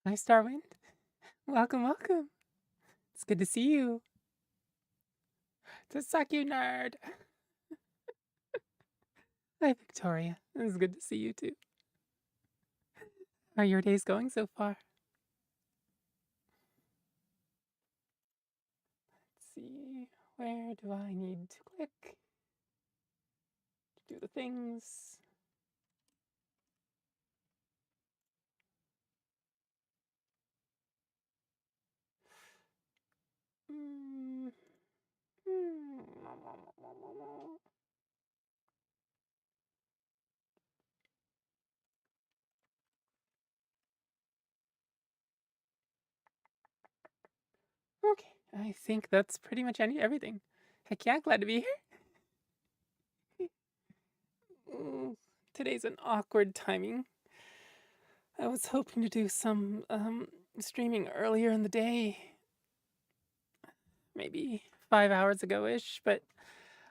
Hi, Starwind. Welcome, welcome. It's good to see you. To suck you, nerd. Hi, Victoria. It's good to see you too. How are your days going so far? Let's see. Where do I need to click to do the things? Mm. Okay, I think that's pretty much everything. Heck yeah, glad to be here. Today's an awkward timing. I was hoping to do some streaming earlier in the day, maybe 5 hours ago-ish, but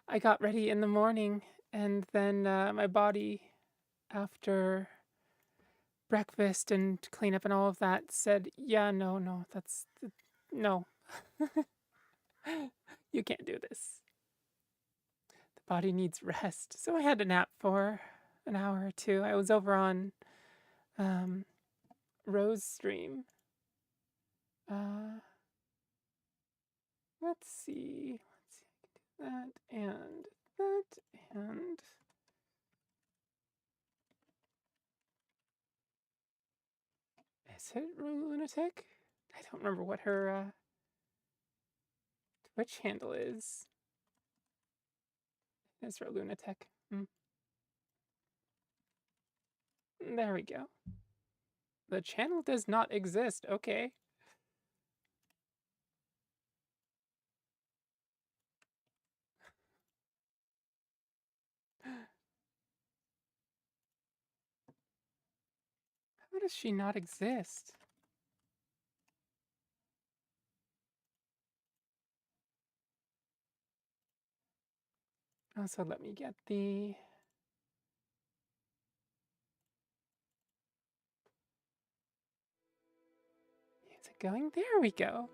I got ready in the morning, and then my body, after breakfast and cleanup and all of that, said, "Yeah, no, no, you can't do this. The body needs rest." So I had to nap for an hour or two. I was over on um, Rose stream. Let's see. I can do that and is it Lunatic? I don't remember what her Twitch handle is. It's for Lunatic. There we go. The channel does not exist. Okay. How does she not exist? Also, let me get the... Is it going? There we go.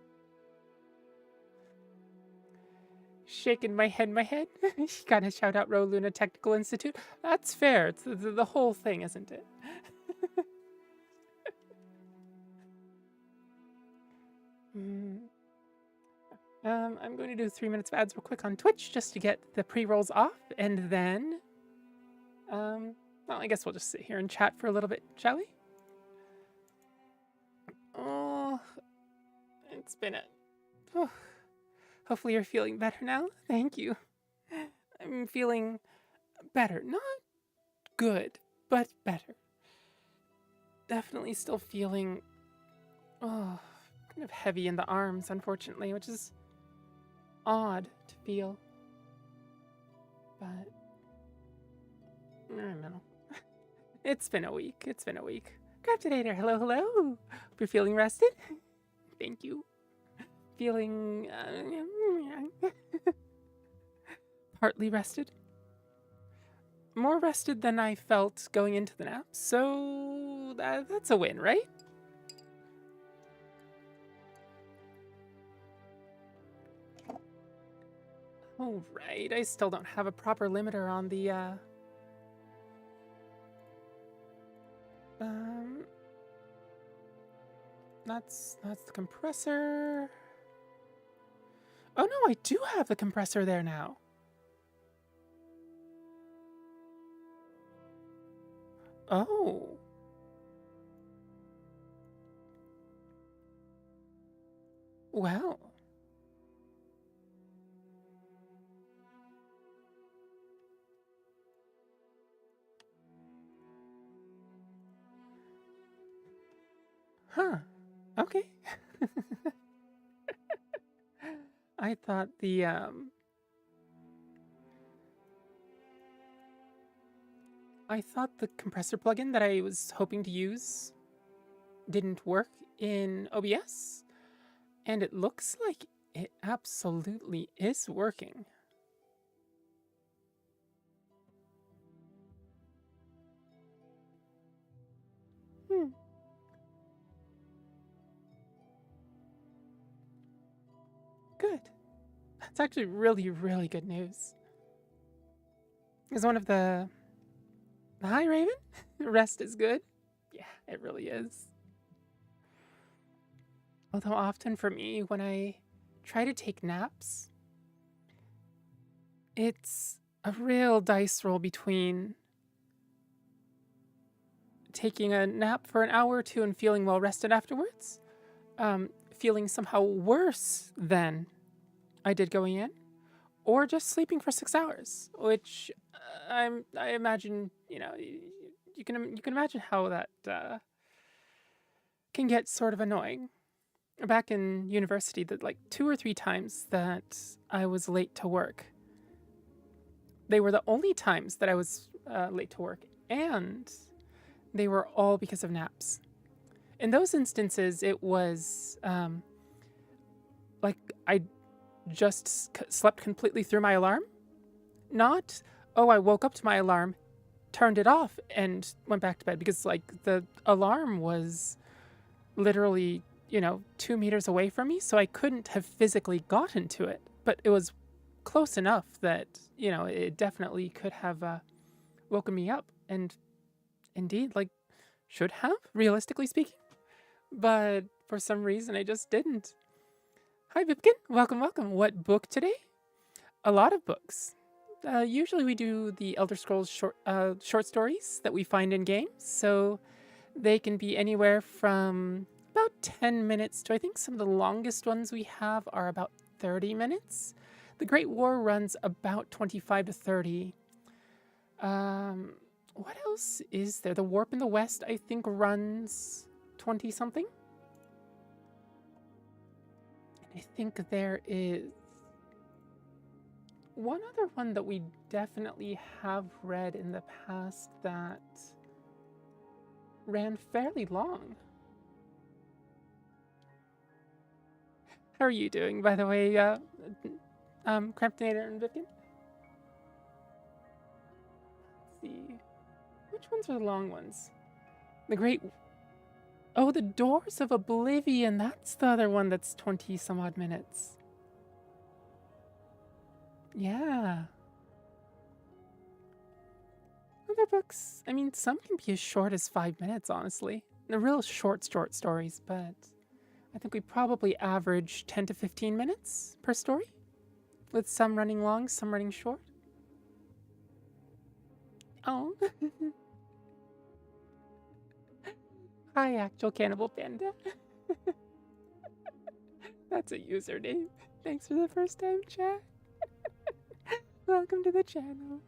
Shaking my head. You gotta shout out Ro Luna Technical Institute. That's fair. It's the whole thing, isn't it? I'm going to do 3 minutes of ads real quick on Twitch just to get the pre-rolls off, and then, well, I guess we'll just sit here and chat for a little bit, shall we? Oh, it's been a... Oh, hopefully you're feeling better now. Thank you. I'm feeling better. Not good, but better. Definitely still feeling, kind of heavy in the arms, unfortunately, which is odd to feel. But, I don't know. It's been a week. Craftonator, hello. Hope you're feeling rested. Thank you. Feeling partly rested. More rested than I felt going into the nap, so that's a win, right? Oh, right. I still don't have a proper limiter on the, that's the compressor. Oh no, I do have the compressor there now. Oh. Well. Huh. Okay. I thought the compressor plugin that I was hoping to use didn't work in OBS, and it looks like it absolutely is working. That's actually really, really good news. Is one of the... Hi, Raven. Rest is good. Yeah, it really is. Although often for me, when I try to take naps, it's a real dice roll between taking a nap for an hour or two and feeling well rested afterwards, feeling somehow worse than I did going in, or just sleeping for 6 hours, which I imagine, you know, you can imagine how that can get sort of annoying. Back in university, that like 2 or 3 times that I was late to work, they were the only times that I was late to work, and they were all because of naps. In those instances, it was like I just slept completely through my alarm. Not, oh, I woke up to my alarm, turned it off, and went back to bed, because like the alarm was literally, 2 meters away from me, so I couldn't have physically gotten to it. But it was close enough that, it definitely could have woken me up, and indeed, like, should have, realistically speaking. But for some reason, I just didn't. Hi, Vipkin. Welcome, welcome. What book today? A lot of books. Usually we do the Elder Scrolls short stories that we find in games, so they can be anywhere from about 10 minutes to, I think some of the longest ones we have are about 30 minutes. The Great War runs about 25 to 30. What else is there? The Warp in the West, I think, runs 20-something. And I think there is one other one that we definitely have read in the past that ran fairly long. How are you doing, by the way, Cramptonator and Vipkin? Let's see. Which ones are the long ones? The Great... Oh, the Doors of Oblivion. That's the other one that's 20-some-odd minutes. Yeah. Other books, I mean, some can be as short as 5 minutes, honestly. They're real short stories, but I think we probably average 10 to 15 minutes per story, with some running long, some running short. Oh. Hi, Actual Cannibal Panda. That's a username. Thanks for the first time, chat. Welcome to the channel.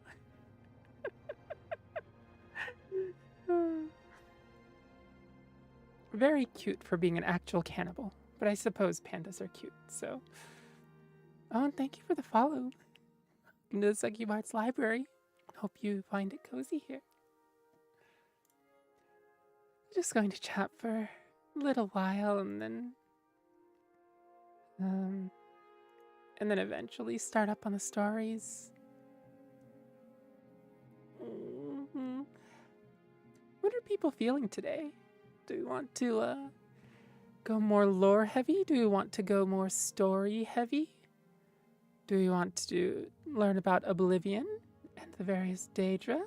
Very cute for being an actual cannibal, but I suppose pandas are cute, so. Oh, and thank you for the follow. Welcome to the Succubard's library. Hope you find it cozy here. Just going to chat for a little while, and then eventually start up on the stories. What are people feeling today? Do you want to go more lore heavy? Do you want to go more story heavy? Do you want to learn about Oblivion and the various Daedra?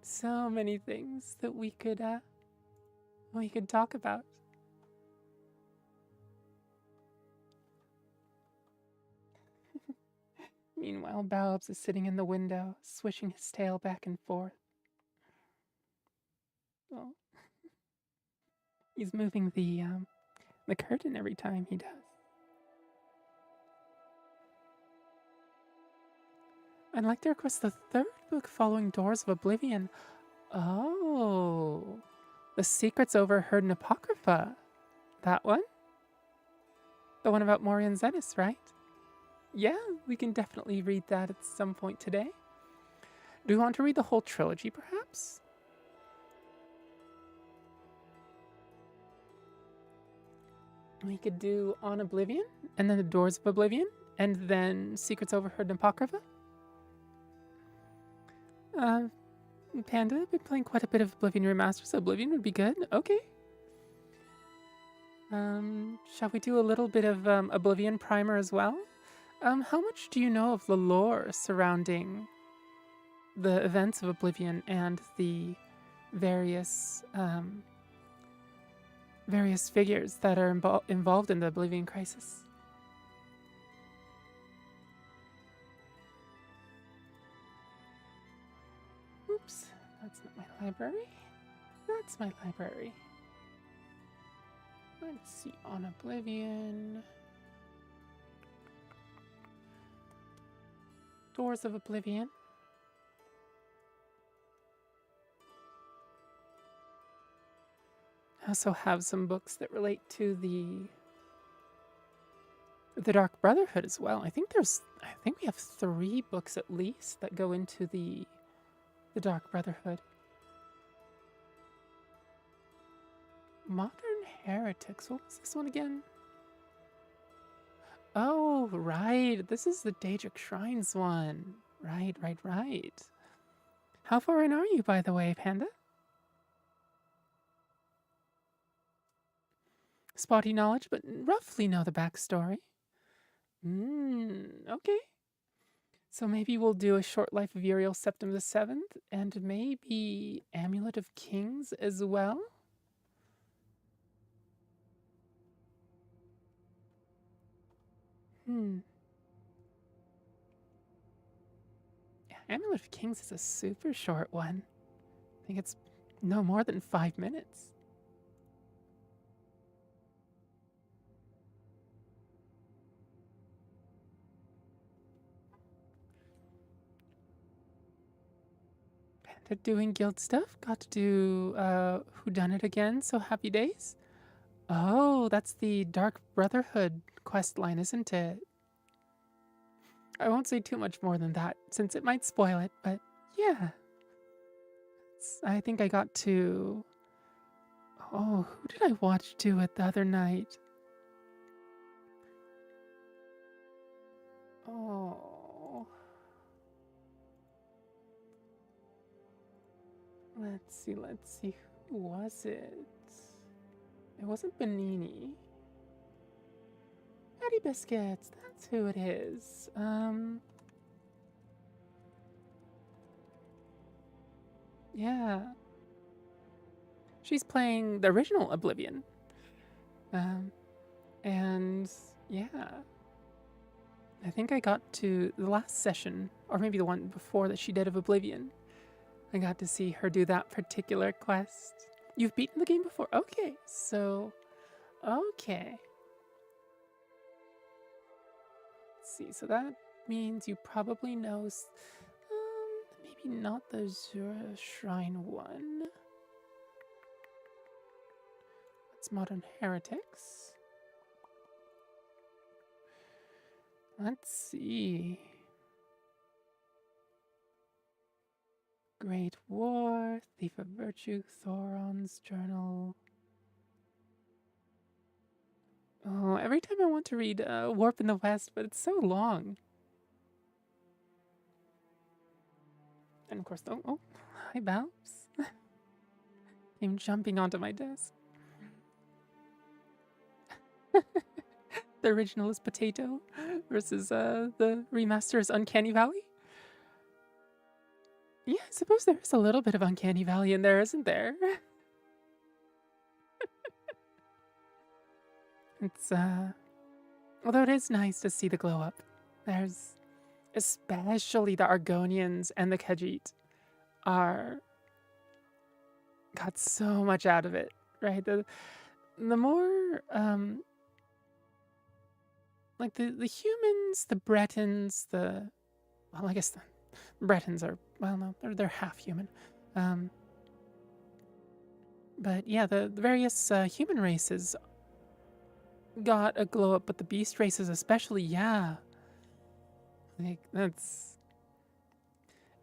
So many things that we could talk about. Meanwhile, Balbs is sitting in the window, swishing his tail back and forth. Oh. He's moving the curtain every time he does. I'd like to request the 3rd book following Doors of Oblivion. Oh. The Secrets Overheard in Apocrypha. That one? The one about Morian Zenis, right? Yeah, we can definitely read that at some point today. Do you want to read the whole trilogy, perhaps? We could do On Oblivion, and then the Doors of Oblivion, and then Secrets Overheard in Apocrypha. Panda, I've been playing quite a bit of Oblivion Remastered, so Oblivion would be good. Okay. Shall we do a little bit of Oblivion Primer as well? How much do you know of the lore surrounding the events of Oblivion and the various various figures that are involved in the Oblivion Crisis? Oops, that's not my library. That's my library. Let's see, on Oblivion. Doors of Oblivion. I also have some books that relate to the Dark Brotherhood as well. I think we have 3 books at least that go into the Dark Brotherhood. Modern Heretics. What was this one again? Oh, right. This is the Daedric Shrines one. Right. How far in are you, by the way, Panda? Spotty knowledge, but roughly know the backstory. Okay. So maybe we'll do a short life of Uriel Septim the Seventh, and maybe Amulet of Kings as well. Yeah, Amulet of Kings is a super short one. I think it's no more than 5 minutes. Panda doing guild stuff. Got to do Whodunit again, so happy days. Oh, that's the Dark Brotherhood quest line, isn't it? I won't say too much more than that, since it might spoil it, but yeah. I think I got to... Oh, who did I watch do it the other night? Oh. Let's see. Who was it? It wasn't Benini. Patty Biscuits, that's who it is. Yeah. She's playing the original Oblivion. And yeah. I think I got to the last session, or maybe the one before that she did of Oblivion. I got to see her do that particular quest. You've beaten the game before? Okay, so... Okay. Let's see, so that means you probably know... maybe not the Zura Shrine one. It's Modern Heretics. Let's see. Great War, Thief of Virtue, Thoron's Journal. Oh, every time I want to read Warp in the West, but it's so long. And of course, oh, hi, Babs. I'm jumping onto my desk. The original is Potato versus the remaster is Uncanny Valley. Yeah, I suppose there is a little bit of Uncanny Valley in there, isn't there? It's, although it is nice to see the glow up. There's, especially the Argonians and the Khajiit got so much out of it, right? The more, like the humans, the Bretons, well, I guess the Bretons are, well, no, they're half human. But yeah, the various human races got a glow up, but the beast races especially, yeah. Like, that's...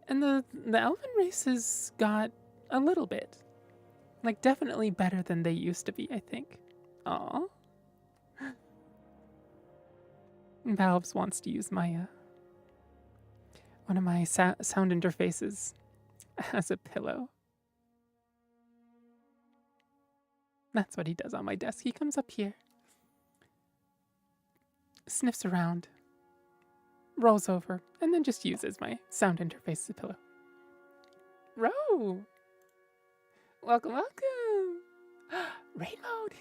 And the elven races got a little bit. Like, definitely better than they used to be, I think. Aw. Valves wants to use my, one of my sound interfaces as a pillow. That's what he does on my desk. He comes up here, sniffs around, rolls over, and then just uses my sound interface as a pillow. Ro! Welcome, welcome! Rain mode!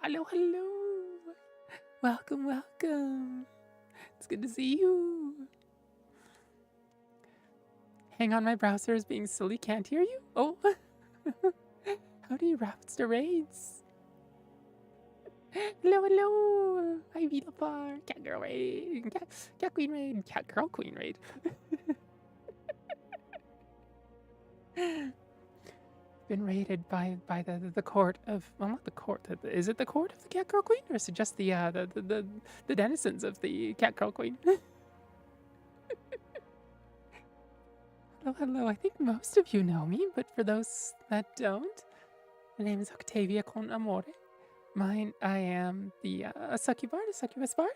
Hello, hello! Welcome, welcome! It's good to see you! Hang on, my browser is being silly, can't hear you? Oh! How do you rapster raids? Hello, hello! Hi, Beetlefar! Cat girl raid! Cat queen raid! Cat girl queen raid! Been raided by the court of, well, not the court. Is it the court of the cat girl queen, or is it just the denizens of the cat girl queen? Hello, hello. I think most of you know me, but for those that don't, my name is Octavia con Amore. I am a Succubard, a Succubus bard.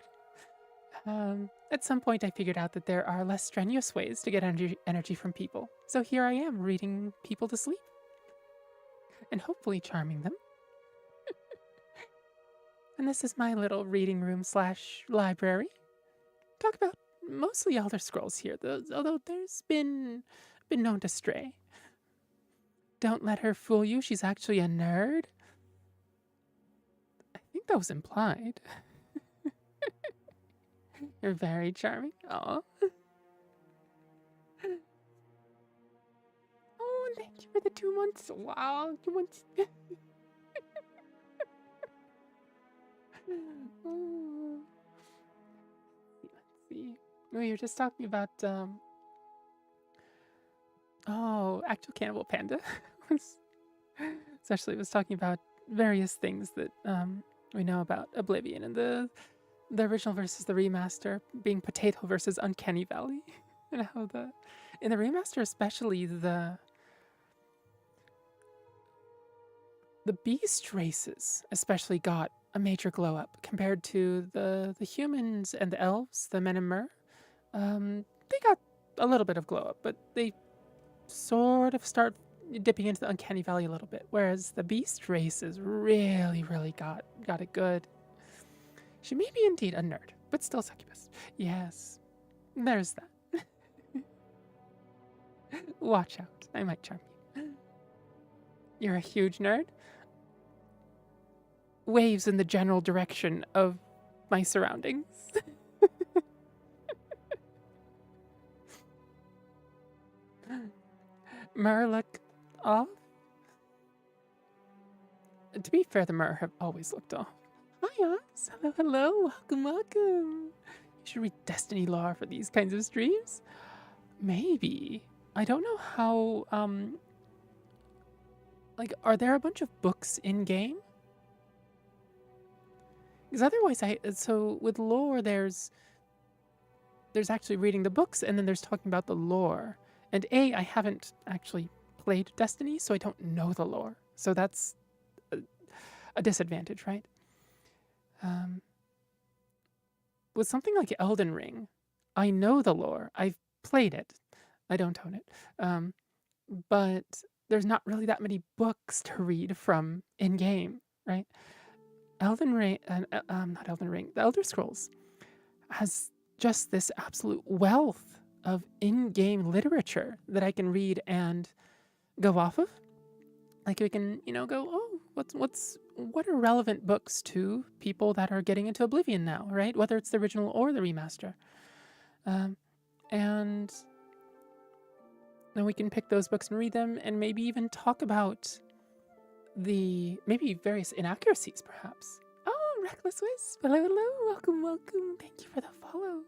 At some point, I figured out that there are less strenuous ways to get energy from people. So here I am, reading people to sleep. And hopefully charming them. And this is my little reading room / library. Talk about mostly Elder Scrolls here, although there's been known to stray. Don't let her fool you, she's actually a nerd. I think that was implied. You're very charming. Aw. Oh, thank you for the 2 months. Wow, 2 months. Oh. Let's see. We were just talking about actual Cannibal Panda. Especially was talking about various things that we know about Oblivion and the original versus the remaster, being Potato versus Uncanny Valley. And how in the remaster especially the beast races especially got a major glow up compared to the humans and the elves, the men and mer. They got a little bit of glow up, but they sort of start dipping into the Uncanny Valley a little bit, whereas the beast races really got it good. She may be indeed a nerd, but still succubus. Yes, there's that. Watch out, I might charm you. You're a huge nerd? Waves in the general direction of my surroundings. Mer look off? To be fair, the Mer have always looked off. Hi, Oz. Hello, hello. Welcome, welcome. You should read Destiny lore for these kinds of streams. Maybe. I don't know how, like, are there a bunch of books in-game? Because otherwise, so with lore, there's actually reading the books, and then there's talking about the lore. And I haven't actually played Destiny, so I don't know the lore. So that's a disadvantage, right? With something like Elden Ring, I know the lore. I've played it. I don't own it. But there's not really that many books to read from in-game, right? Elden Ring, not Elden Ring, the Elder Scrolls has just this absolute wealth of in-game literature that I can read and go off of. Like we can, go, oh, what are relevant books to people that are getting into Oblivion now, right? Whether it's the original or the remaster. And then we can pick those books and read them and maybe even talk about maybe various inaccuracies, perhaps. Oh, Reckless Wisp. Hello, hello. Welcome, welcome. Thank you for the follow.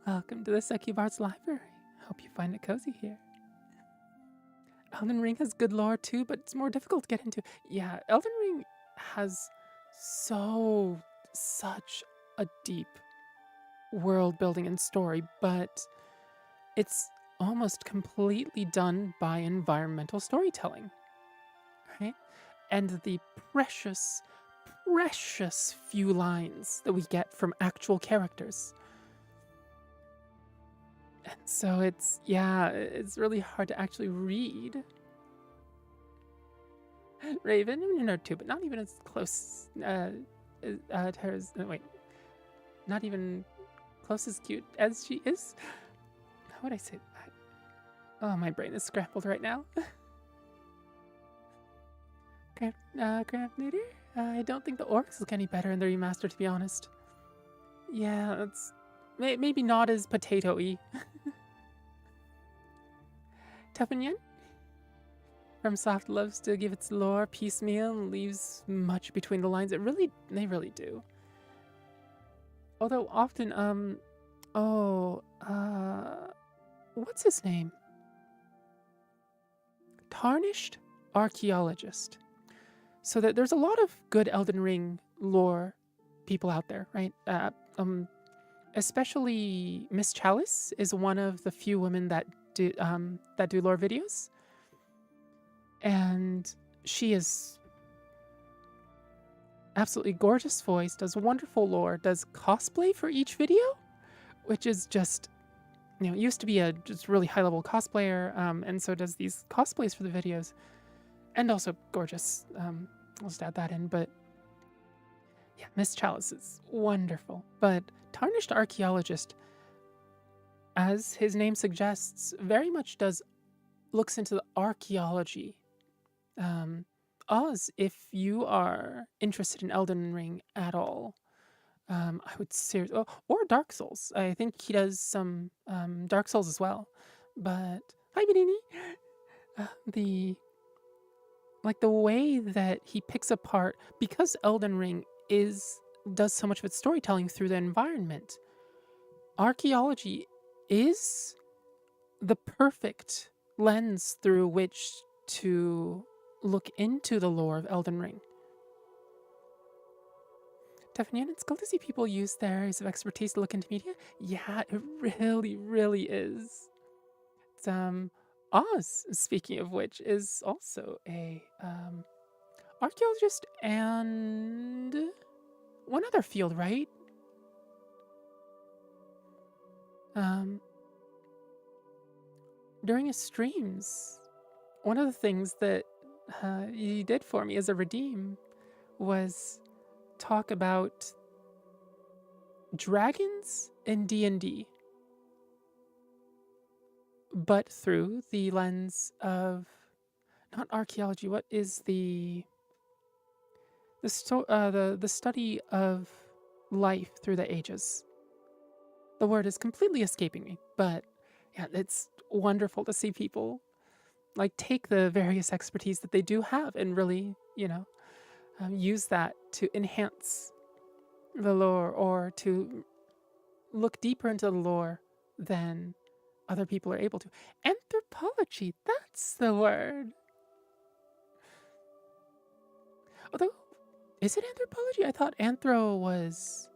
Welcome to the Succubard's Library. Hope you find it cozy here. Elden Ring has good lore too, but it's more difficult to get into. Yeah, Elden Ring has such a deep world building and story, but it's almost completely done by environmental storytelling. Right? And the precious few lines that we get from actual characters. And so it's really hard to actually read. Raven, I'm a nerd too, but not even as close to her as, wait, not even close as cute as she is. How would I say that? Oh, my brain is scrambled right now. Craft I don't think the orcs look any better in the remaster, to be honest. Yeah, it's maybe not as potato-y. Tupinyan? FromSoft loves to give its lore piecemeal and leaves much between the lines. They really do. Although often, what's his name? Tarnished Archaeologist. So that there's a lot of good Elden Ring lore people out there, right? Especially Miss Chalice is one of the few women that do lore videos, and she is absolutely gorgeous voice, does wonderful lore, does cosplay for each video, which is just, used to be a just really high level cosplayer, and so does these cosplays for the videos, and also gorgeous. I'll just add that in, but yeah, Miss Chalice is wonderful. But Tarnished Archaeologist, as his name suggests, very much looks into the archaeology. Oz, if you are interested in Elden Ring at all, I would seriously, or Dark Souls. I think he does some Dark Souls as well. But hi, Benini. The way that he picks apart, because Elden Ring does so much of its storytelling through the environment, archaeology is the perfect lens through which to look into the lore of Elden Ring. Definitely, it's cool to see people use their areas of expertise to look into media. Yeah, it really is. It's, Oz, speaking of which, is also a archaeologist and one other field, right? During his streams, one of the things that he did for me as a redeem was talk about dragons in D&D, but through the lens of not archaeology. What is the study of life through the ages? The word is completely escaping me, but yeah, it's wonderful to see people take the various expertise that they do have and really, use that to enhance the lore or to look deeper into the lore than other people are able to. Anthropology, that's the word. Although, is it anthropology? I thought anthro was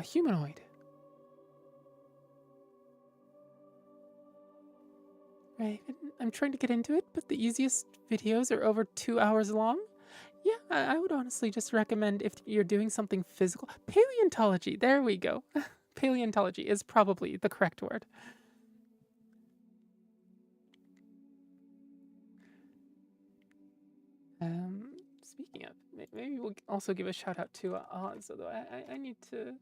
humanoid. Right, I'm trying to get into it, but the easiest videos are over 2 hours long. Yeah, I would honestly just recommend, if you're doing something physical, paleontology. There we go. Paleontology is probably the correct word. Speaking of, maybe we'll also give a shout out to Oz, although I need to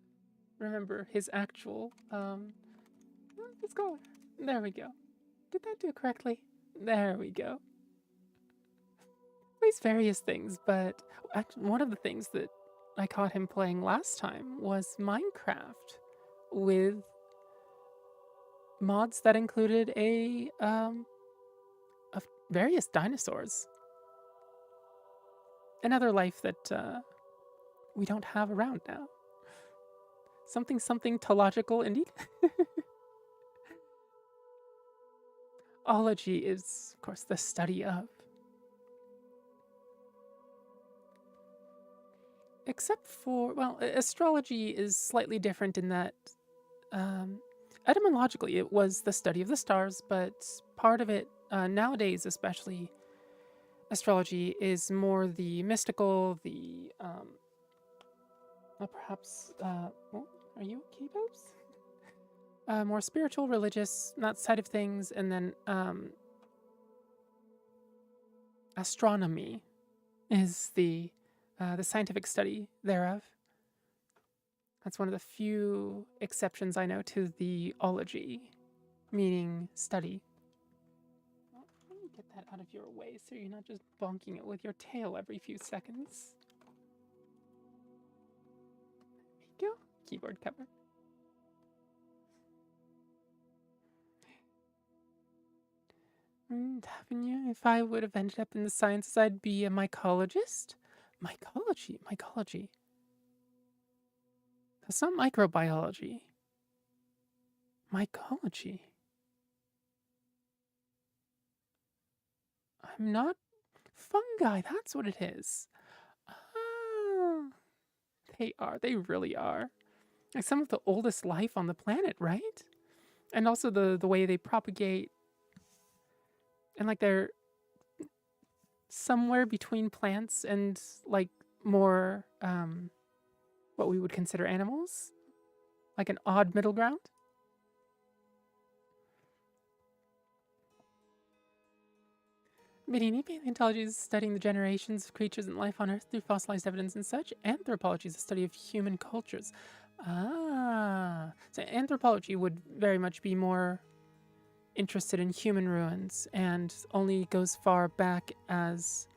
remember his actual, let's go. There we go. Did that do it correctly? There we go. Plays various things, but one of the things that I caught him playing last time was Minecraft with mods that included of various dinosaurs. Another life that we don't have around now. Something tological, indeed. Ology is, of course, the study of. Except for, well, astrology is slightly different in that, etymologically, it was the study of the stars, but part of it, nowadays especially, astrology is more the mystical, the, perhaps, well, are you okay, Babs? More spiritual, religious, that side of things, and then, astronomy is the scientific study thereof. That's one of the few exceptions I know to the ology, meaning study. Well, let me get that out of your way so you're not just bonking it with your tail every few seconds. There you go. Keyboard cover. Haven't you? If I would have ended up in the sciences, I'd be a mycologist. Mycology. That's not microbiology. Mycology. I'm not fungi, that's what it is. Ah, they are. They really are. Like some of the oldest life on the planet, right? And also the way they propagate. And like they're somewhere between plants and like more what we would consider animals. Like an odd middle ground. Medieval paleontology is studying the generations of creatures and life on Earth through fossilized evidence and such. Anthropology is the study of human cultures. Ah, so anthropology would very much be more interested in human ruins and only goes far back as,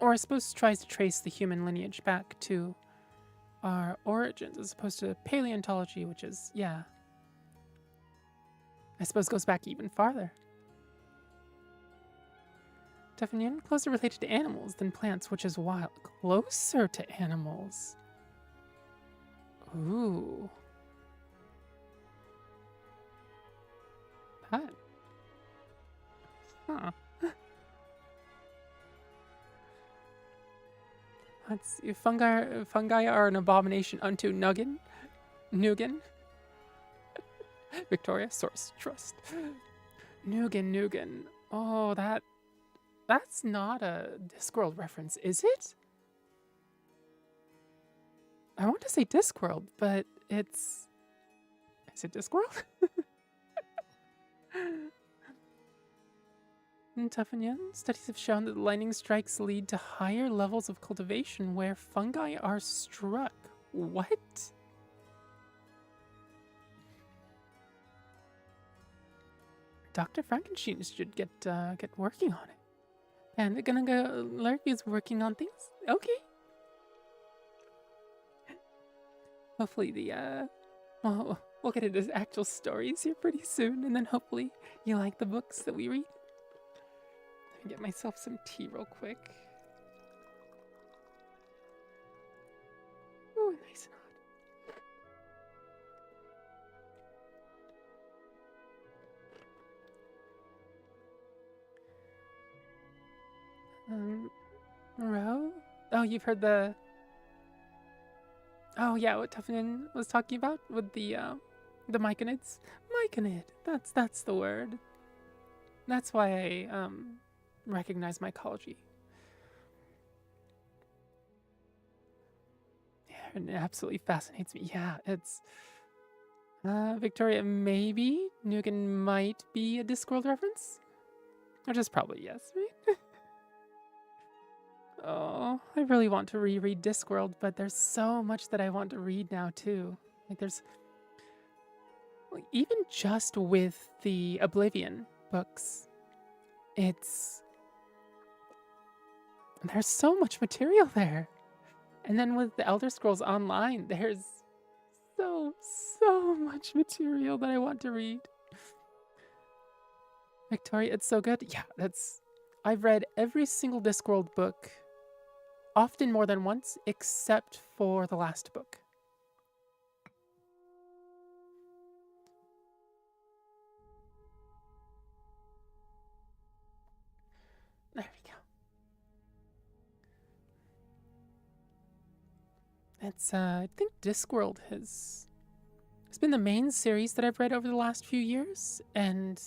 or I suppose tries to trace the human lineage back to our origins, as opposed to paleontology, which is, yeah, I suppose goes back even farther. Definition closer related to animals than plants, which is wild. Closer to animals. Ooh. That. Huh. Let's see. Fungi are an abomination unto Nuggin. Victoria, source, trust. Nugan. Oh, that's not a Discworld reference, is it? I want to say Discworld, but it's... Is it Discworld? In Tuffinyan, studies have shown that lightning strikes lead to higher levels of cultivation where fungi are struck. What? Dr. Frankenstein should get working on it. And they're gonna go. Larky is working on things. Okay. Hopefully we'll get into actual stories here pretty soon, and then hopefully you like the books that we read. Let me get myself some tea real quick. Ooh, nice and hot. Ro? Oh, you've heard the... Oh, yeah, what Tuffinen was talking about with the myconids? Myconid, that's the word. That's why I, recognize mycology. Yeah, it absolutely fascinates me. Yeah, it's... Victoria, maybe Nugan might be a Discworld reference? Or just probably yes, right? Oh, I really want to reread Discworld, but there's so much that I want to read now, too. Like, there's... Like, even just with the Oblivion books, it's... There's so much material there. And then with the Elder Scrolls Online, there's so much material that I want to read. Victoria, it's so good. Yeah, I've read every single Discworld book, often more than once, except for the last book. There we go. It's, I think Discworld has been the main series that I've read over the last few years, and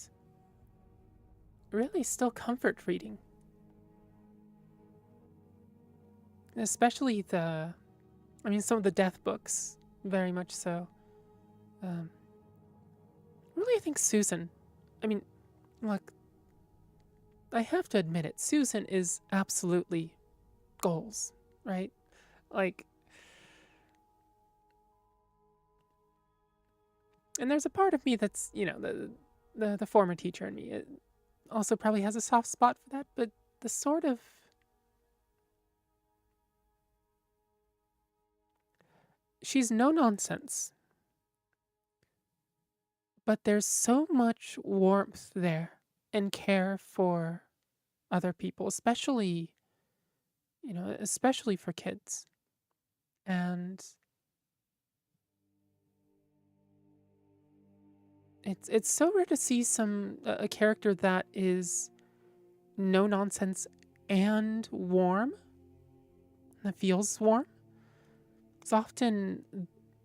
really still comfort reading. Especially some of the death books, very much so. Really, I think Susan. I mean, look, I have to admit it, Susan is absolutely goals, right? Like, and there's a part of me that's, the former teacher in me. It also probably has a soft spot for that, but the sort of she's no nonsense, but there's so much warmth there and care for other people, especially for kids. And it's so rare to see a character that is no nonsense and warm, that feels warm. It's often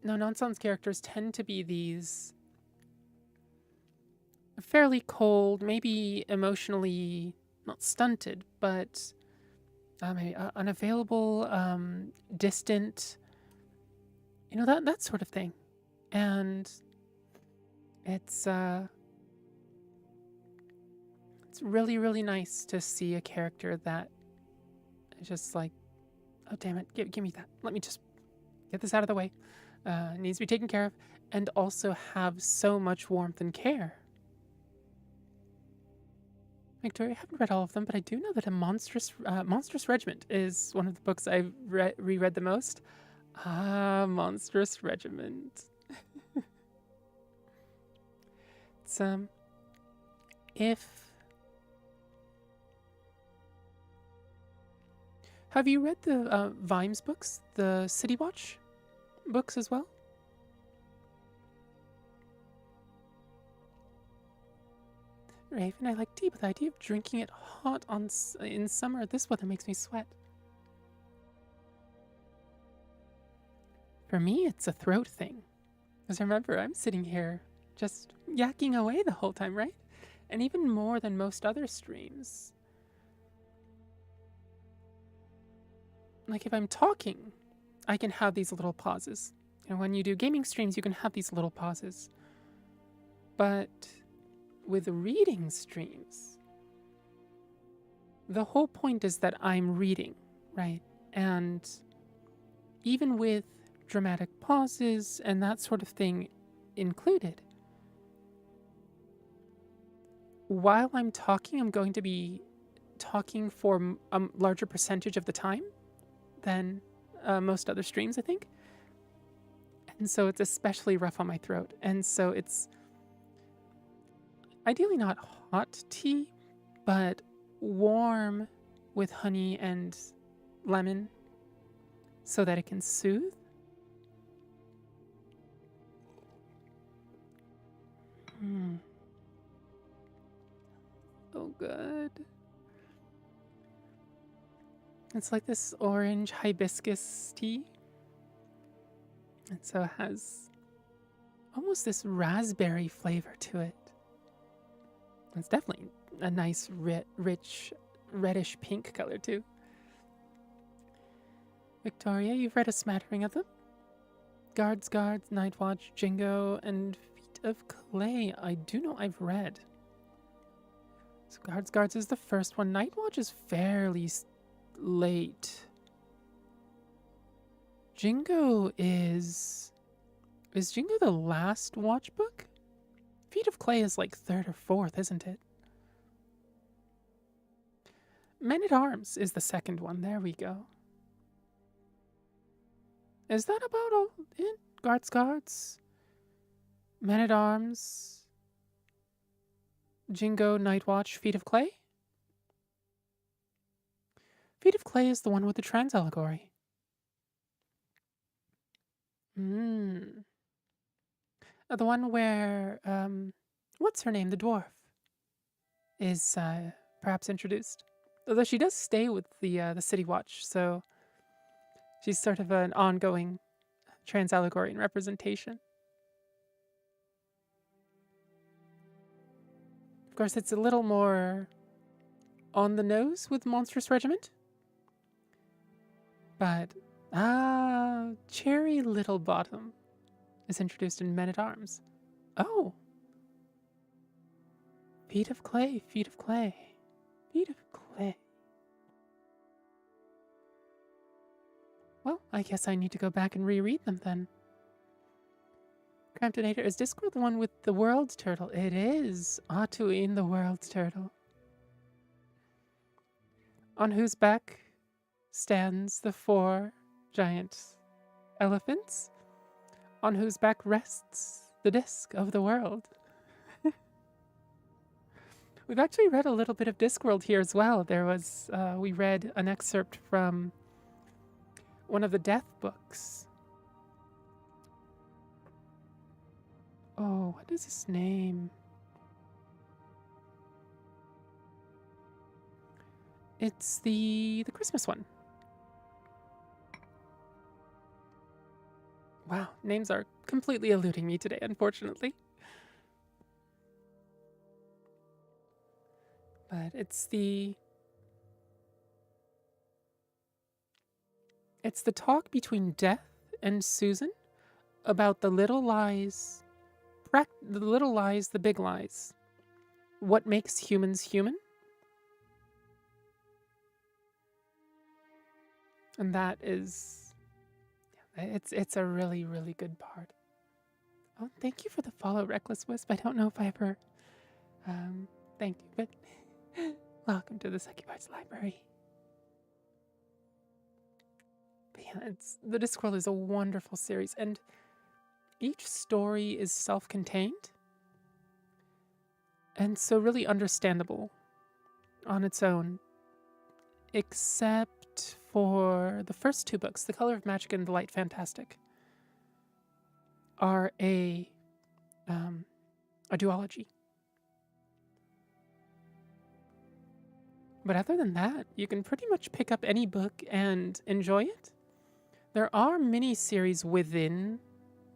no nonsense characters tend to be these fairly cold, maybe emotionally not stunted, but maybe unavailable, distant, that sort of thing. And it's really, really nice to see a character that is just like, oh damn it, give me that. Let me just get this out of the way. It needs to be taken care of, and also have so much warmth and care. Victoria, I haven't read all of them, but I do know that a Monstrous Regiment is one of the books I've reread the most. Ah, Monstrous Regiment. It's have you read the Vimes books, the City Watch books as well? Raven, I like tea, but the idea of drinking it hot in summer, this weather makes me sweat. For me, it's a throat thing. Because remember, I'm sitting here just yakking away the whole time, right? And even more than most other streams. Like, if I'm talking, I can have these little pauses. When you do gaming streams, you can have these little pauses. But with reading streams, the whole point is that I'm reading, right? And even with dramatic pauses and that sort of thing included, while I'm talking, I'm going to be talking for a larger percentage of the time than most other streams, I think. And so it's especially rough on my throat. And so it's ideally not hot tea, but warm with honey and lemon so that it can soothe. Oh, good. It's like this orange hibiscus tea. And so it has almost this raspberry flavor to it. It's definitely a nice, rich, reddish pink color, too. Victoria, you've read a smattering of them? Guards, Night Watch, Jingo, and Feet of Clay. I do know I've read. So Guards is the first one. Night Watch is fairly late. Jingo is Jingo the last watch book? Feet of Clay is like third or fourth, isn't it? Men-at-Arms is the second one. There we go. Is that about all it? Guards, Men-at-Arms, Jingo, Night Watch, Feet of Clay? Feet of Clay is the one with the trans allegory. The one where, what's her name? The dwarf is perhaps introduced. Although she does stay with the City Watch, so she's sort of an ongoing trans allegory and representation. Of course, it's a little more on the nose with Monstrous Regiment. But, Cherry Littlebottom is introduced in Men-at-Arms. Oh. Feet of Clay. Bead of clay. Well, I guess I need to go back and reread them then. Cramptonator, is Discworld the one with the world's turtle? It is. Atuin the world's turtle. On whose back stands the 4 giant elephants, on whose back rests the disc of the world. We've actually read a little bit of Discworld here as well. There was, we read an excerpt from one of the death books. Oh, what is his name? It's the Christmas one. Wow, names are completely eluding me today, unfortunately. But it's the talk between Death and Susan about the little lies, the big lies. What makes humans human? And that is, it's a really, really good part. Oh, thank you for the follow, Reckless Wisp. I don't know if I ever, thank you, but welcome to the Succubard's Library. But yeah, the Discworld is a wonderful series, and each story is self-contained, and so really understandable on its own, except for the first 2 books, The Color of Magic and The Light Fantastic, are a duology. But other than that, you can pretty much pick up any book and enjoy it. There are mini-series within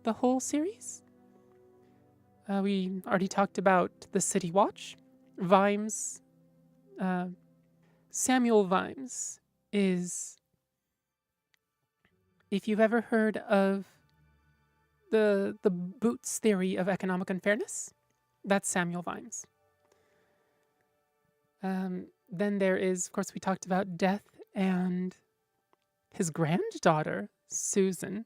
the whole series. We already talked about The City Watch. Vimes, Samuel Vimes is, if you've ever heard of the Boots theory of economic unfairness, that's Samuel Vimes. Then there is, of course, we talked about Death and his granddaughter, Susan.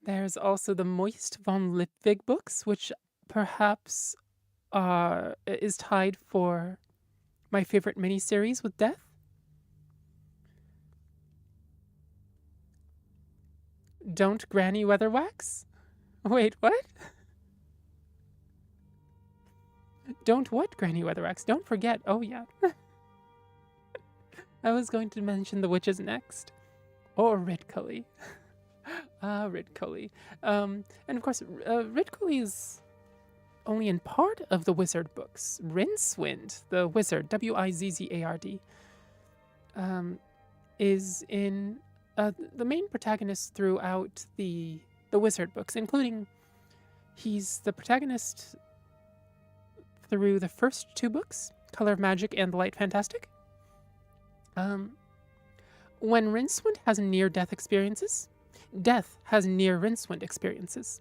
There's also the Moist von Lipwig books, which perhaps is tied for my favorite miniseries with Death. Don't Granny Weatherwax? Wait, what? Don't what, Granny Weatherwax? Don't forget. Oh, yeah. I was going to mention the witches next. Or Ridcully. Ridcully. And of course, Ridcully is only in part of the wizard books. Rincewind, the wizard, Wizzard, is in the main protagonist throughout the wizard books, including he's the protagonist through the first 2 books, Color of Magic and The Light Fantastic. When Rincewind has near-death experiences, Death has near Rincewind experiences.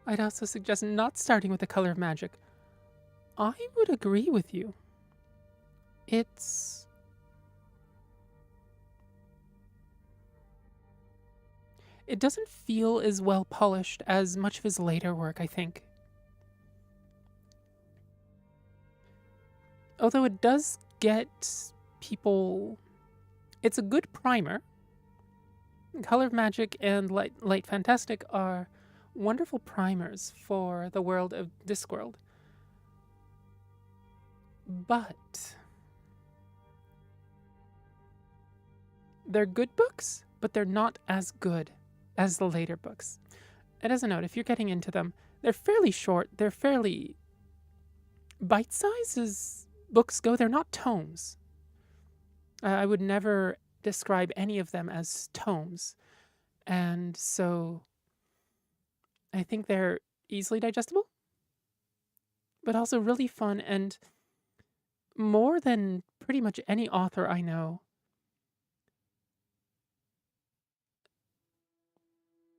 I'd also suggest not starting with The Color of Magic. I would agree with you. It doesn't feel as well polished as much of his later work, I think. Although it does get people... It's a good primer. Color of Magic and Light Fantastic are wonderful primers for the world of Discworld. But they're good books, but they're not as good as the later books. And as a note, if you're getting into them, they're fairly short, they're fairly bite-sized as books go. They're not tomes. I would never describe any of them as tomes. And so I think they're easily digestible, but also really fun. And more than pretty much any author I know,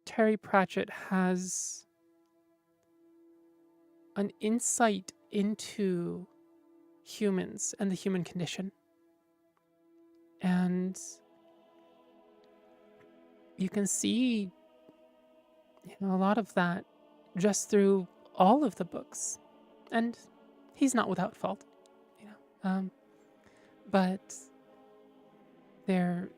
Terry Pratchett has an insight into humans and the human condition. And you can see, a lot of that just through all of the books. And he's not without fault, you know. But there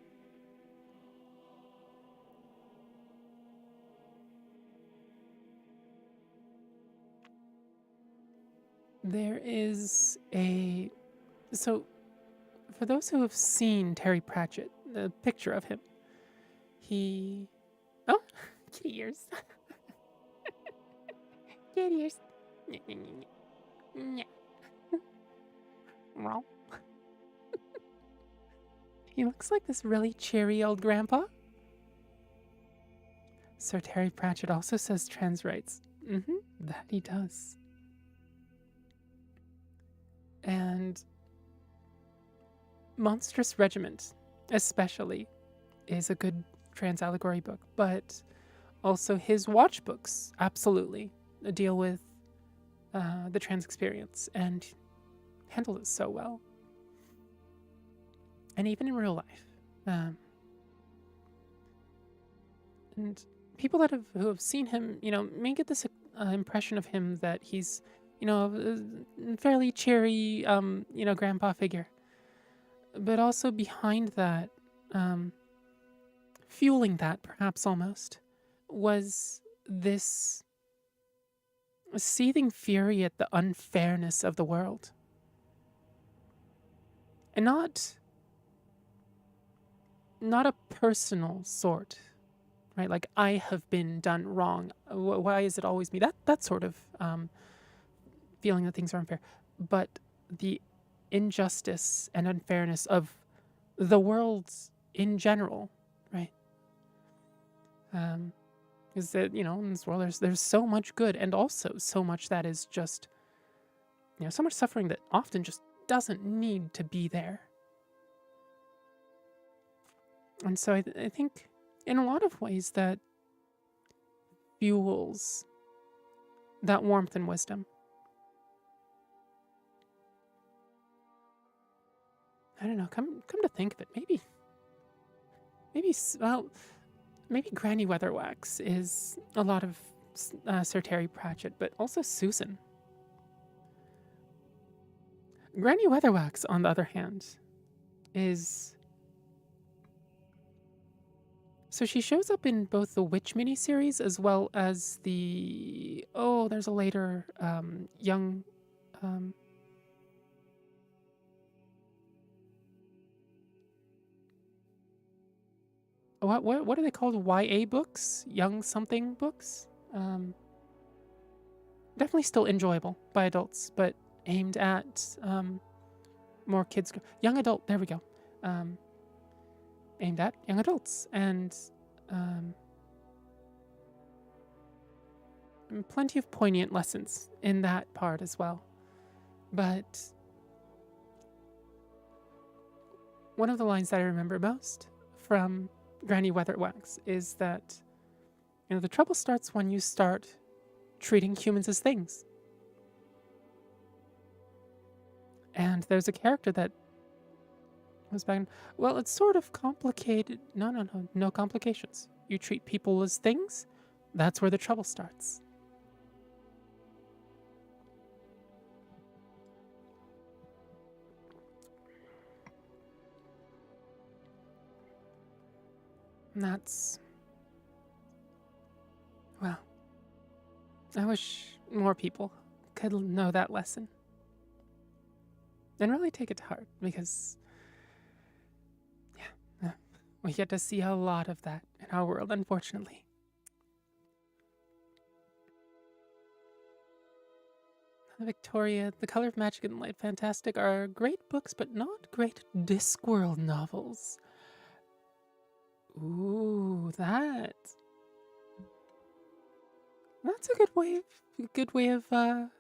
is a so for those who have seen Terry Pratchett, the picture of him, he oh kitty ears. Kitty ears. He looks like this really cheery old grandpa. Sir Terry Pratchett also says trans rights. That he does. And Monstrous Regiment, especially, is a good trans allegory book, but also his watch books absolutely deal with the trans experience and handle it so well. And even in real life. And people who have seen him, may get this impression of him that he's, a fairly cheery, grandpa figure. But also behind that, fueling that perhaps almost, was this seething fury at the unfairness of the world. And not a personal sort, right? Like, I have been done wrong. Why is it always me? That sort of feeling that things are unfair. But the injustice and unfairness of the world in general, right? Is that, in this world there's so much good and also so much that is just, so much suffering that often just doesn't need to be there. And so I think in a lot of ways that fuels that warmth and wisdom. I don't know, come to think of it, maybe Granny Weatherwax is a lot of Sir Terry Pratchett, but also Susan. Granny Weatherwax, on the other hand, is... So she shows up in both the Witch miniseries as well as the... Oh, there's a later young... What are they called? YA books? Young something books? Definitely still enjoyable by adults, but aimed at more kids. Young adult, there we go. Aimed at young adults. And plenty of poignant lessons in that part as well. But one of the lines that I remember most from Granny Weatherwax is that, the trouble starts when you start treating humans as things. And there's a character that was back, well, it's sort of complicated. No complications. You treat people as things, that's where the trouble starts. And that's... Well, I wish more people could know that lesson. And really take it to heart, because... Yeah, we get to see a lot of that in our world, unfortunately. Victoria, The Color of Magic and Light Fantastic are great books, but not great Discworld novels. Ooh, that's a good way of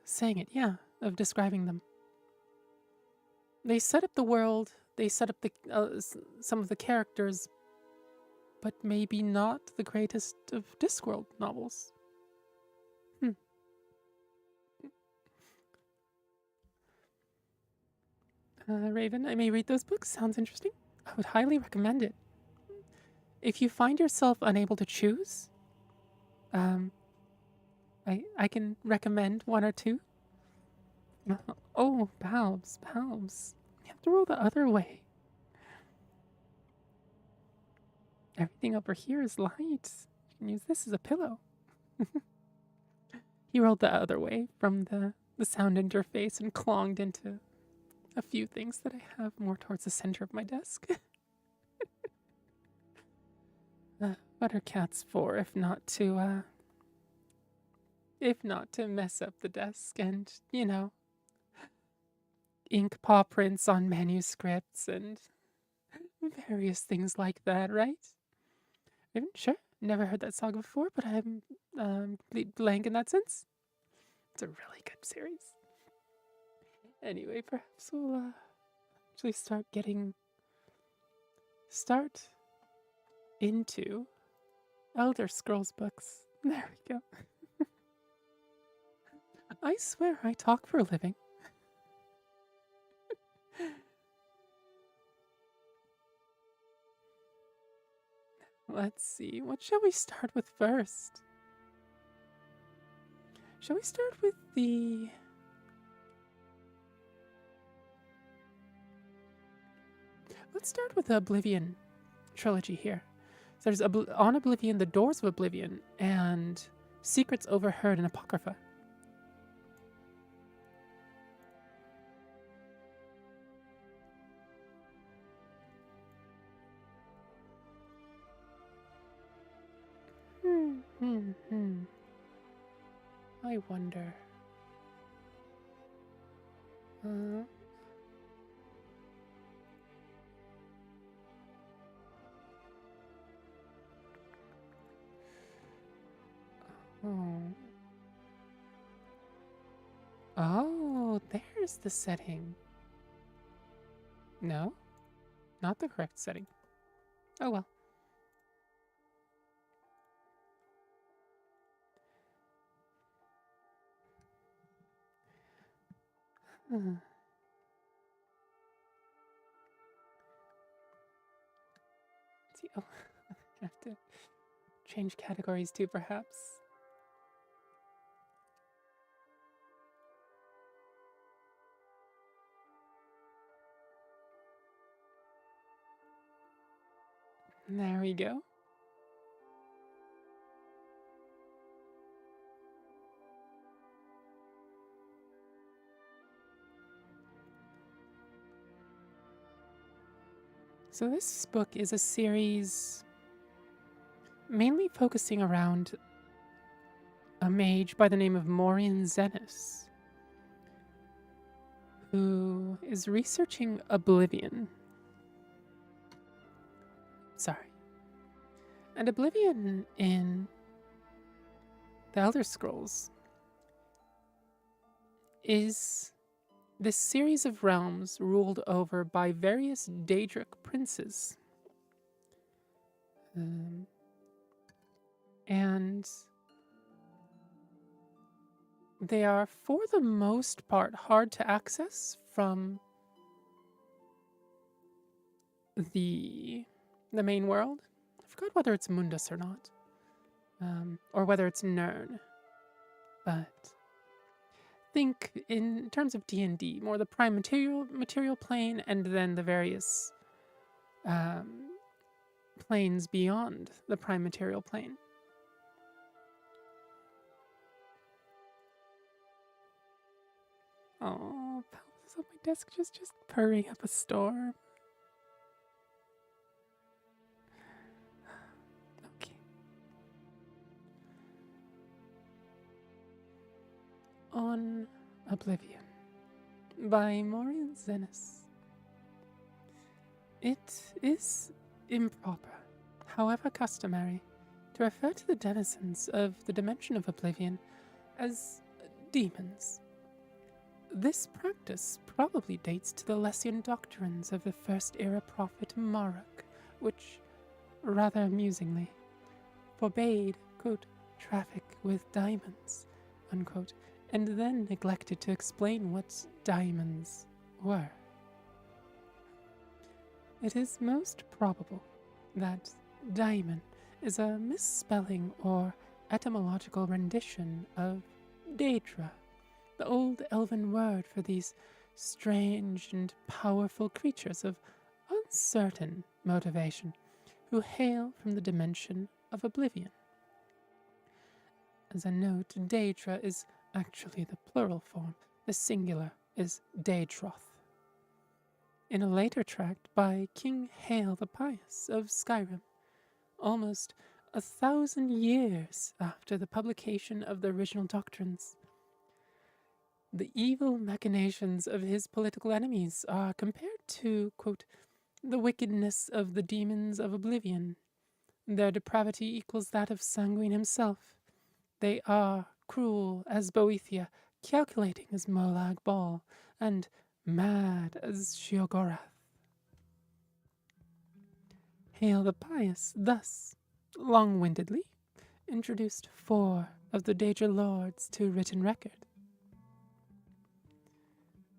saying it, yeah, of describing them. They set up the world, they set up the some of the characters, but maybe not the greatest of Discworld novels. Hmm. Raven, I may read those books. Sounds interesting. I would highly recommend it. If you find yourself unable to choose, um, I can recommend one or two. Oh, Palbs, Palbs. You have to roll the other way. Everything over here is light. You can use this as a pillow. He rolled the other way from the sound interface and clonged into a few things that I have more towards the center of my desk. What are cats for if not to mess up the desk and, ink paw prints on manuscripts and various things like that, right? Sure, never heard that saga before, but I'm complete blank in that sense. It's a really good series. Anyway, perhaps we'll actually start into Elder Scrolls books. There we go. I swear I talk for a living. Let's see, what shall we start with first? Shall we start with the... Let's start with the Oblivion trilogy here. So there's On Oblivion, The Doors of Oblivion, and Secrets Overheard in Apocrypha. I wonder. Oh, there's the setting. No, not the correct setting. Oh well. Let's see. Oh, I have to change categories too, perhaps. There we go. So this book is a series mainly focusing around a mage by the name of Morian Zenos, who is researching Oblivion. Sorry. And Oblivion in the Elder Scrolls is this series of realms ruled over by various Daedric princes. And they are, for the most part, hard to access from the main world. I forgot whether it's Mundus or not, or whether it's Nirn. But think in terms of D&D, more the prime material plane, and then the various planes beyond the prime material plane. Oh, Pal's on my desk just purring up a storm. Okay. On Oblivion by Morian Zenos. It is improper, however customary, to refer to the denizens of the dimension of Oblivion as demons. This practice probably dates to the Lessian doctrines of the First Era prophet Maruk, which, rather amusingly, forbade, quote, traffic with diamonds, unquote, and then neglected to explain what diamonds were. It is most probable that daimon is a misspelling or etymological rendition of Daedra, the old elven word for these strange and powerful creatures of uncertain motivation who hail from the dimension of oblivion. As a note, Daedra is actually the plural form. The singular is Daedroth. In a later tract by King Hael the Pious of Skyrim, almost 1,000 years after the publication of the original doctrines, the evil machinations of his political enemies are compared to, quote, the wickedness of the demons of oblivion. Their depravity equals that of Sanguine himself. They are cruel as Boethia, calculating as Molag Bal, and mad as Sheogorath. Hael the Pious thus, long-windedly, introduced 4 of the Daedra lords to written record.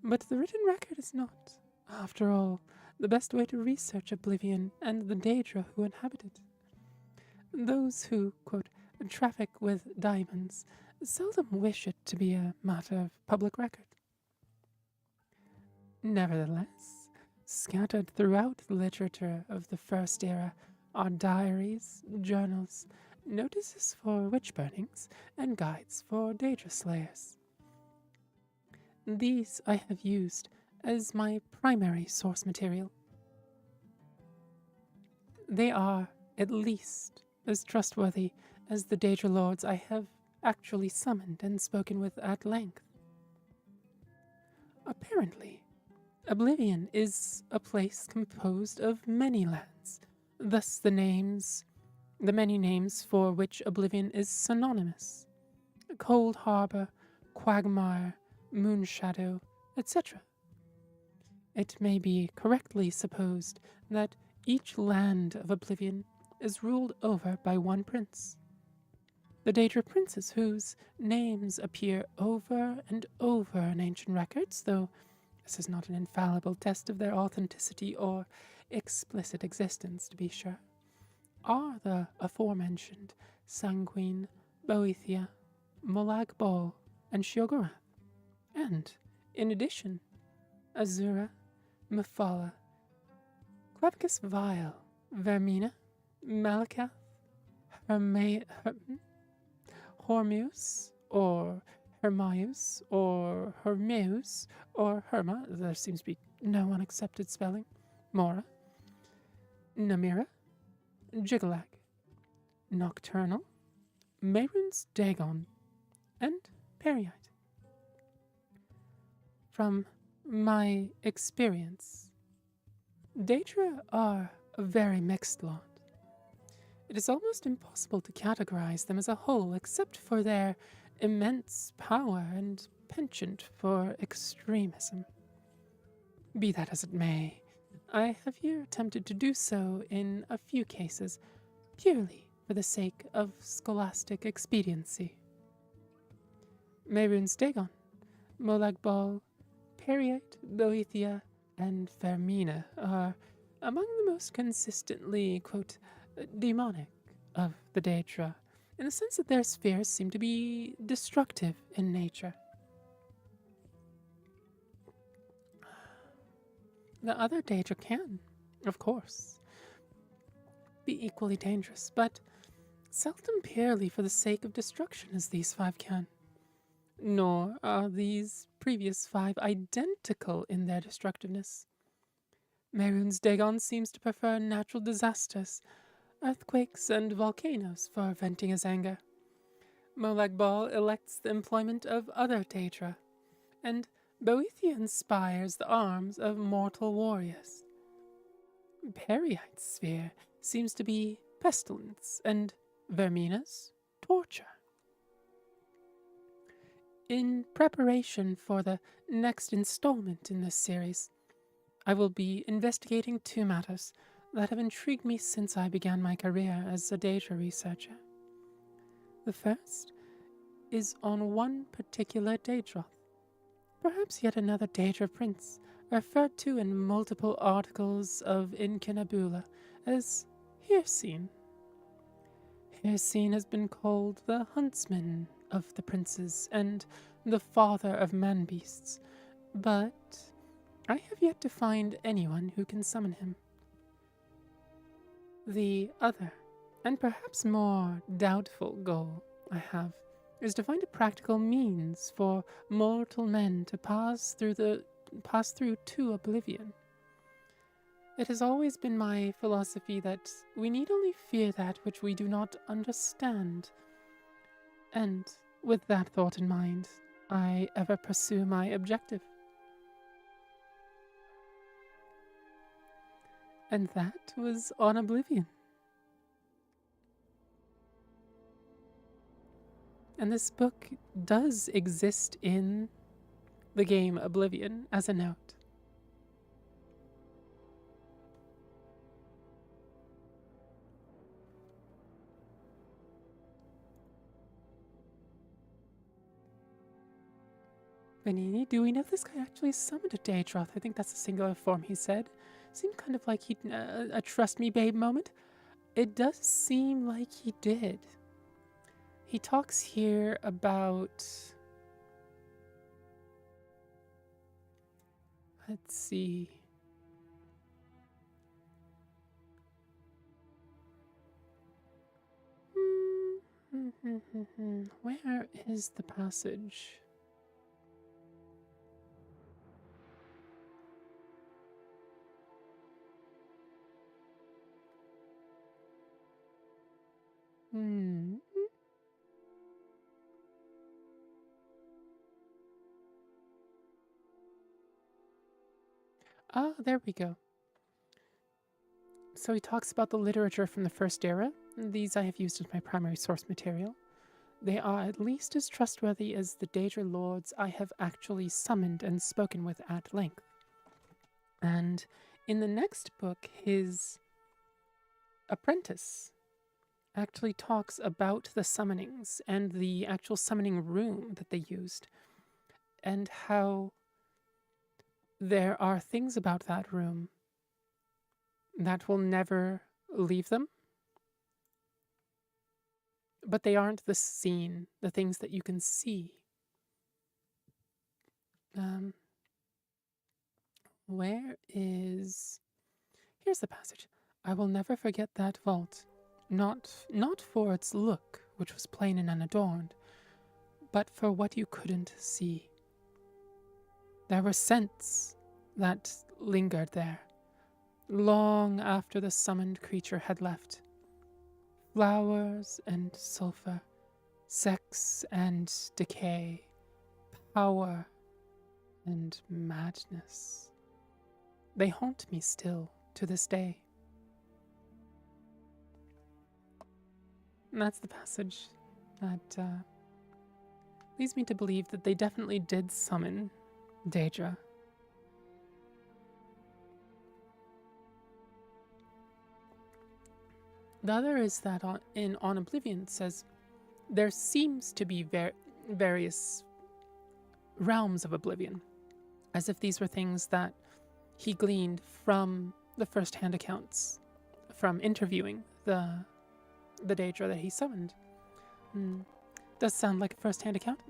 But the written record is not, after all, the best way to research Oblivion and the Daedra who inhabit it. Those who, quote, traffic with diamonds seldom wish it to be a matter of public record. Nevertheless, scattered throughout the literature of the First Era are diaries, journals, notices for witch burnings, and guides for Daedra slayers. These I have used as my primary source material. They are, at least, as trustworthy as the Daedra lords I have actually summoned and spoken with at length. Apparently, Oblivion is a place composed of many lands, thus the many names for which Oblivion is synonymous. Cold Harbor, Quagmire, Moonshadow, etc. It may be correctly supposed that each land of Oblivion is ruled over by one prince. The Daedra princes whose names appear over and over in ancient records, though this is not an infallible test of their authenticity or explicit existence, to be sure, are the aforementioned Sanguine, Boethia, Molag Bal, and Sheogorath, and, in addition, Azura, Mephala, Clavicus Vile, Vermina, Malakath, Hormuz, or Hermius, or Hermeus, or Herma, there seems to be no unaccepted spelling, Mora, Namira, Jigalag, Nocturnal, MidnightVisuals, and Periite. From my experience, Daedra are a very mixed lot. It is almost impossible to categorize them as a whole except for their immense power and penchant for extremism. Be that as it may, I have here attempted to do so in a few cases, purely for the sake of scholastic expediency. MidnightVisuals, Molag Bal, Periite, Boethia, and Vermina are among the most consistently, quote, demonic of the Daedra, in the sense that their spheres seem to be destructive in nature. The other Daedra can, of course, be equally dangerous, but seldom purely for the sake of destruction as these 5 can. Nor are these previous 5 identical in their destructiveness. MidnightVisuals seems to prefer natural disasters, earthquakes and volcanoes for venting his anger. Molag Bal elects the employment of other Daedra, and Boethia inspires the arms of mortal warriors. Periite's sphere seems to be pestilence, and Vermina's torture. In preparation for the next installment in this series, I will be investigating two matters that have intrigued me since I began my career as a data researcher. The first is on one particular Daedra, perhaps yet another Daedra prince, referred to in multiple articles of Incanabula as Hircine. Hircine has been called the huntsman of the princes and the father of man-beasts, but I have yet to find anyone who can summon him. The other, and perhaps more doubtful goal I have, is to find a practical means for mortal men to pass through to oblivion. It has always been my philosophy that we need only fear that which we do not understand. And with that thought in mind, I ever pursue my objective. And that was on Oblivion. And this book does exist in the game Oblivion as a note. Benini, do we know if this guy actually summoned a Daedroth? I think that's a singular form he said. Seemed kind of like he'd a trust me babe moment. It does seem like he did. He talks here about... Let's see. Where is the passage? Ah, there we go. So he talks about the literature from the First Era. These I have used as my primary source material. They are at least as trustworthy as the Daedra lords I have actually summoned and spoken with at length. And in the next book, his apprentice actually talks about the summonings and the actual summoning room that they used, and how there are things about that room that will never leave them. But they aren't the scene, the things that you can see. Where is... Here's the passage. I will never forget that vault. Not for its look, which was plain and unadorned, but for what you couldn't see. There were scents that lingered there, long after the summoned creature had left. Flowers and sulfur, sex and decay, power and madness. They haunt me still to this day. And that's the passage that leads me to believe that they definitely did summon Daedra. The other is that on Oblivion it says there seems to be various realms of Oblivion, as if these were things that he gleaned from the first-hand accounts, from interviewing the Daedra that he summoned. Does sound like a first-hand account.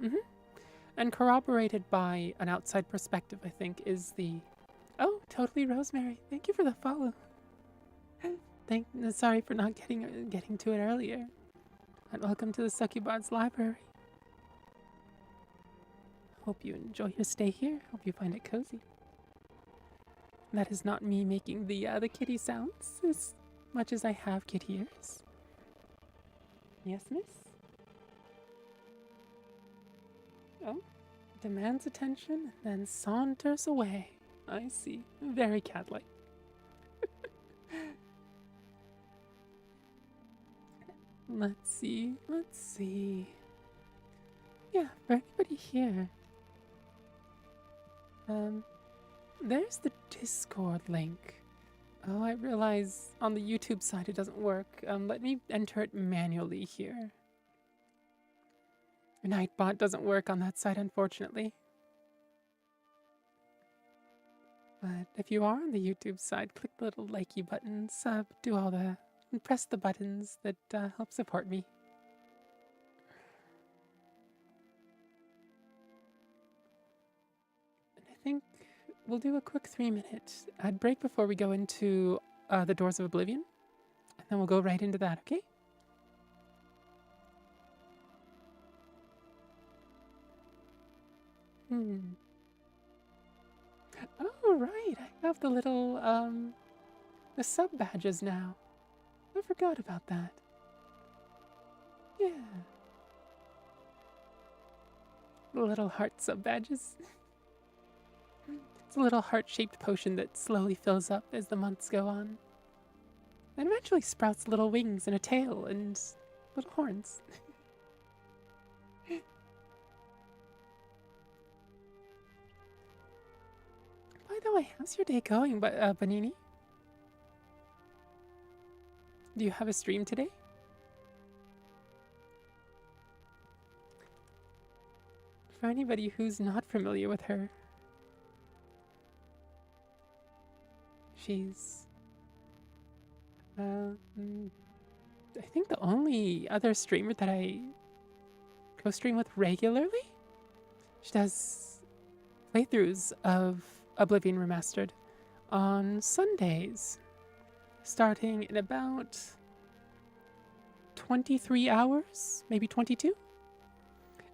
And corroborated by an outside perspective, I think, is the... Oh, totally Rosemary. Thank you for the follow. Sorry for not getting to it earlier. And welcome to the Succubard's library. Hope you enjoy your stay here. Hope you find it cozy. That is not me making the kitty sounds, as much as I have kitty ears. Yes, miss? Oh, demands attention, then saunters away. I see. Very cat-like. Let's see. Yeah, for anybody here, there's the Discord link. Oh, I realize on the YouTube side it doesn't work. Let me enter it manually here. Nightbot doesn't work on that side, unfortunately. But if you are on the YouTube side, click the little likey button, sub, do all the, and press the buttons that help support me. And I think we'll do a quick 3-minute ad break before we go into the Doors of Oblivion. And then we'll go right into that, okay? Oh, right. I have the little, the sub badges now. I forgot about that. Yeah. The little heart sub badges. It's a little heart-shaped potion that slowly fills up as the months go on. And eventually sprouts little wings and a tail and little horns. By the way, how's your day going, Banini? Do you have a stream today? For anybody who's not familiar with her, she's I think the only other streamer that I co-stream with regularly. She does playthroughs of Oblivion Remastered on Sundays, starting in about 23 hours, maybe 22.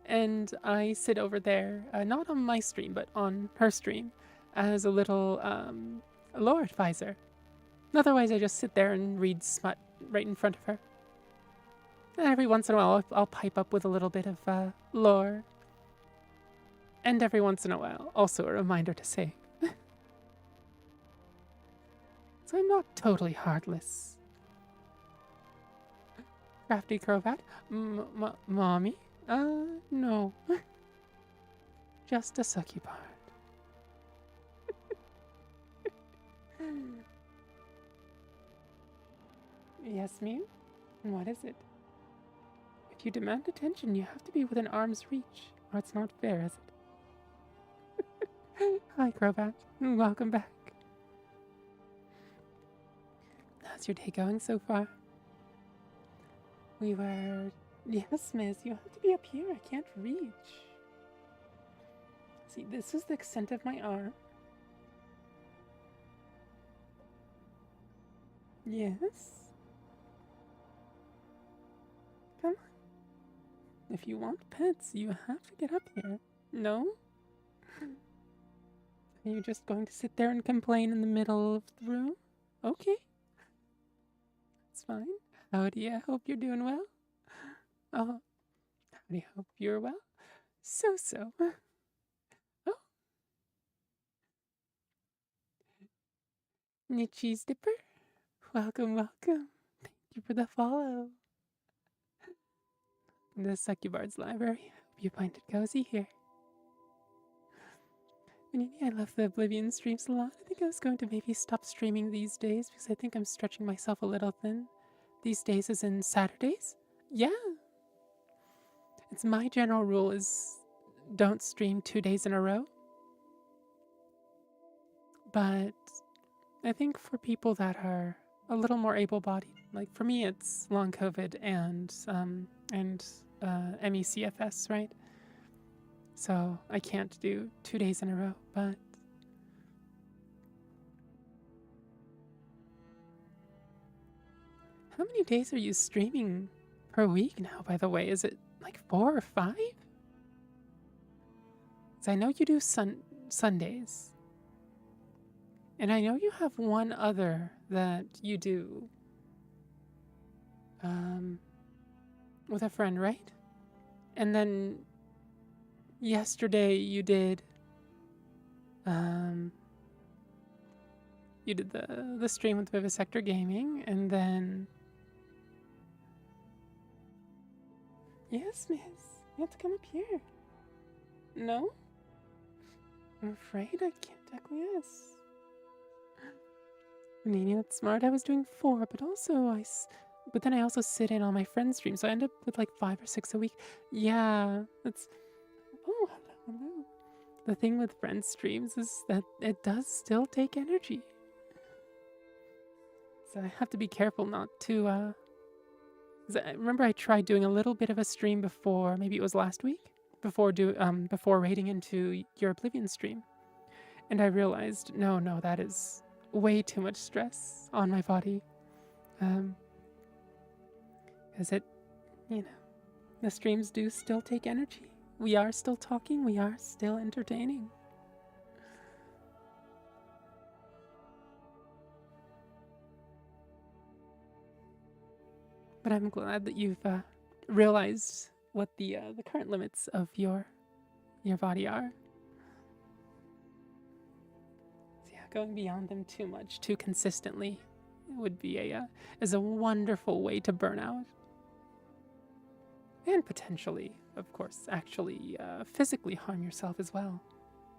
And I sit over there, not on my stream, but on her stream, as a little lore advisor. Otherwise, I just sit there and read smut right in front of her. And every once in a while, I'll pipe up with a little bit of lore. And every once in a while, also a reminder to save. So I'm not totally heartless. Crafty Crowbat? Mommy? No. Just a Succubard. Yes, Mew? What is it? If you demand attention, you have to be within arm's reach, or it's not fair, is it? Hi, Crowbat. Welcome back. How's your day going so far? We were... Yes, miss, you have to be up here. I can't reach. See, this is the extent of my arm. Yes? Come on. If you want pets, you have to get up here. No? Are you just going to sit there and complain in the middle of the room? Okay. That's fine. Howdy, I hope you're doing well. Oh, howdy, hope you're well. So. Oh. Nitchy's Dipper. Welcome. Thank you for the follow. The Succubard's library. Hope you find it cozy here. I love the Oblivion streams a lot. I think I was going to maybe stop streaming these days because I think I'm stretching myself a little thin. These days as in Saturdays? Yeah. It's my general rule is don't stream 2 days in a row. But I think for people that are a little more able-bodied, like for me it's long COVID and MECFS, right? So I can't do 2 days in a row, but how many days are you streaming per week now, by the way? Is it like 4 or 5? Because I know you do Sundays. And I know you have one other that you do with a friend, right? And then yesterday you did the stream with Vivisector Gaming, and then yes, miss. You have to come up here. No? I'm afraid I can't acquiesce. Nini, that's smart. I was doing 4, but also but then I also sit in on my friend's stream, so I end up with like 5 or 6 a week. Yeah, that's... Oh, hello. The thing with friend streams is that it does still take energy. So I have to be careful not to, I remember I tried doing a little bit of a stream before, maybe it was last week, before raiding into your Oblivion stream. And I realized, no, that is way too much stress on my body. Because the streams do still take energy. We are still talking, we are still entertaining. But I'm glad that you've realized what the current limits of your body are. So yeah, going beyond them too much, too consistently, would be is a wonderful way to burn out. And potentially, of course, actually physically harm yourself as well.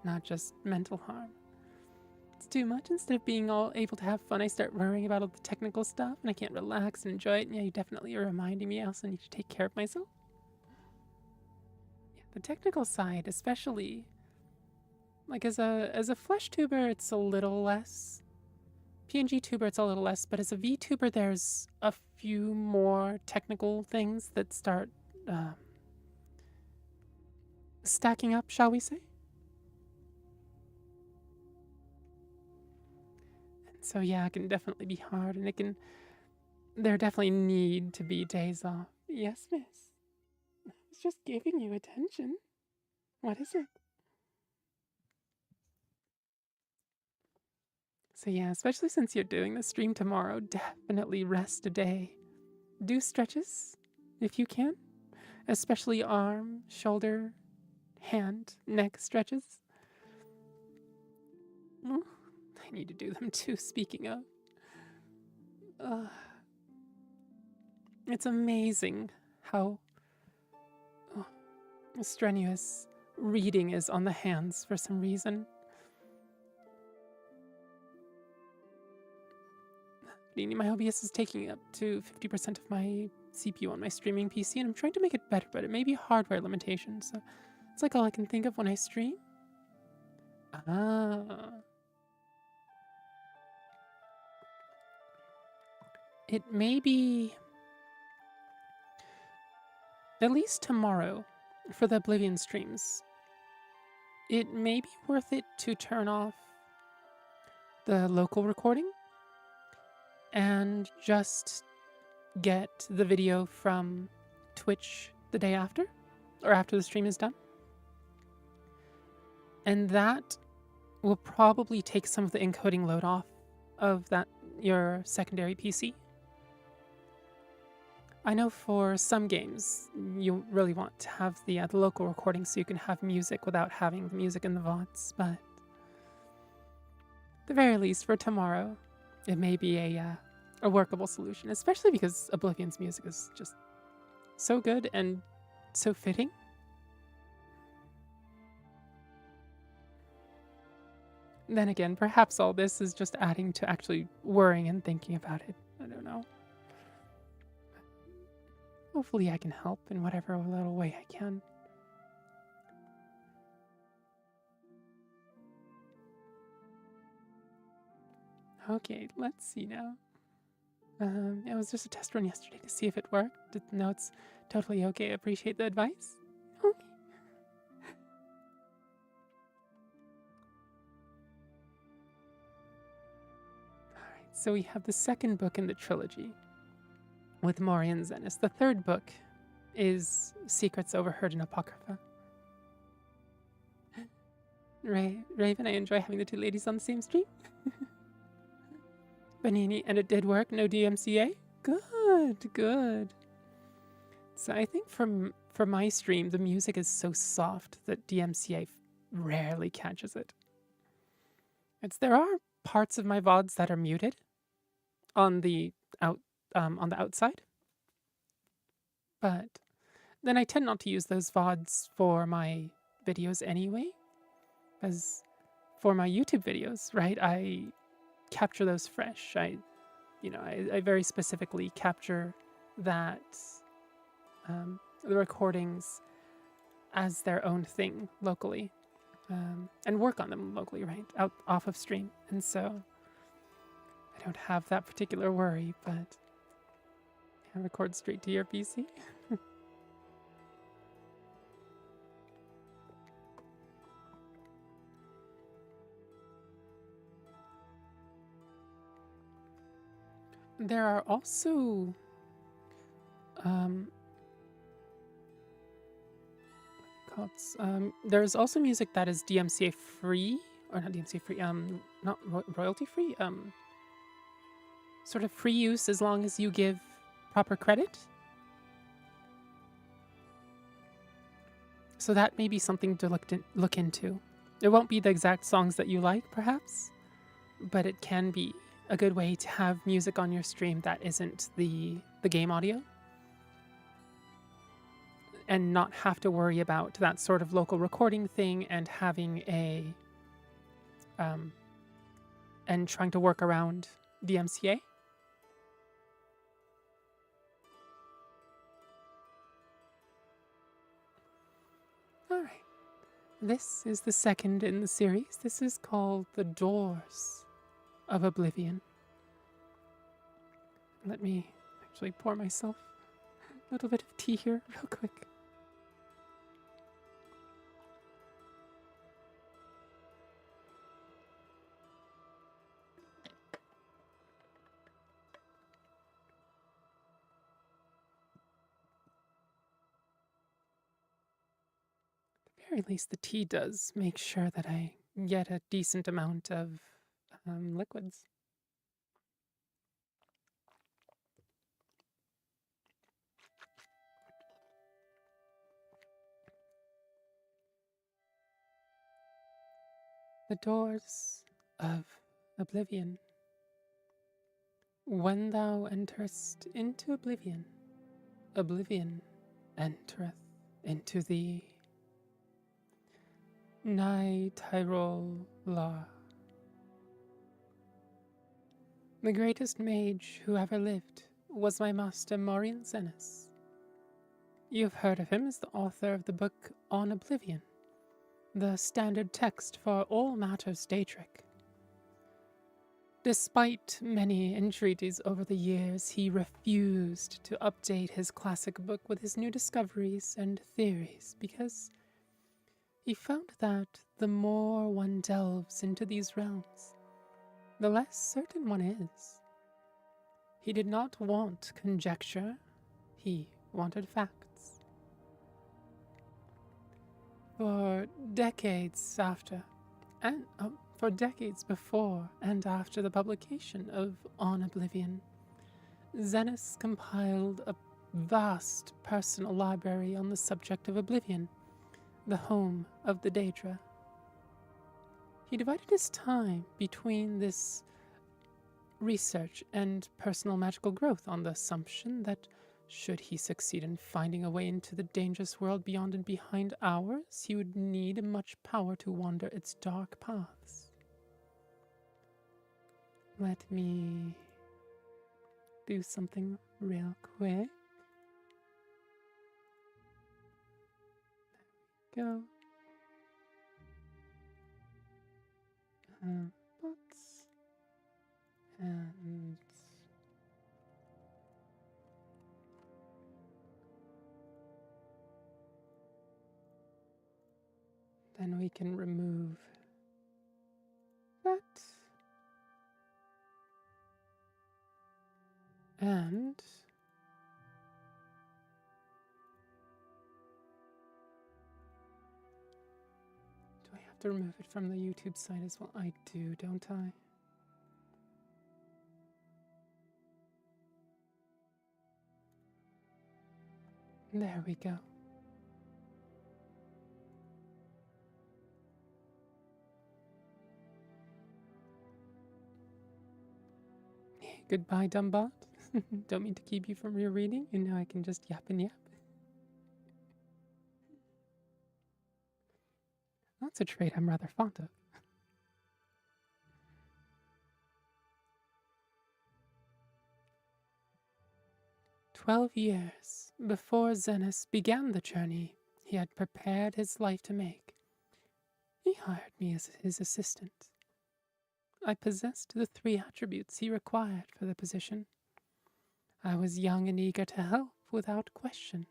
Not just mental harm. It's too much. Instead of being all able to have fun, I start worrying about all the technical stuff, and I can't relax and enjoy it. And yeah, you definitely are reminding me I also need to take care of myself. Yeah, the technical side, especially, like as a flesh tuber, it's a little less. PNG tuber, it's a little less, but as a VTuber, there's a few more technical things that start stacking up, shall we say? And so yeah, it can definitely be hard, and there definitely need to be days off. Yes, miss. I was just giving you attention. What is it? So yeah, especially since you're doing the stream tomorrow, definitely rest a day. Do stretches, if you can. Especially arm, shoulder, hand, neck stretches. Oh, I need to do them too, speaking of. It's amazing how strenuous reading is on the hands for some reason. My OBS is taking up to 50% of my CPU on my streaming PC, and I'm trying to make it better, but it may be hardware limitations. So it's like all I can think of when I stream. It may be, at least tomorrow, for the Oblivion streams, it may be worth it to turn off the local recording and just get the video from Twitch the day after, or after the stream is done. And that will probably take some of the encoding load off of your secondary PC. I know for some games, you really want to have the local recording so you can have music without having the music in the VODs, but at the very least, for tomorrow, it may be a workable solution, especially because Oblivion's music is just so good and so fitting. Then again, perhaps all this is just adding to actually worrying and thinking about it. I don't know. Hopefully I can help in whatever little way I can. Okay, let's see now. It was just a test run yesterday to see if it worked. No, it's totally okay. I appreciate the advice. Okay. Alright, so we have the second book in the trilogy with Mori and Zenith. The third book is Secrets Overheard in Apocrypha. Raven, I enjoy having the two ladies on the same stream. Banini, and it did work? No DMCA? Good. So I think for my stream, the music is so soft that DMCA rarely catches it. There are parts of my VODs that are muted on the outside, but then I tend not to use those VODs for my videos anyway. As for my YouTube videos, right, I capture those fresh. I very specifically capture that, the recordings as their own thing locally, and work on them locally, right, off of stream. And so I don't have that particular worry, but I record straight to your PC. There are also there's also music that is DMCA free, or not DMCA free, not royalty free, sort of free use as long as you give proper credit. So that may be something to look into. It won't be the exact songs that you like, perhaps, but it can be a good way to have music on your stream that isn't the game audio, and not have to worry about that sort of local recording thing and having and trying to work around DMCA. All right. This is the second in the series. This is called The Doors of Oblivion. Let me actually pour myself a little bit of tea here real quick. At the very least, the tea does make sure that I get a decent amount of liquids. The Doors of Oblivion. When thou enterest into oblivion, oblivion entereth into thee. Nigh Tyrol La. The greatest mage who ever lived was my master Morian Zenas. You have heard of him as the author of the book On Oblivion, the standard text for all matters Daedric. Despite many entreaties over the years, he refused to update his classic book with his new discoveries and theories because he found that the more one delves into these realms, the less certain one is. He did not want conjecture, he wanted facts. For decades before and after the publication of On Oblivion, Zenas compiled a vast personal library on the subject of Oblivion, the home of the Daedra. He divided his time between this research and personal magical growth on the assumption that should he succeed in finding a way into the dangerous world beyond and behind ours, he would need much power to wander its dark paths. Let me do something real quick. There we go. Bots. And then we can remove that. And do I have to remove it from the YouTube side as well? I do, don't I? There we go. Goodbye, dumb bot. Don't mean to keep you from your reading, and now I can just yap and yap. It's a trait I'm rather fond of. 12 years before Xenos began the journey he had prepared his life to make, he hired me as his assistant. I possessed the 3 attributes he required for the position. I was young and eager to help without question.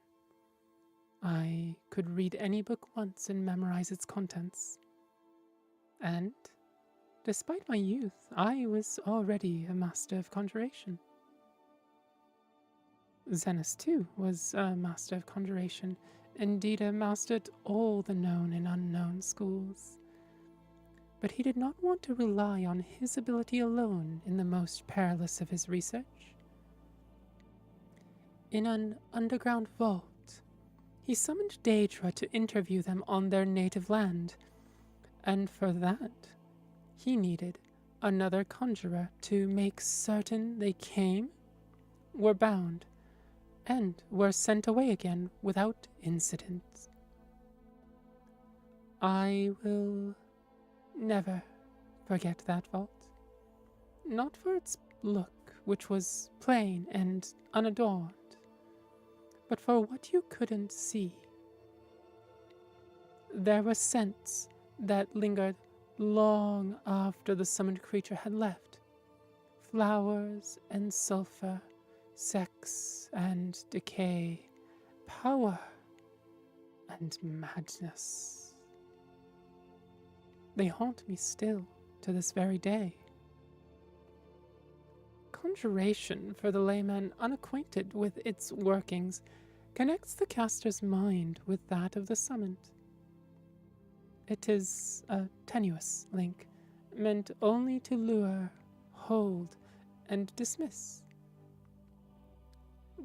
I could read any book once and memorize its contents. And, despite my youth, I was already a master of conjuration. Xenos, too, was a master of conjuration, indeed a master at all the known and unknown schools. But he did not want to rely on his ability alone in the most perilous of his research. In an underground vault, he summoned Daedra to interview them on their native land, and for that, he needed another conjurer to make certain they came, were bound, and were sent away again without incident. I will never forget that vault. Not for its look, which was plain and unadorned, but for what you couldn't see. There were scents that lingered long after the summoned creature had left. Flowers and sulfur, sex and decay, power and madness. They haunt me still to this very day. Conjuration, for the layman unacquainted with its workings, connects the caster's mind with that of the summoned. It is a tenuous link, meant only to lure, hold, and dismiss.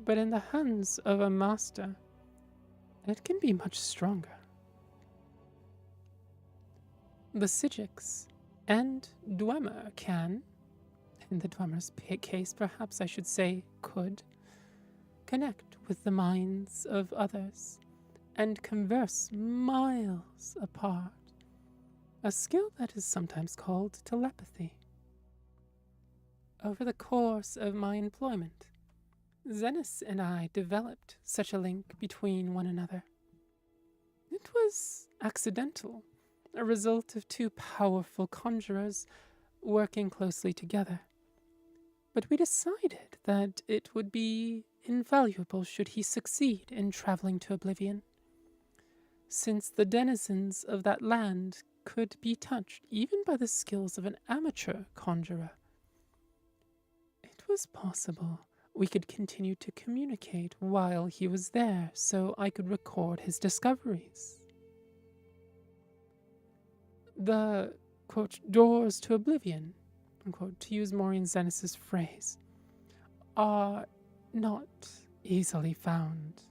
But in the hands of a master, it can be much stronger. The Psijics and Dwemer can, in the Dwemer's case perhaps I should say could, connect with the minds of others and converse miles apart, a skill that is sometimes called telepathy. Over the course of my employment, Xenos and I developed such a link between one another. It was accidental, a result of 2 powerful conjurers working closely together. But we decided that it would be invaluable should he succeed in traveling to Oblivion, since the denizens of that land could be touched even by the skills of an amateur conjurer. It was possible we could continue to communicate while he was there, so I could record his discoveries. The, quote, doors to Oblivion, unquote, to use Maureen Xenos' phrase, are not easily found,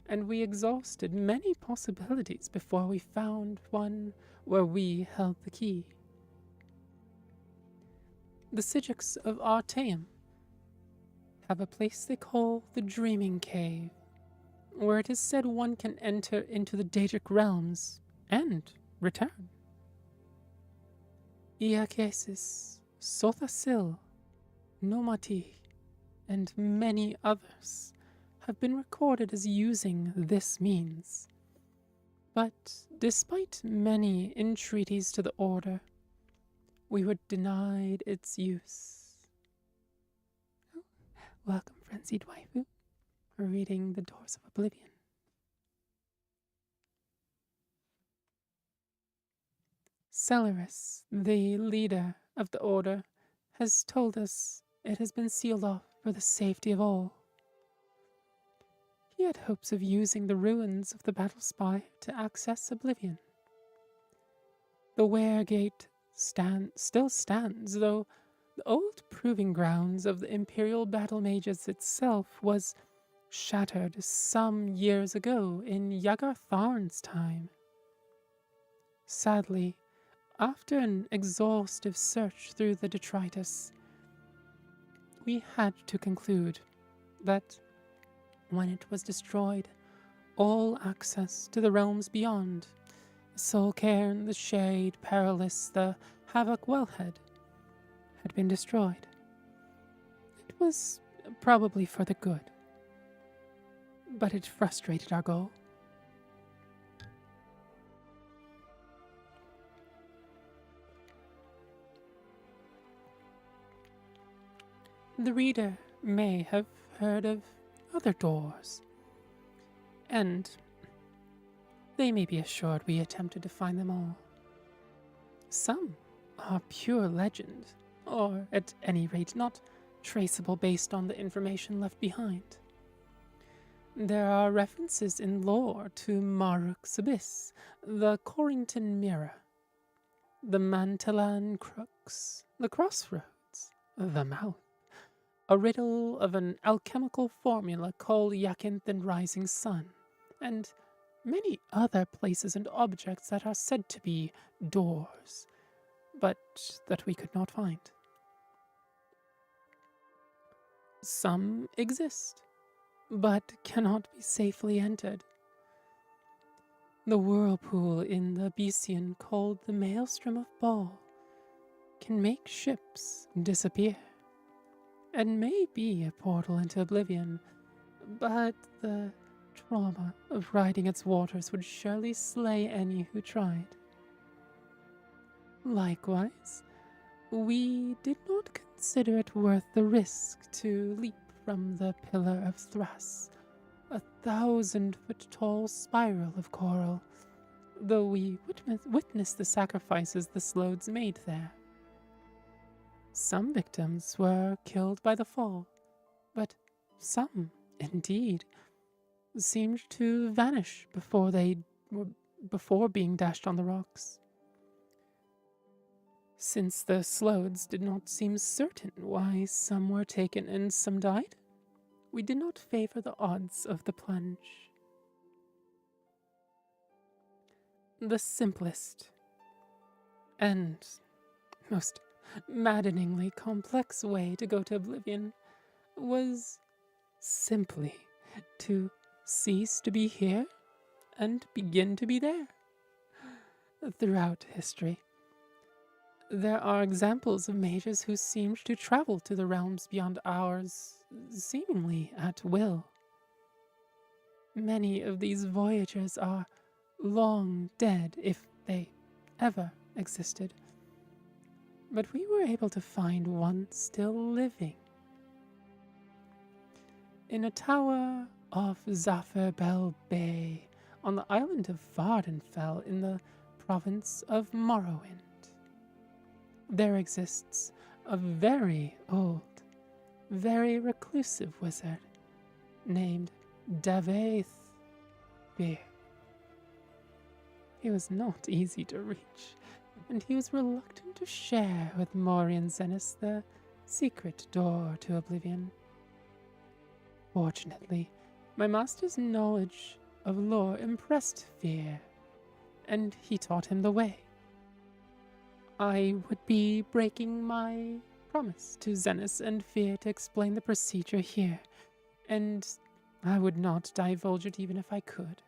and we exhausted many possibilities before we found one where we held the key. The Psijics of Artaeum have a place they call the Dreaming Cave, where it is said one can enter into the Daedric realms and return. Iakesis, Sothasil, Nomati, and many others have been recorded as using this means. But despite many entreaties to the order, we were denied its use. Oh, welcome, frenzied waifu, reading The Doors of Oblivion. Celeris, the leader of the order, has told us it has been sealed off for the safety of all. He had hopes of using the ruins of the Battle Spire to access Oblivion. The Weregate still stands, though the old proving grounds of the Imperial Battle Mages itself was shattered some years ago in Yagar Tharn's time. Sadly, after an exhaustive search through the detritus, we had to conclude that when it was destroyed, all access to the realms beyond, Soul Cairn, the Shade, Perilous, the Havoc Wellhead had been destroyed. It was probably for the good, but it frustrated our goal. The reader may have heard of other doors, and they may be assured we attempted to find them all. Some are pure legend, or at any rate not traceable based on the information left behind. There are references in lore to Maruk's Abyss, the Corrington Mirror, the Mantalan Crux, the Crossroads, the Mouth, a riddle of an alchemical formula called Yakinth and Rising Sun, and many other places and objects that are said to be doors, but that we could not find. Some exist, but cannot be safely entered. The whirlpool in the Besian called the Maelstrom of Baal can make ships disappear, and may be a portal into oblivion, but the trauma of riding its waters would surely slay any who tried. Likewise, we did not consider it worth the risk to leap from the Pillar of Thras, a 1,000-foot-tall spiral of coral, though we witnessed the sacrifices the Slodes made there. Some victims were killed by the fall, but some, indeed, seemed to vanish before being dashed on the rocks. Since the Slodes did not seem certain why some were taken and some died, we did not favor the odds of the plunge. The simplest and most maddeningly complex way to go to oblivion was simply to cease to be here and begin to be there. Throughout history, there are examples of mages who seemed to travel to the realms beyond ours, seemingly at will. Many of these voyagers are long dead, if they ever existed. But we were able to find one still living. In a tower off Zafir Bay, on the island of Vardenfell in the province of Morrowind, there exists a very old, very reclusive wizard named Davaith Beer. He was not easy to reach, and he was reluctant to share with Morian Zenis the secret door to oblivion. Fortunately, my master's knowledge of lore impressed Fear, and he taught him the way. I would be breaking my promise to Zenis and Fear to explain the procedure here, and I would not divulge it even if I could.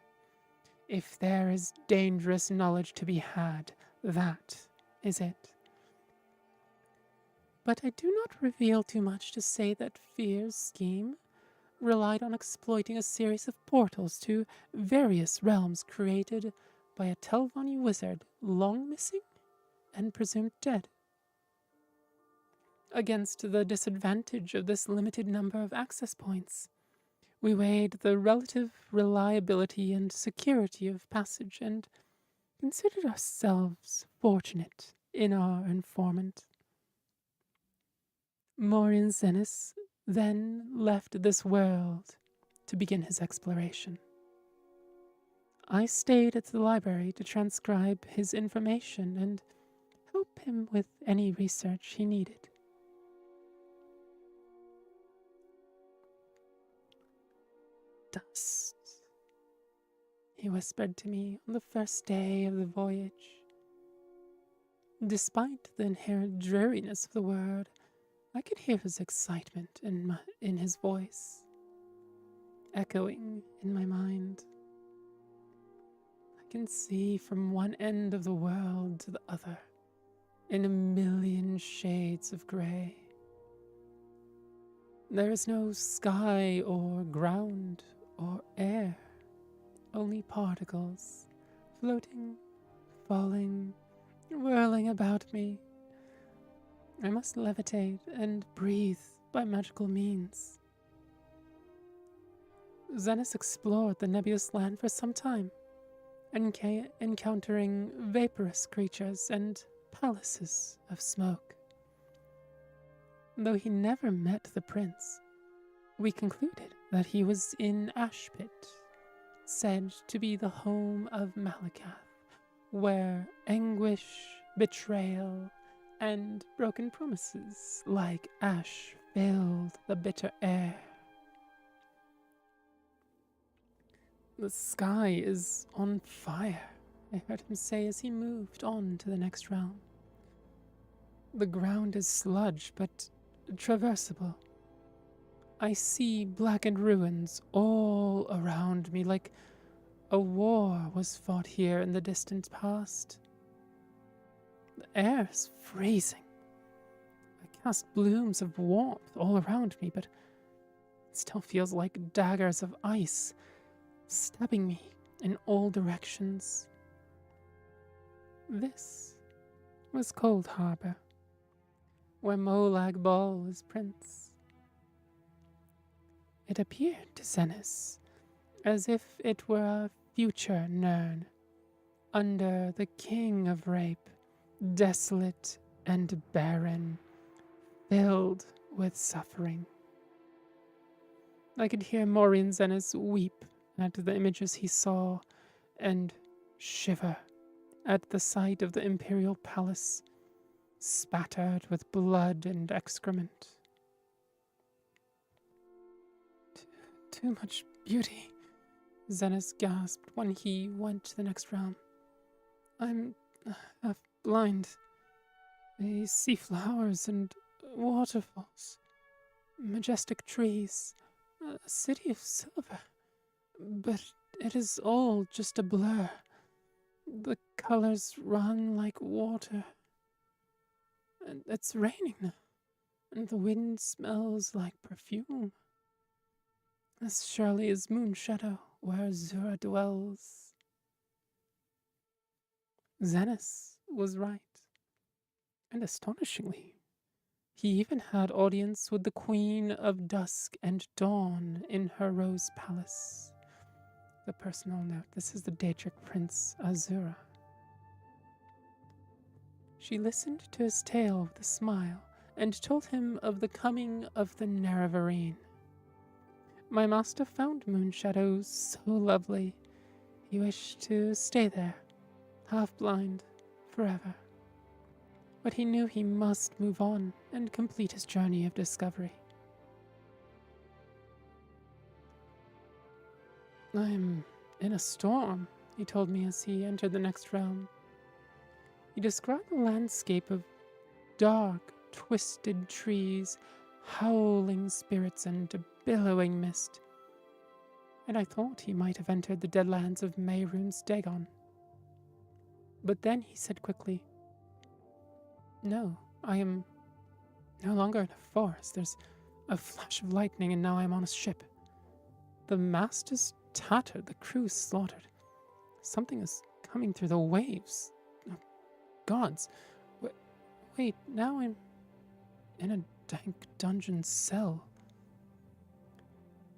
If there is dangerous knowledge to be had, that is it. But I do not reveal too much to say that Fear's scheme relied on exploiting a series of portals to various realms created by a Telvanni wizard long missing and presumed dead. Against the disadvantage of this limited number of access points, we weighed the relative reliability and security of passage and considered ourselves fortunate in our informant. Morian Zenis then left this world to begin his exploration. I stayed at the library to transcribe his information and help him with any research he needed. Dust, he whispered to me on the first day of the voyage. Despite the inherent dreariness of the word, I could hear his excitement in his voice, echoing in my mind. can see from one end of the world to the other in a million shades of grey. There is no sky or ground or air, only particles floating, falling, whirling about me. I must levitate and breathe by magical means. Xenos explored the nebulous land for some time, encountering vaporous creatures and palaces of smoke. Though he never met the prince, we concluded that he was in Ashpit, said to be the home of Malakath, where anguish, betrayal, and broken promises like ash filled the bitter air. The sky is on fire, I heard him say as he moved on to the next realm. The ground is sludge, but traversable. I see blackened ruins all around me, like a war was fought here in the distant past. The air is freezing. I cast blooms of warmth all around me, but it still feels like daggers of ice stabbing me in all directions. This was Cold Harbor, where Molag Bal was prince. It appeared to Xenos as if it were a future Nirn, under the king of rape, desolate and barren, filled with suffering. I could hear Maureen Xenos weep at the images he saw and shiver at the sight of the imperial palace, spattered with blood and excrement. Too much beauty, Xenos gasped when he went to the next realm. I'm half blind. I see flowers and waterfalls, majestic trees, a city of silver. But it is all just a blur. The colors run like water. And it's raining now, and the wind smells like perfume. As surely as moon shadow where Azura dwells. Xenos was right. And astonishingly, he even had audience with the Queen of Dusk and Dawn in her Rose Palace. The personal note, this is the Daedric Prince Azura. She listened to his tale with a smile and told him of the coming of the Nerevarine. My master found Moonshadow so lovely, he wished to stay there, half-blind, forever. But he knew he must move on and complete his journey of discovery. I'm in a storm, he told me as he entered the next realm. He described the landscape of dark, twisted trees, howling spirits, and a billowing mist. And I thought he might have entered the deadlands of Mehrunes Dagon. But then he said quickly, "No, I am no longer in a forest. There's a flash of lightning, and now I am on a ship. The mast is tattered, the crew is slaughtered. Something is coming through the waves. Oh, gods. Wait, now I'm in a dank dungeon cell."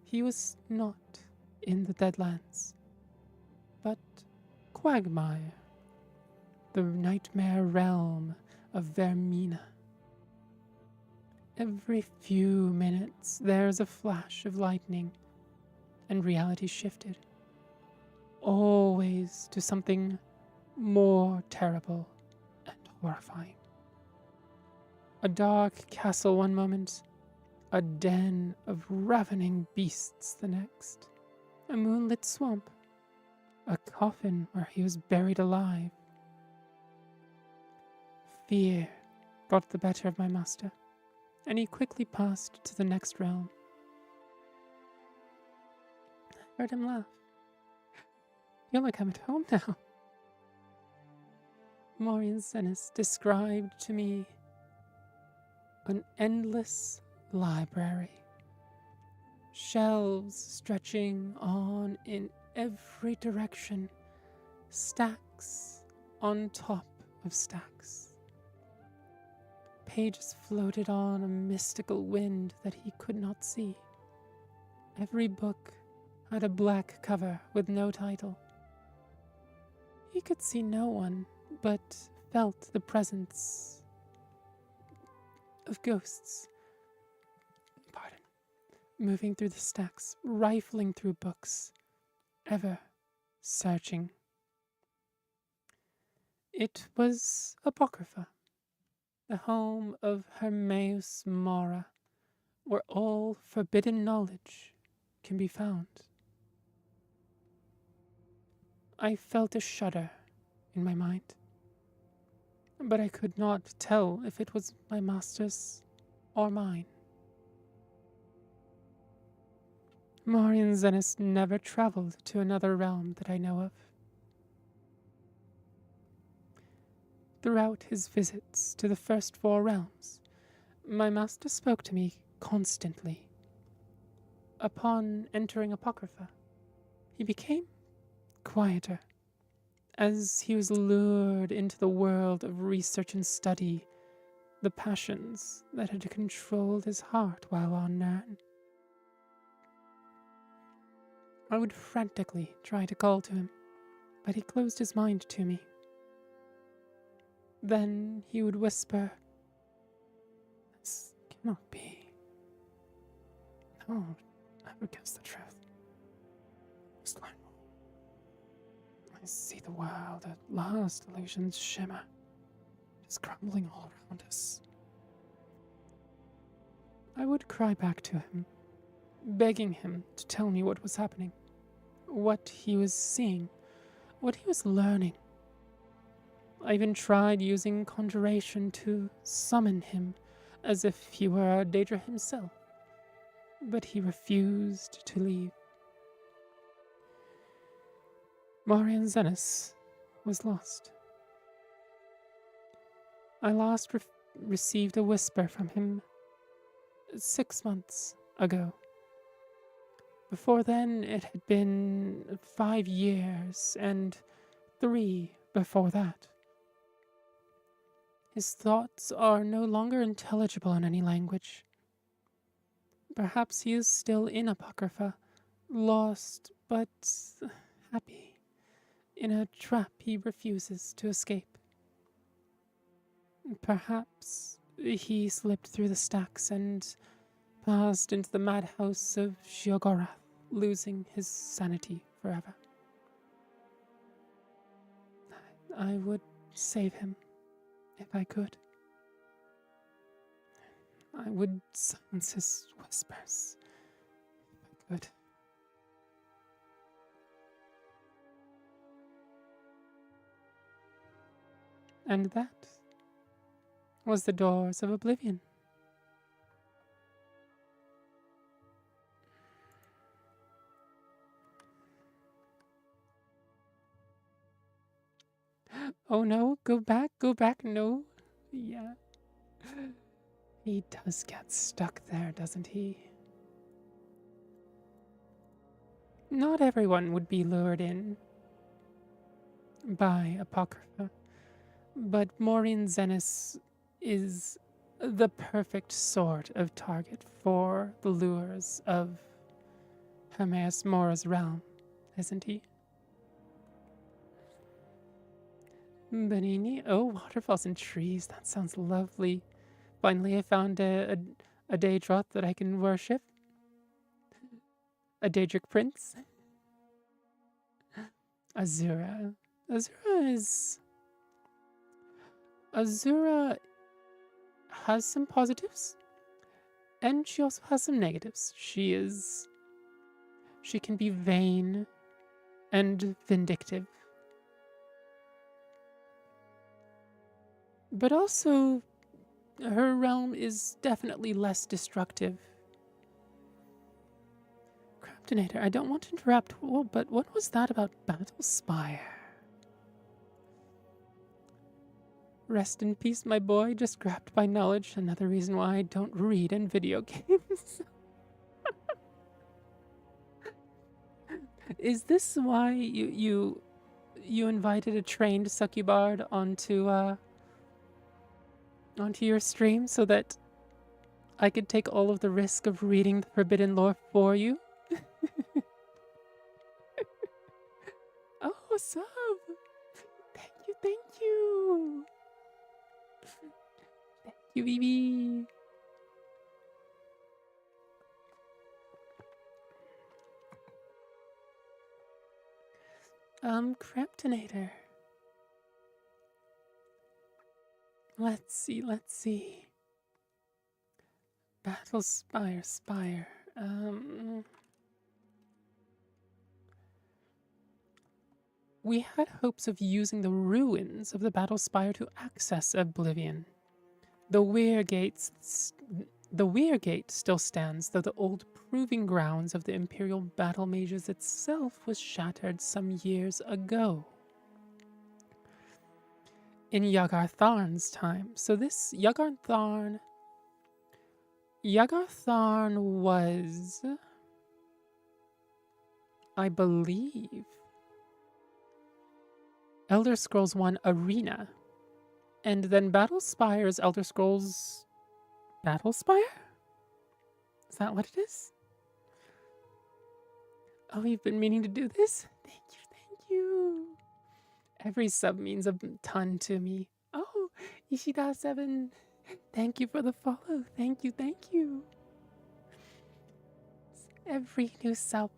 He was not in the Deadlands, but Quagmire, the nightmare realm of Vermina. Every few minutes there's a flash of lightning, and reality shifted, always to something more terrible and horrifying. A dark castle one moment, a den of ravening beasts the next, a moonlit swamp, a coffin where he was buried alive. Fear got the better of my master, and he quickly passed to the next realm. I heard him laugh. feel like I'm at home now. LemonStxDesign described to me an endless library, shelves stretching on in every direction, stacks on top of stacks. Pages floated on a mystical wind that he could not see. Every book had a black cover with no title. He could see no one, but felt the presence of ghosts. Moving through the stacks, rifling through books, ever searching. It was Apocrypha, the home of Hermaeus Mora, where all forbidden knowledge can be found. I felt a shudder in my mind, but I could not tell if it was my master's or mine. LemonStxDesign never traveled to another realm that I know of. Throughout his visits to the first 4 realms, my master spoke to me constantly. Upon entering Apocrypha, he became quieter, as he was lured into the world of research and study, the passions that had controlled his heart while on Nern. I would frantically try to call to him, but he closed his mind to me. Then he would whisper, "This cannot be. No, never guess the truth. I see the world at last, illusions shimmer. It is crumbling all around us." I would cry back to him, begging him to tell me what was happening, what he was seeing, what he was learning. I even tried using conjuration to summon him, as if he were Daedra himself, but he refused to leave. LemonStxDesign was lost. I last received a whisper from him 6 months ago. Before then, it had been 5 years, and 3 before that. His thoughts are no longer intelligible in any language. Perhaps he is still in Apocrypha, lost but happy, in a trap he refuses to escape. Perhaps he slipped through the stacks and passed into the madhouse of Sheogorath, losing his sanity forever. I would save him if I could. I would silence his whispers if I could. And that was the doors of oblivion. Oh no, go back, no. Yeah. He does get stuck there, doesn't he? Not everyone would be lured in by Apocrypha, but LemonStxDesign is the perfect sort of target for the lures of Hermaeus Mora's realm, isn't he? Benini, oh, waterfalls and trees, that sounds lovely. Finally, I found a Daedra that I can worship. A Daedric prince. Azura. Azura has some positives, and she also has some negatives. She can be vain and vindictive, but also her realm is definitely less destructive. Crap, Kryptonator, I don't want to interrupt, but what was that about Battlespire? Rest in peace, my boy, just grabbed by knowledge. Another reason why I don't read in video games. Is this why you invited a trained Succubard onto your stream so that I could take all of the risk of reading the forbidden lore for you? Oh, sub! Thank you, thank you! Thank you, BB! Kryptonator. Let's see. Spire. We had hopes of using the ruins of the Battlespire to access Oblivion. The Weir Gate still stands, though the old proving grounds of the Imperial Battle Mages itself was shattered some years ago. In Yogg-Tharn's time. So this Yogg-Tharn was, I believe, Elder Scrolls 1 Arena. And then Battlespire is Elder Scrolls Battlespire? Is that what it is? Oh, you've been meaning to do this? Thank you. Every sub means a ton to me. Oh, Ishida7. Thank you for the follow. Thank you. Every new sub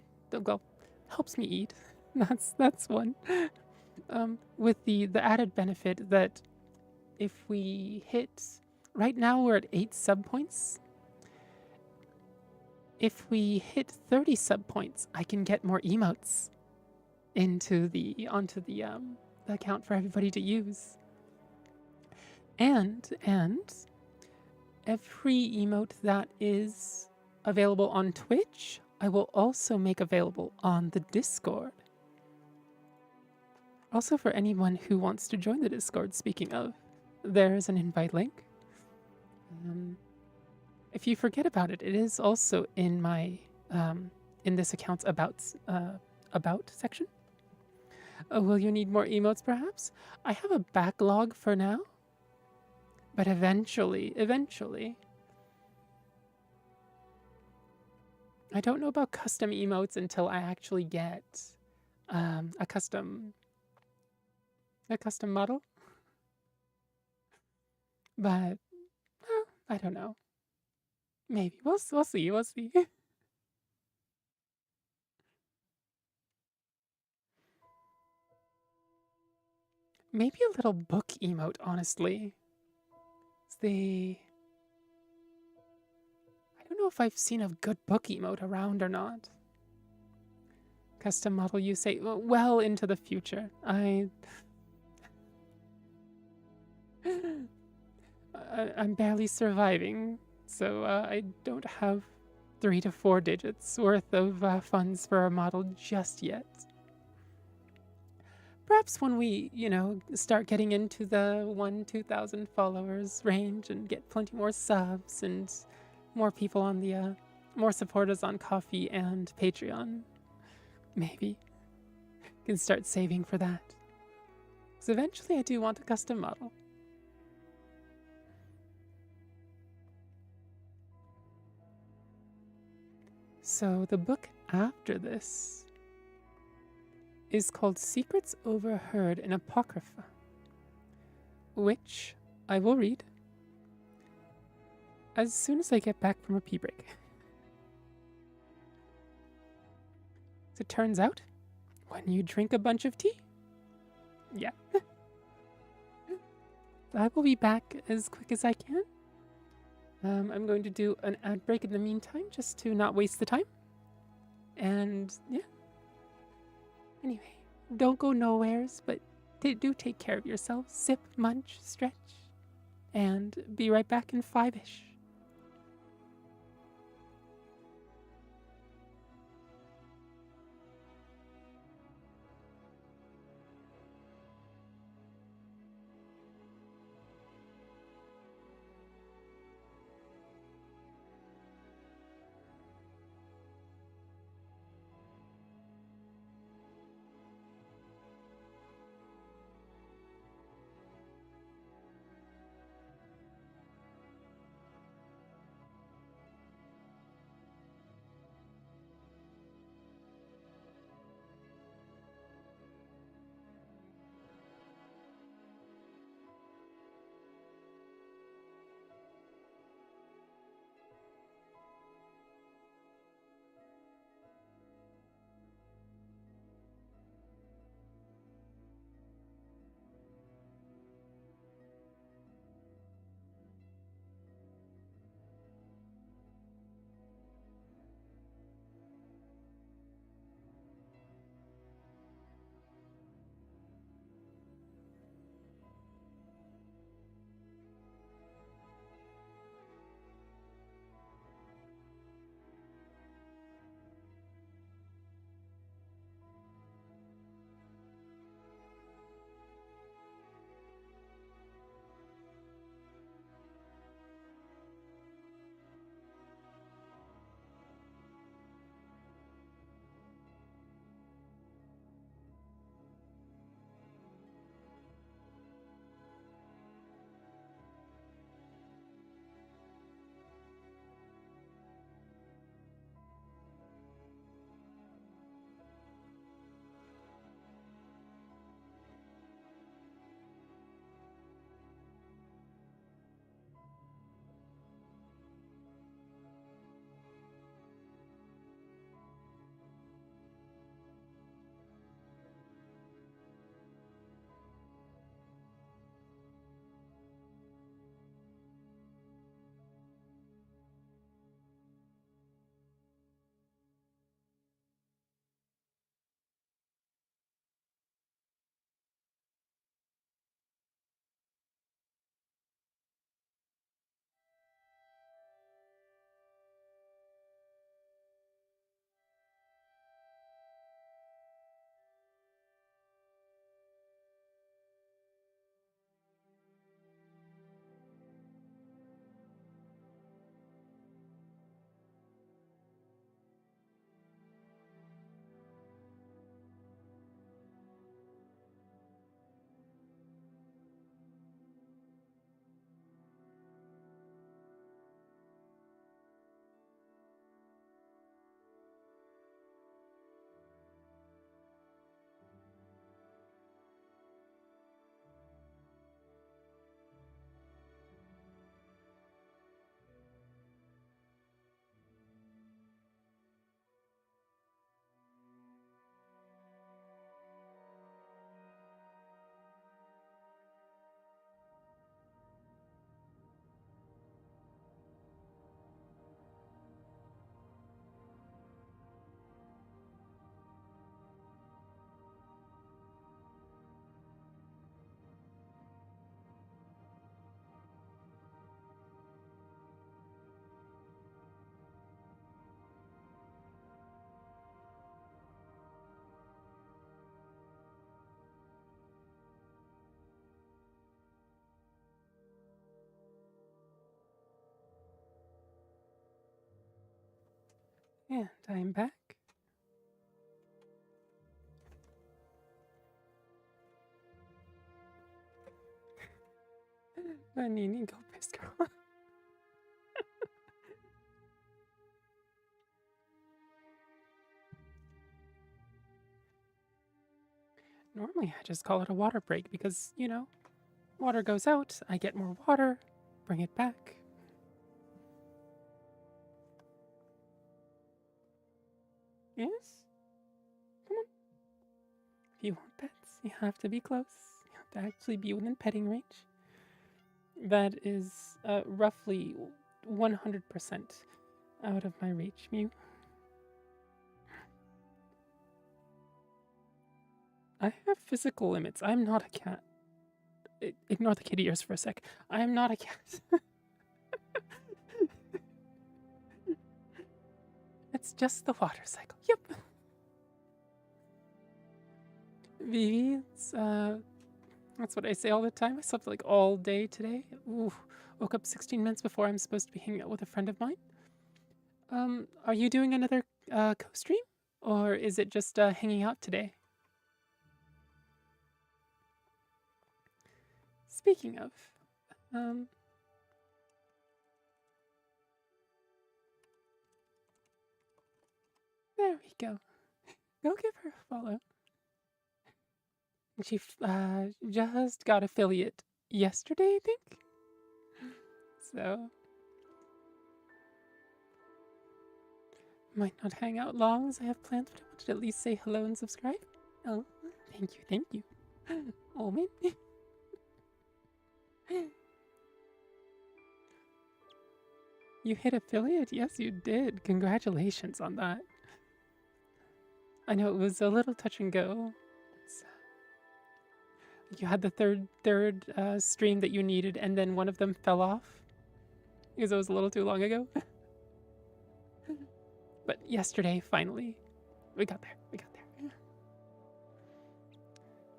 helps me eat. That's one. With the added benefit that if we hit, right now we're at 8 sub points. If we hit 30 sub points, I can get more emotes onto the account for everybody to use. And every emote that is available on Twitch, I will also make available on the Discord. Also, for anyone who wants to join the Discord, speaking of, there is an invite link. If you forget about it, it is also in my in this account's about section. Will you need more emotes, perhaps? I have a backlog for now, but eventually. I don't know about custom emotes until I actually get a custom model. But I don't know. Maybe we'll see. Maybe a little book emote, honestly. I don't know if I've seen a good book emote around or not. Custom model, you say? Well into the future. I'm barely surviving, so I don't have 3 to 4 digits worth of funds for a model just yet. Perhaps when we, start getting into the 1,000-2,000 followers range and get plenty more subs and more people on the, more supporters on Ko-fi and Patreon, maybe can start saving for that. Because eventually I do want a custom model. So the book after this is called Secrets Overheard in Apocrypha, which I will read as soon as I get back from a pee break. As it turns out, when you drink a bunch of tea, yeah. I will be back as quick as I can. I'm going to do an ad break in the meantime, just to not waste the time. And, yeah. Anyway, don't go nowheres, but do take care of yourself. Sip, munch, stretch, and be right back in 5-ish. And I'm back. Nini, go piss girl. Normally I just call it a water break because, you know, water goes out, I get more water, bring it back. Yes? Come on. If you want pets, you have to be close. You have to actually be within petting range. That is roughly 100% out of my reach, Mew. I have physical limits. I'm not a cat. Ignore the kitty ears for a sec. I am not a cat. It's just the water cycle. Yep. Vivi, that's what I say all the time. I slept like all day today. Ooh, woke up 16 minutes before I'm supposed to be hanging out with a friend of mine. Are you doing another co-stream? Or is it just hanging out today? Speaking of, there we go. Go give her a follow. She just got affiliate yesterday, I think. So might not hang out long as I have plans, but I wanted to at least say hello and subscribe. Oh, thank you, thank you. Oh man. You hit affiliate? Yes, you did. Congratulations on that. I know it was a little touch and go. You had the third stream that you needed, and then one of them fell off because it was a little too long ago. But yesterday, finally, we got there. We got there.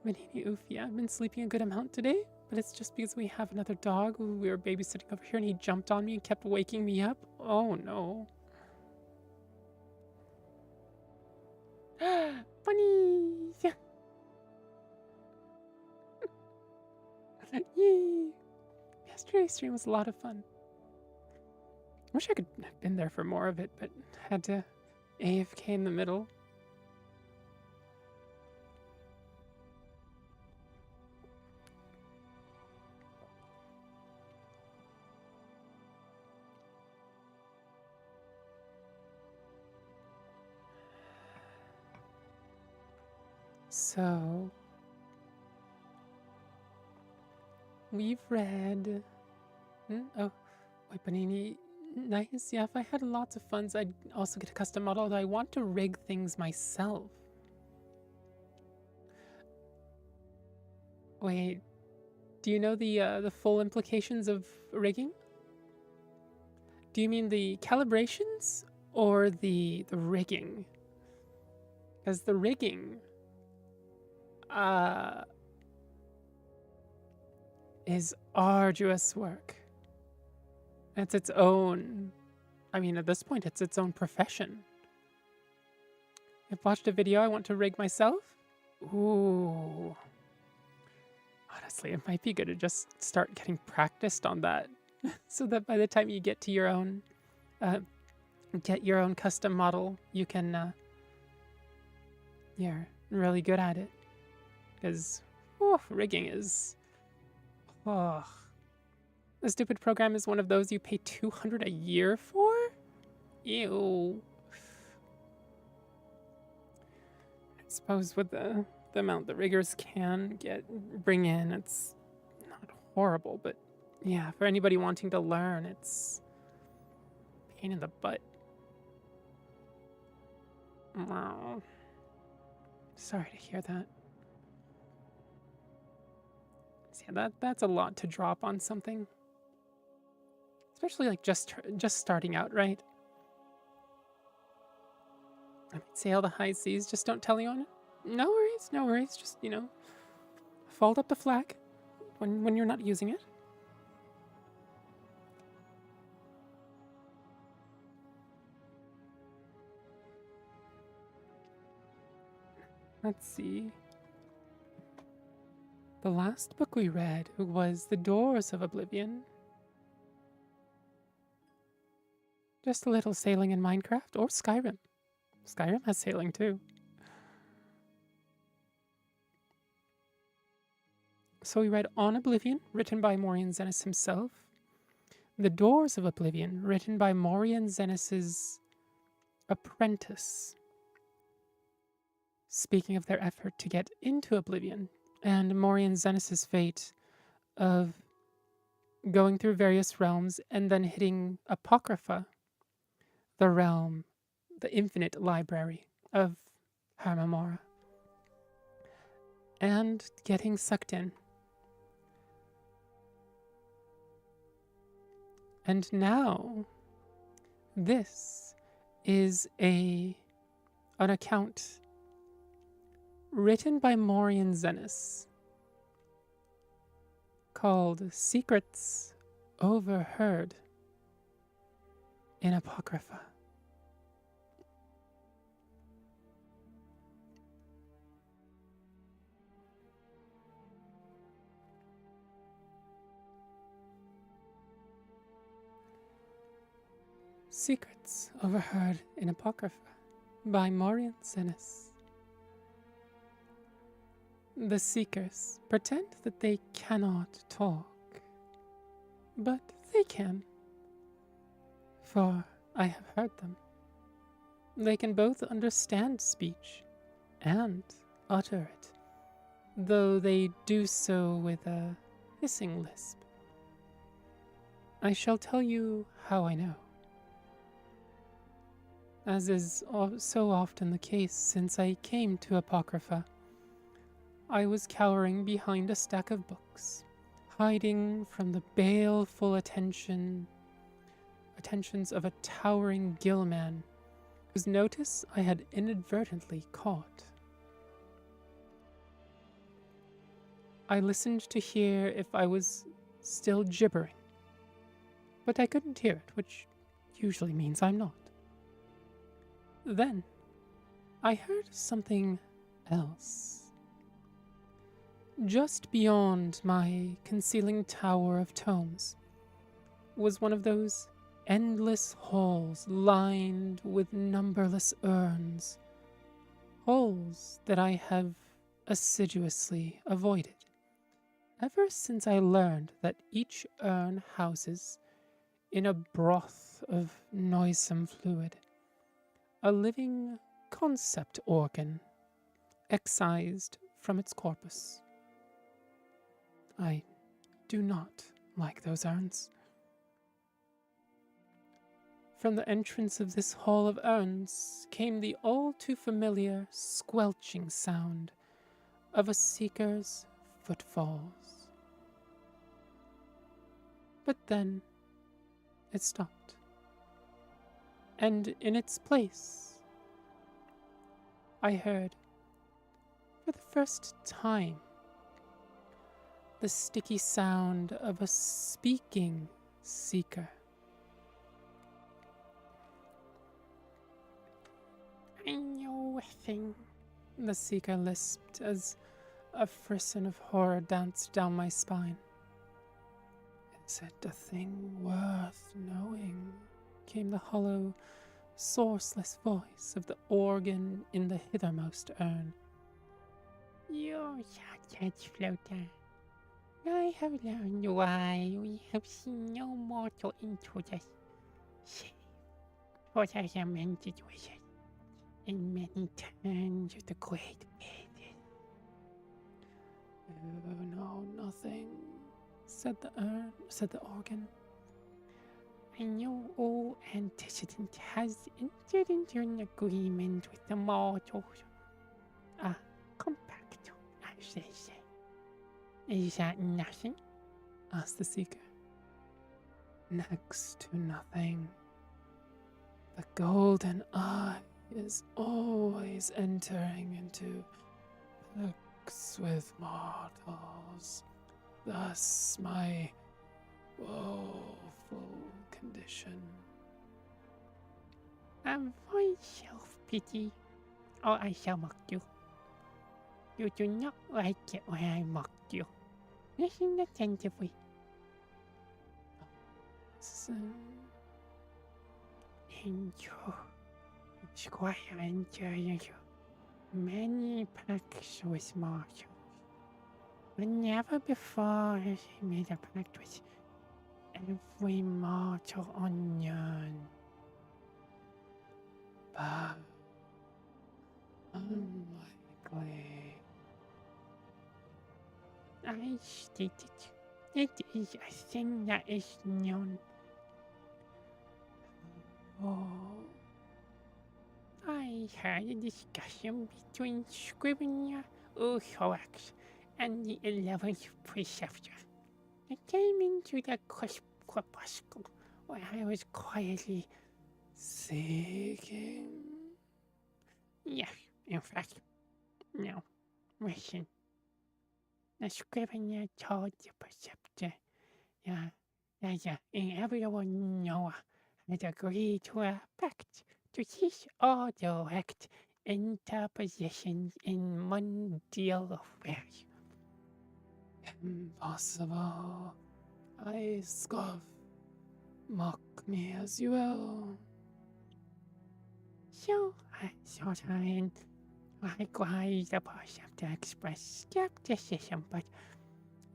Manini, oof, yeah, I've been sleeping a good amount today, but it's just because we have another dog who we were babysitting over here, and he jumped on me and kept waking me up. Oh no. Bunnies! Yay! Yesterday's stream was a lot of fun. I wish I could have been there for more of it, but had to AFK in the middle. So we've read. Oh, wait, Panini. Nice. Yeah, if I had lots of funds, I'd also get a custom model, although I want to rig things myself. Wait, do you know the full implications of rigging? Do you mean the calibrations or the rigging? Because the rigging is arduous work. It's its own, I mean, at this point, it's its own profession. I've watched a video I want to rig myself. Ooh. Honestly, it might be good to just start getting practiced on that. So that by the time you get to your own, custom model, you can, you're really good at it. Because, rigging is, the stupid program is one of those you pay $200 a year for? Ew. I suppose with the amount the riggers can bring in, it's not horrible, but yeah, for anybody wanting to learn, it's a pain in the butt. Wow. Sorry to hear that. Yeah, that's a lot to drop on something. Especially like just starting out, right? I might sail the high seas, just don't tell anyone. No worries, no worries. Just, fold up the flag when you're not using it. Let's see. The last book we read was The Doors of Oblivion. Just a little sailing in Minecraft or Skyrim. Skyrim has sailing too. So we read On Oblivion, written by Morian Zennis himself. The Doors of Oblivion, written by Morian Zennis's apprentice. Speaking of their effort to get into Oblivion, and Morian Zennis's fate of going through various realms and then hitting Apocrypha, the realm, the infinite library of Harmamara, and getting sucked in. And now, this is an account written by Morian Zennis called Secrets Overheard in Apocrypha. Secrets Overheard in Apocrypha by Morian Zennis. The Seekers pretend that they cannot talk, but they can, for I have heard them. They can both understand speech and utter it, though they do so with a hissing lisp. I shall tell you how I know. As is so often the case since I came to Apocrypha, I was cowering behind a stack of books, hiding from the baleful attentions of a towering gillman, whose notice I had inadvertently caught. I listened to hear if I was still gibbering, but I couldn't hear it, which usually means I'm not. Then, I heard something else. Just beyond my concealing tower of tomes was one of those endless halls lined with numberless urns, halls that I have assiduously avoided, ever since I learned that each urn houses, in a broth of noisome fluid, a living concept organ, excised from its corpus. I do not like those urns. From the entrance of this hall of urns came the all-too-familiar squelching sound of a seeker's footfalls. But then it stopped, and in its place I heard, for the first time, the sticky sound of a speaking seeker. I know a thing, the seeker lisped as a frisson of horror danced down my spine. Is it a thing worth knowing? Came the hollow, sourceless voice of the organ in the hithermost urn. You're such a floater. I have learned why we have seen no mortal into this shape. What I am meant to do with it, in many turns of the great maiden. You know nothing, said the organ. I know all antecedent has entered into an agreement with the mortals. A compact, as they say. Is that nothing? Asked the seeker. Next to nothing. The golden eye is always entering into pacts with mortals. Thus my woeful condition. Avoid self-pity, or I shall mock you. You do not like it when I mock you. Listen attentively. So, enjoy. Squire enjoy many packs with marshals. But never before has he made a pact with every mortal onion. But unlikely. I stated it is a thing that is known. Oh, I had a discussion between Scrivener Thorax and the 11th Preceptor. I came into the crepuscle where I was quietly seeking. Yes, in fact, no, listen. The Scrivener told the Preceptor that the inevitable Noah had agreed to a pact to cease all direct interpositions in mundial affairs. Impossible. I scoff. Mock me as you will. So I thought I'd likewise the Preceptor expressed skepticism, but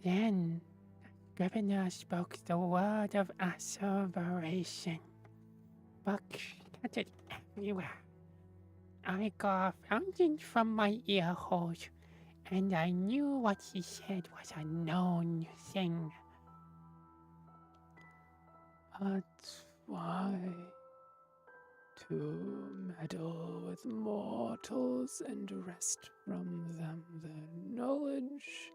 then the Scrivener spoke the word of asseveration. Books scattered everywhere. I got fountains from my ear holes, and I knew what he said was a known thing. But why? To meddle with mortals and wrest from them their knowledge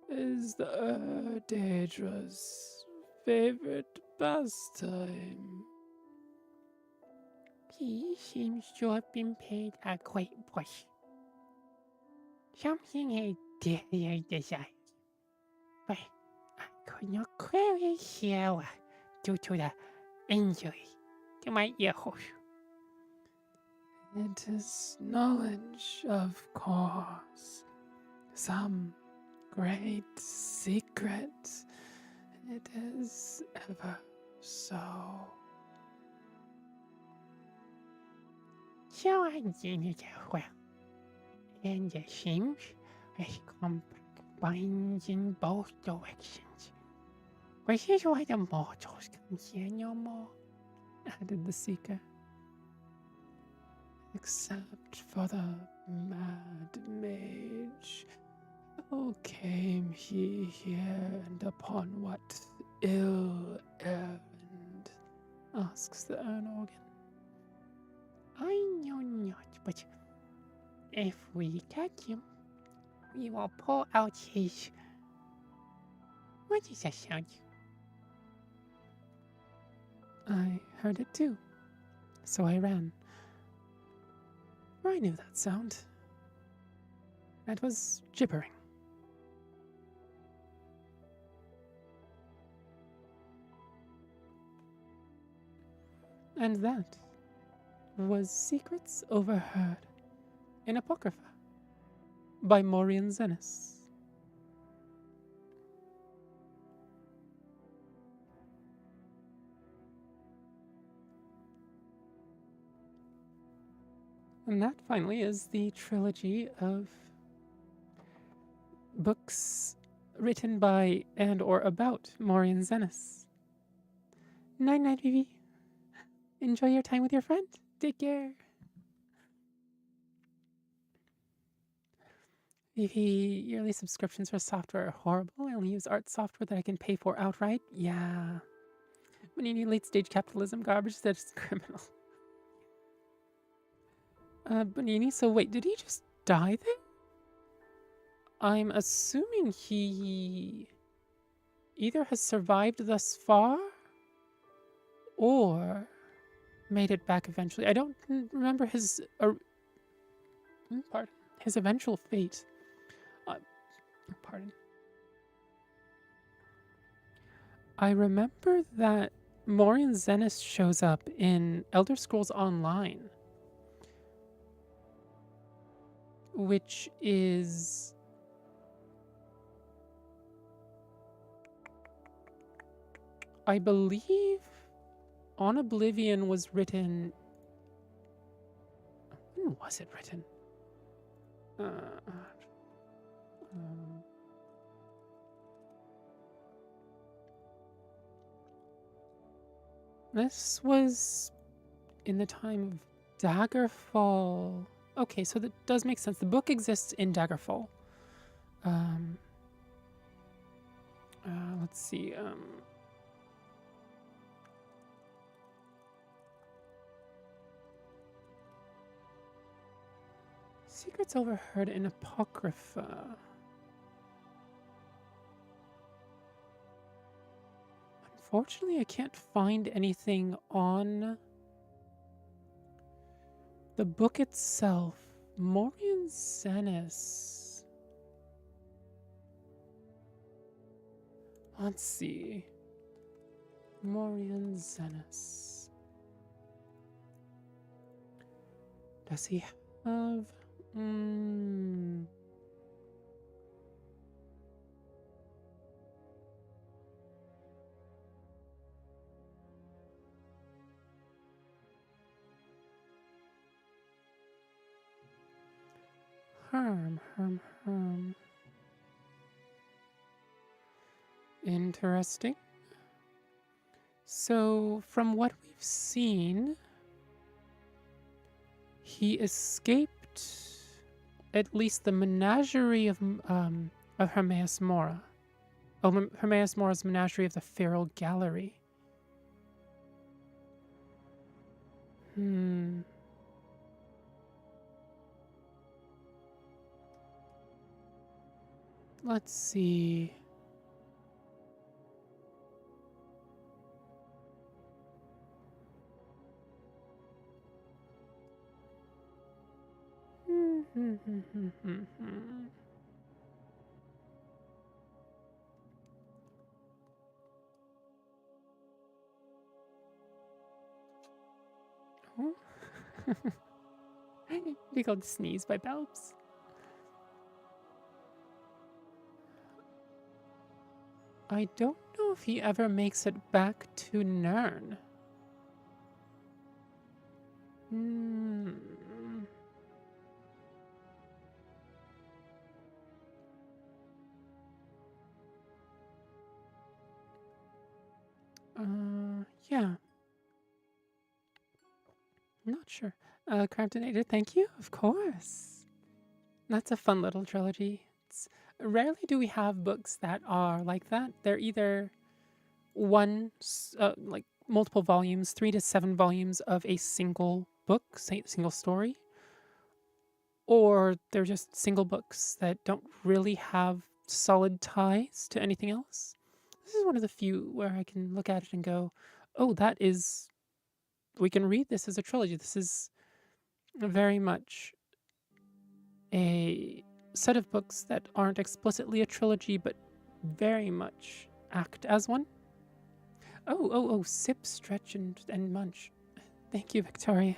is the Daedra's favorite pastime. He seems to have been paid a great price. Something he dearly desired. But I could not clearly hear due to the injury to my ear holes. It is knowledge, of course. Some great secret. It is ever so. So I deem it well. And it seems as compact binds in both directions. Which is why the mortals come here no more, added the Seeker. Except for the mad mage. How came he here, and upon what ill errand? Asks the urn organ. I know not, but if we catch him, we will pull out his... What is that sound? I heard it too, so I ran. I knew that sound. That was gibbering. And that was Secrets Overheard in Apocrypha by Maureen Zenis. And that finally is the trilogy of books written by and or about Maureen Zenis. Night, Vivi. Enjoy your time with your friend. Take care. Vivi, yearly subscriptions for software are horrible. I only use art software that I can pay for outright. Yeah. When you need late stage capitalism garbage, that's criminal. Bonini, so wait, did he just die then? I'm assuming he either has survived thus far or made it back eventually. I don't remember his his eventual fate. Pardon. I remember that Maureen Zenis shows up in Elder Scrolls Online. which is I believe On Oblivion was written. When was it written? Um, this was in the time of Daggerfall. Okay, so that does make sense. The book exists in Daggerfall. Let's see. Secrets overheard in Apocrypha. Unfortunately, I can't find anything on the book itself. Morian Zenis. Let's see. Morian Zenis. Does he have... Herm. Interesting. So, from what we've seen, he escaped at least the menagerie of Hermaeus Mora. Oh, Hermaeus Mora's menagerie of the Feral Gallery. Let's see. Oh. Big old sneeze by Belbs. I don't know if he ever makes it back to Nern. Yeah. I'm not sure. Cramptonator, thank you. Of course. That's a fun little trilogy. Rarely do we have books that are like that. They're either like multiple volumes, 3 to 7 volumes of a single book, single story, or they're just single books that don't really have solid ties to anything else. This is one of the few where I can look at it and go, oh, we can read this as a trilogy. This is very much a set of books that aren't explicitly a trilogy, but very much act as one. Oh, sip, stretch, and munch. Thank you, Victoria.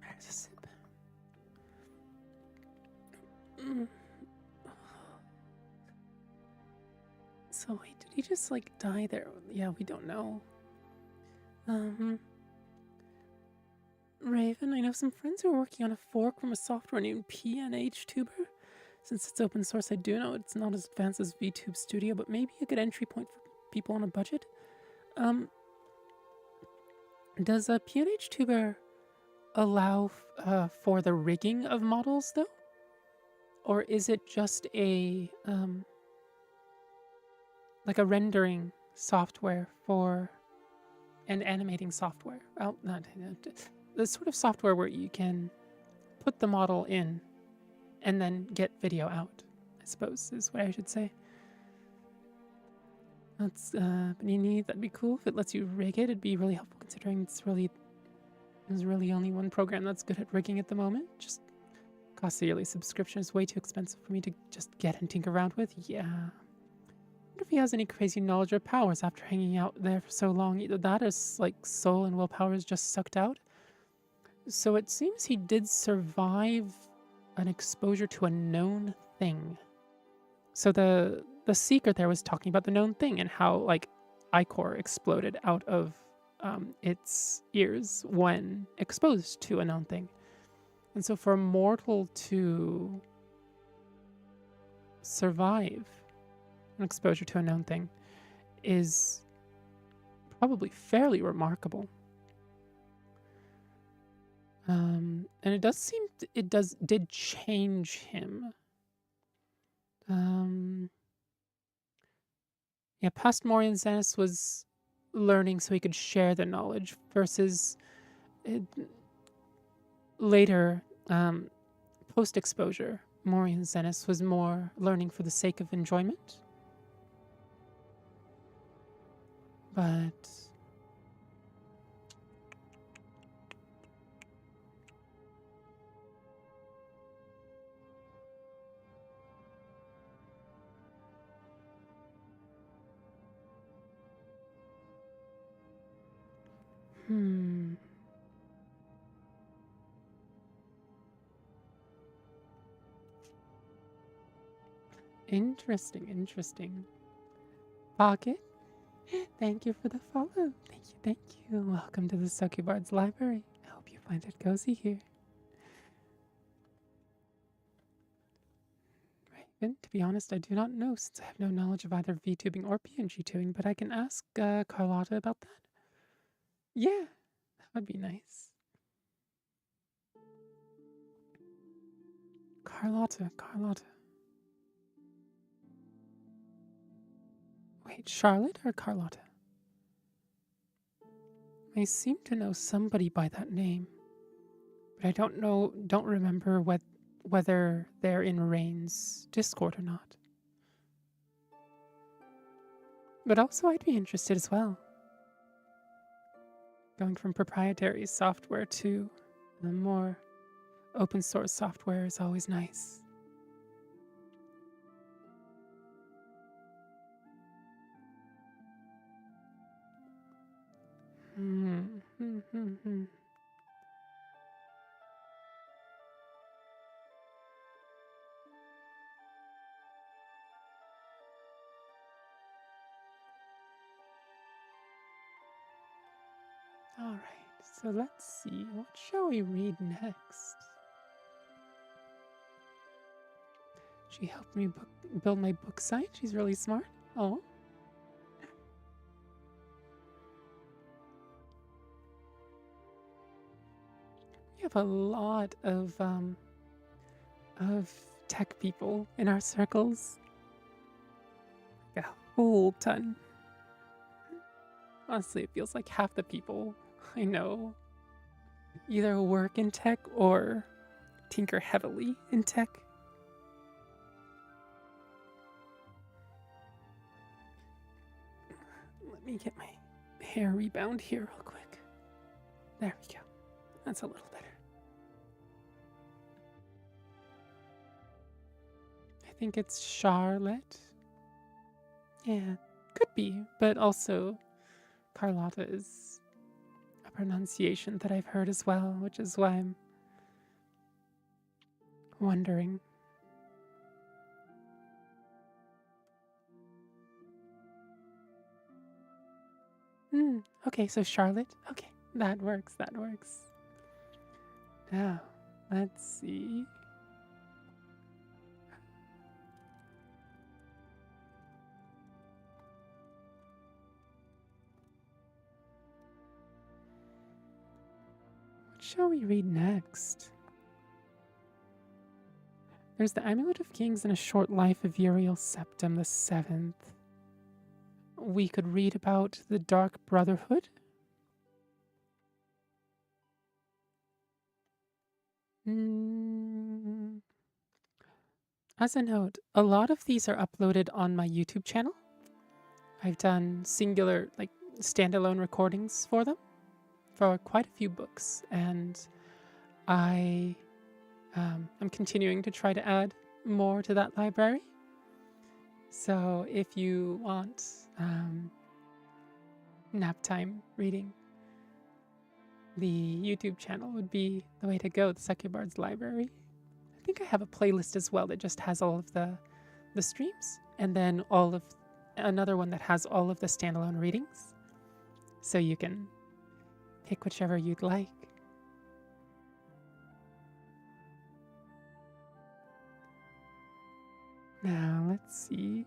There's a sip. So wait, did he just like die there? Yeah, we don't know. Raven, I know some friends who are working on a fork from a software named PNHTuber. Since it's open source, I do know it's not as advanced as VTube Studio, but maybe a good entry point for people on a budget. Does a PNHTuber allow for the rigging of models, though? Or is it just a like a rendering software for an animating software? Well, not the sort of software where you can put the model in and then get video out, I suppose, is what I should say. That's Panini, that'd be cool. If it lets you rig it, it'd be really helpful considering there's really only one program that's good at rigging at the moment. Just costs a yearly subscription is way too expensive for me to just get and tinker around with. Yeah. I wonder if he has any crazy knowledge or powers after hanging out there for so long. Either that or like soul and willpower is just sucked out. So it seems he did survive an exposure to a known thing. So the seeker there was talking about the known thing and how like ichor exploded out of its ears when exposed to a known thing. And so for a mortal to survive an exposure to a known thing is probably fairly remarkable. And it does seem did change him. Yeah, past Morian Zenith was learning so he could share the knowledge versus later, post-exposure, Morian Zenith was more learning for the sake of enjoyment. But interesting. Pocket, thank you for the follow. Thank you. Welcome to the Succubard's library. I hope you find it cozy here. Raven, to be honest, I do not know since I have no knowledge of either VTubing or PNG tubing, but I can ask Carlotta about that. Yeah, that would be nice. Carlotta. Wait, Charlotte or Carlotta? I seem to know somebody by that name, but I don't remember whether they're in Rain's Discord or not. But also I'd be interested as well. Going from proprietary software to more open source software is always nice. All right, so let's see. What shall we read next? She helped me build my book site. She's really smart. Oh. We have a lot of tech people in our circles. Like a whole ton. Honestly, it feels like half the people I know either work in tech or tinker heavily in tech. Let me get my hair rebound here real quick. There we go. That's a little better. I think it's Charlotte. Yeah, could be, but also Carlotta is a pronunciation that I've heard as well, which is why I'm wondering. Okay, so Charlotte. Okay, that works. Now, let's see. What shall we read next? There's the Amulet of Kings and a Short Life of Uriel Septim the 7th. We could read about the Dark Brotherhood. As a note, a lot of these are uploaded on my YouTube channel. I've done singular, like, standalone recordings for them, for quite a few books, and I'm continuing to try to add more to that library. So if you want nap time reading, the YouTube channel would be the way to go, the Succubard's library. I think I have a playlist as well that just has all of the streams, and then all of another one that has all of the standalone readings. So you can pick whichever you'd like. Now, let's see.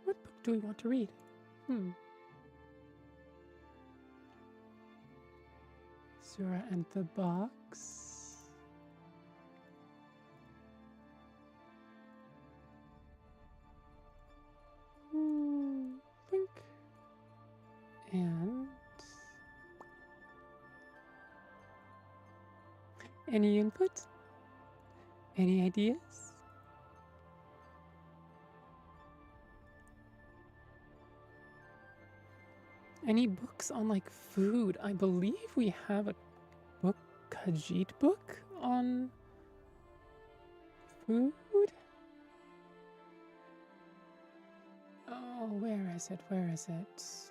What book do we want to read? Surah and the Box. Think. And any input? Any ideas? Any books on like food? I believe we have a book, Khajiit book on food. Oh, where is it? Where is it?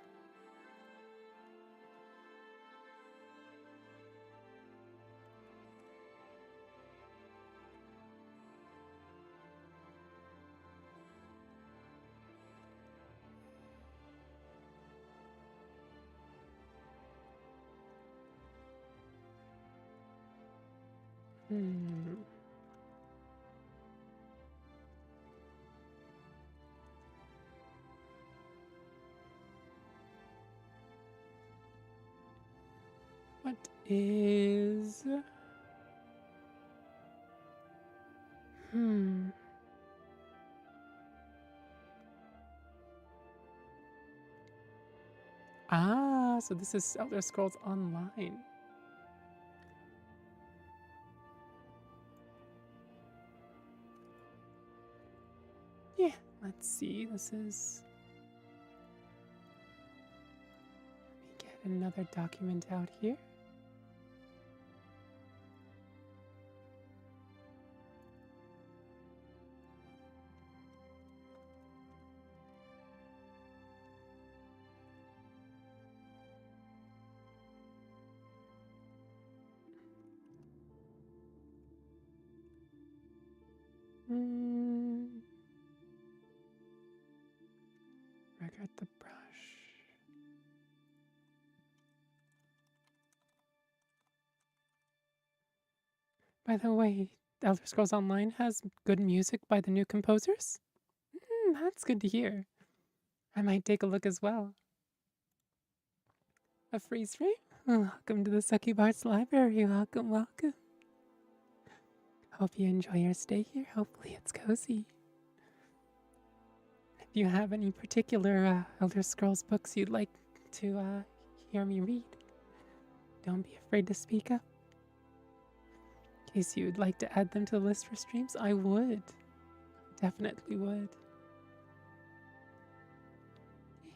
What is... Ah, so this is Elder Scrolls Online. Yeah, let's see. This is... Let me get another document out here. Record the brush. By the way, Elder Scrolls Online has good music by the new composers? That's good to hear. I might take a look as well. A freeze frame? Welcome to the Succubard's library. Welcome, welcome. Hope you enjoy your stay here. Hopefully it's cozy. If you have any particular Elder Scrolls books you'd like to hear me read, don't be afraid to speak up. In case you'd like to add them to the list for streams, I would. Definitely would.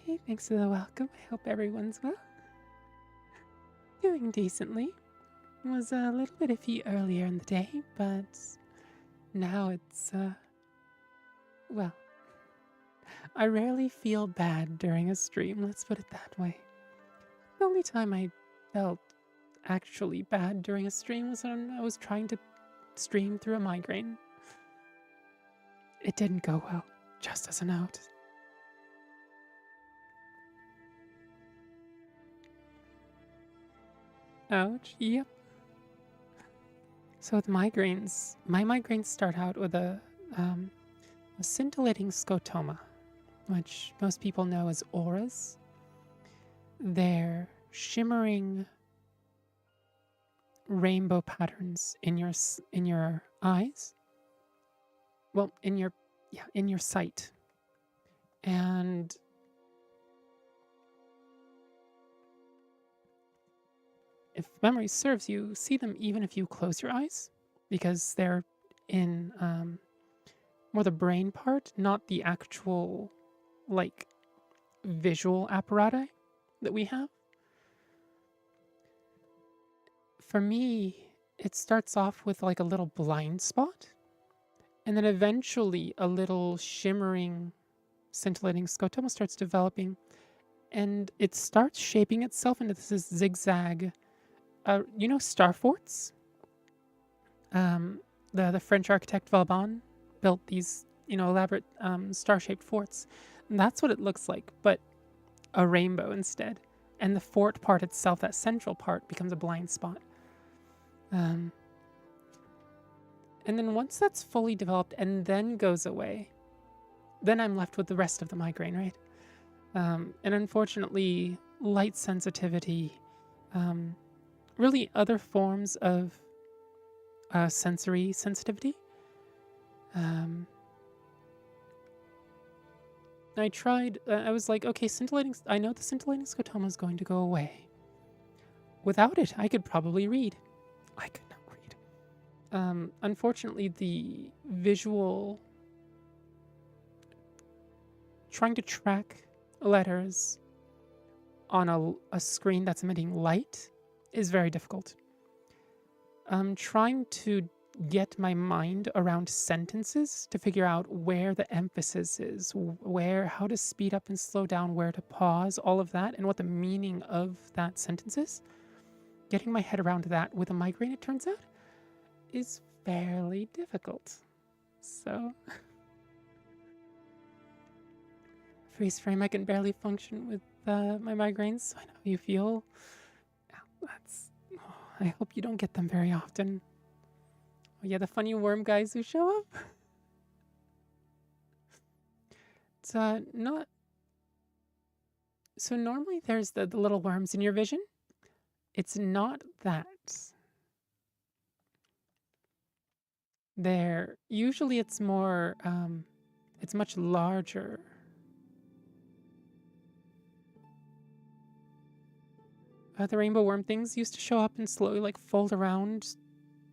Hey, thanks for the welcome. I hope everyone's well. Doing decently. It was a little bit iffy earlier in the day, but now it's, well, I rarely feel bad during a stream, let's put it that way. The only time I felt actually bad during a stream was when I was trying to stream through a migraine. It didn't go well, just as a note. Ouch, yep. So with migraines, my migraines start out with a scintillating scotoma, which most people know as auras. They're shimmering rainbow patterns in your eyes. Well, in your sight. And if memory serves, you see them even if you close your eyes, because they're in more the brain part, not the actual, like, visual apparatus that we have. For me, it starts off with like a little blind spot, and then eventually a little shimmering, scintillating scotoma starts developing, and it starts shaping itself into this zigzag. You know, star forts? Um, the French architect Vauban built these, you know, elaborate star-shaped forts. And that's what it looks like, but a rainbow instead. And the fort part itself, that central part, becomes a blind spot. And then once that's fully developed and then goes away, then I'm left with the rest of the migraine, right? And unfortunately, light sensitivity, really other forms of sensory sensitivity. I tried, I was like, okay, scintillating, I know the scintillating scotoma is going to go away. Without it, I could probably read. I could not read. Unfortunately, the visual, trying to track letters on a screen that's emitting light is very difficult. Trying to get my mind around sentences to figure out where the emphasis is, how to speed up and slow down, where to pause, all of that, and what the meaning of that sentence is. Getting my head around that with a migraine, it turns out, is fairly difficult. So, freeze frame, I can barely function with my migraines, so I know how you feel. I hope you don't get them very often. Oh yeah, the funny worm guys who show up. It's not. So normally there's the little worms in your vision. It's not that. Usually it's more, it's much larger. The rainbow worm things used to show up and slowly like fold around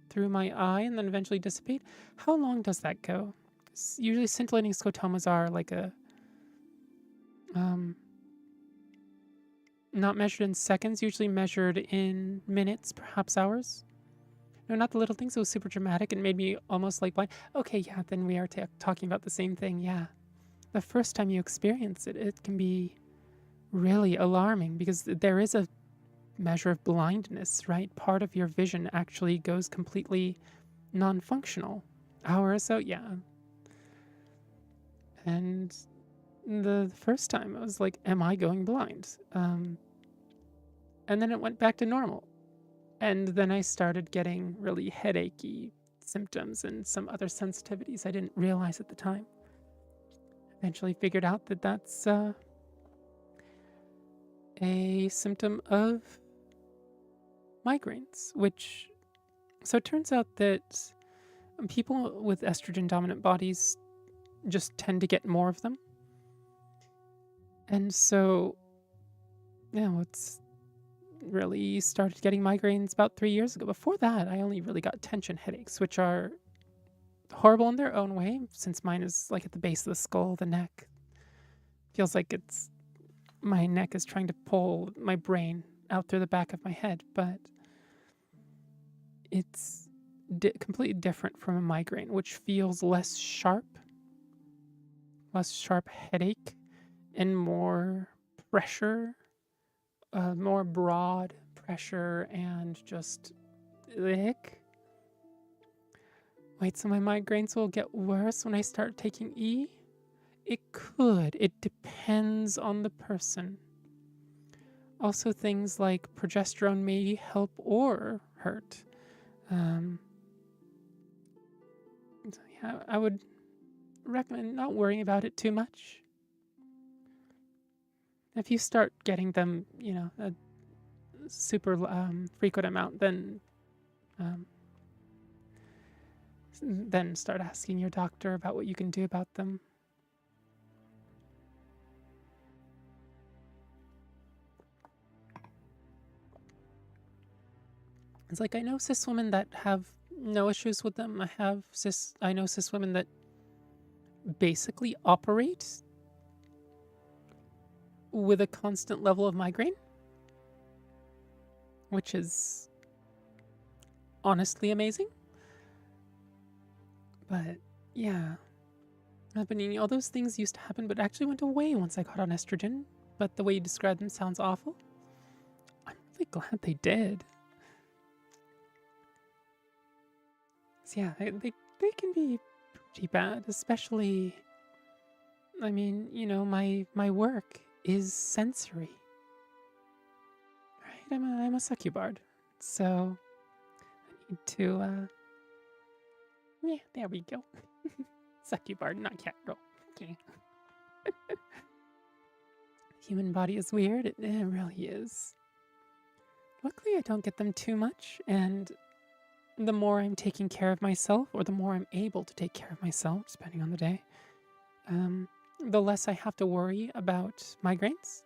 through my eye and then eventually dissipate. How long does that go? 'Cause usually scintillating scotomas are like a, not measured in seconds, usually measured in minutes, perhaps hours. No, not the little things. It was super dramatic and made me almost like blind. Okay, yeah, then we are talking about the same thing. Yeah. The first time you experience it, it can be really alarming because there is a measure of blindness, right? Part of your vision actually goes completely non-functional. Hour or so, yeah. And the first time I was like, am I going blind? And then it went back to normal. And then I started getting really headachy symptoms and some other sensitivities I didn't realize at the time. Eventually figured out that that's a symptom of migraines, so it turns out that people with estrogen dominant bodies just tend to get more of them. And so, yeah, it's really started getting migraines about 3 years ago. Before that, I only really got tension headaches, which are horrible in their own way, since mine is like at the base of the skull, the neck. Feels like my neck is trying to pull my brain out through the back of my head, but it's completely different from a migraine, which feels less sharp headache, and more pressure, more broad pressure, and just ick. Wait, so my migraines will get worse when I start taking E? It could. It depends on the person. Also, things like progesterone may help or hurt. So yeah, I would recommend not worrying about it too much. If you start getting them, a super frequent amount, then start asking your doctor about what you can do about them. It's like, I know cis women that have no issues with them. I know cis women that basically operate with a constant level of migraine, which is honestly amazing. But yeah, happening. All those things used to happen, but actually went away once I got on estrogen. But the way you describe them sounds awful. I'm really glad they did. So yeah, they can be pretty bad, especially. I mean, you know, my work is sensory, right? I'm a succubard, so I need to. Yeah, there we go. Succubard, not cat girl. Okay. Human body is weird. It really is. Luckily, I don't get them too much, and the more I'm taking care of myself, or the more I'm able to take care of myself, depending on the day, the less I have to worry about migraines.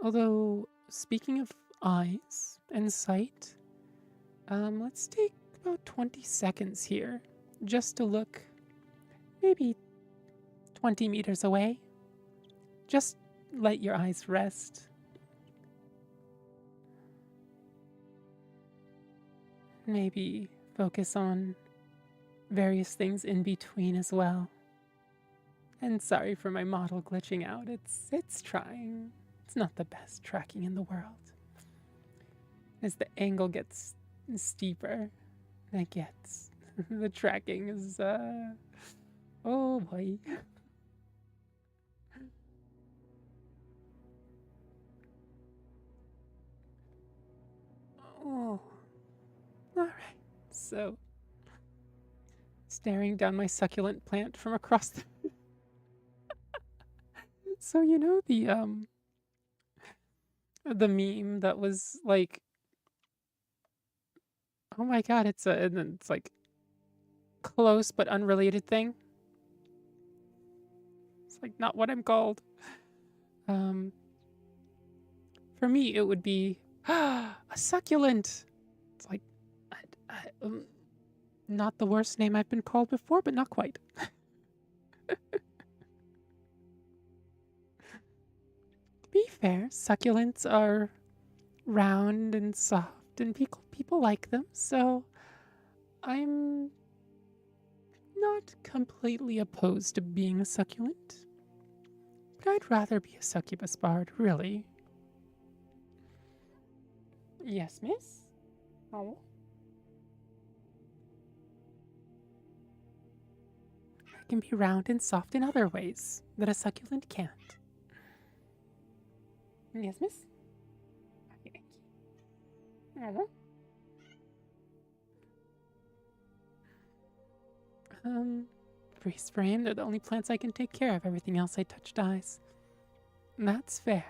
Although, speaking of eyes and sight, let's take about 20 seconds here just to look maybe 20 meters away. Just let your eyes rest. Maybe focus on various things in between as well. And sorry for my model glitching out. It's trying. It's not the best tracking in the world. As the angle gets steeper, it gets the tracking is oh boy. Oh. Alright. So staring down my succulent plant from across the So you know the meme that was like, oh my god, it's like close but unrelated thing. It's like not what I'm called. Um, for me it would be a succulent. It's like not the worst name I've been called before, but not quite. To be fair, succulents are round and soft, and people like them, so I'm not completely opposed to being a succulent. But I'd rather be a succubus bard, really. Yes, miss? Oh. I can be round and soft in other ways that a succulent can't. Yes, miss? Okay. Oh. Freeze frame, they're the only plants I can take care of. Everything else I touch dies. And that's fair.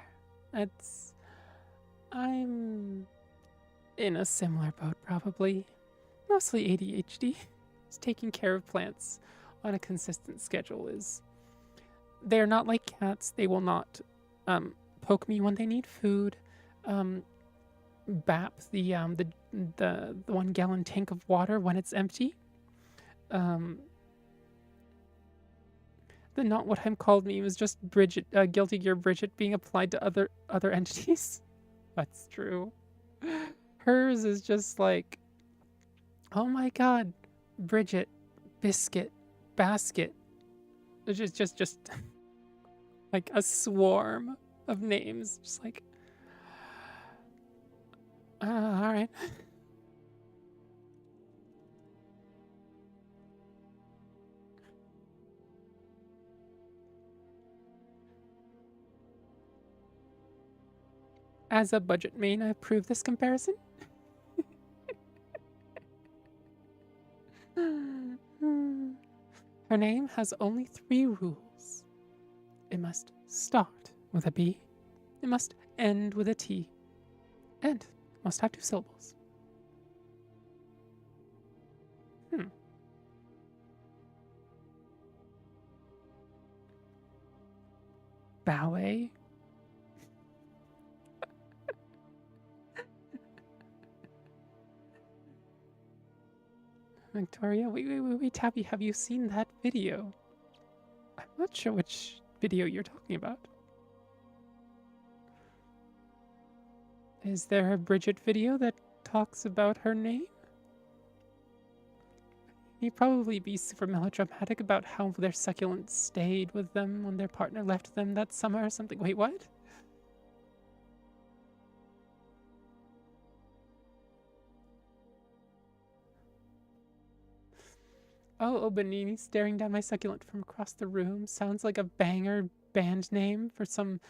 I'm in a similar boat, probably. Mostly ADHD. Just taking care of plants on a consistent schedule is. They're not like cats. They will not poke me when they need food. Bap the 1 gallon tank of water when it's empty. The not what I'm called meme is just Bridget, Guilty Gear Bridget being applied to other entities. That's true. Hers is just like, oh my god, Bridget, biscuit, basket. It's just like a swarm of names. Just like, all right. As a budget main, I approve this comparison. Her name has only 3 rules. It must start with a B, it must end with a T, and it must have 2 syllables. Ballet? Victoria, wait, Tabby, have you seen that video? I'm not sure which video you're talking about. Is there a Bridget video that talks about her name. He'd probably be super melodramatic about how their succulent stayed with them when their partner left them that summer or something. Wait, what? Oh, Benini staring down my succulent from across the room. Sounds like a banger band name for some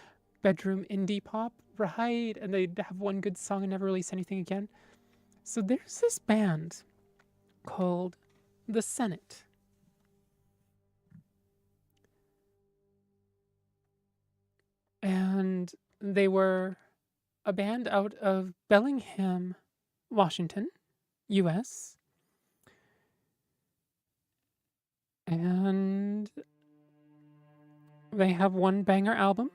bedroom indie pop. Right, and they'd have one good song and never release anything again. So there's this band called The Senate. And they were a band out of Bellingham, Washington, US. And they have one banger album,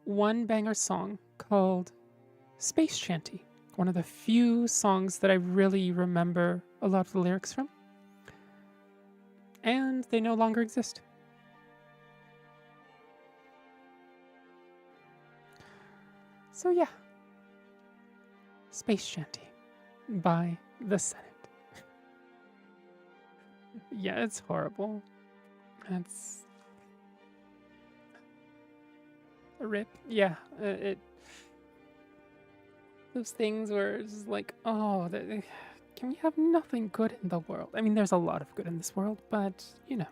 one banger song called Space Shanty. One of the few songs that I really remember a lot of the lyrics from. And they no longer exist. So yeah, Space Shanty by The Senate. Yeah, it's horrible. That's a rip. Yeah, those things where it's just like, oh, can we have nothing good in the world? I mean, there's a lot of good in this world, but, you know.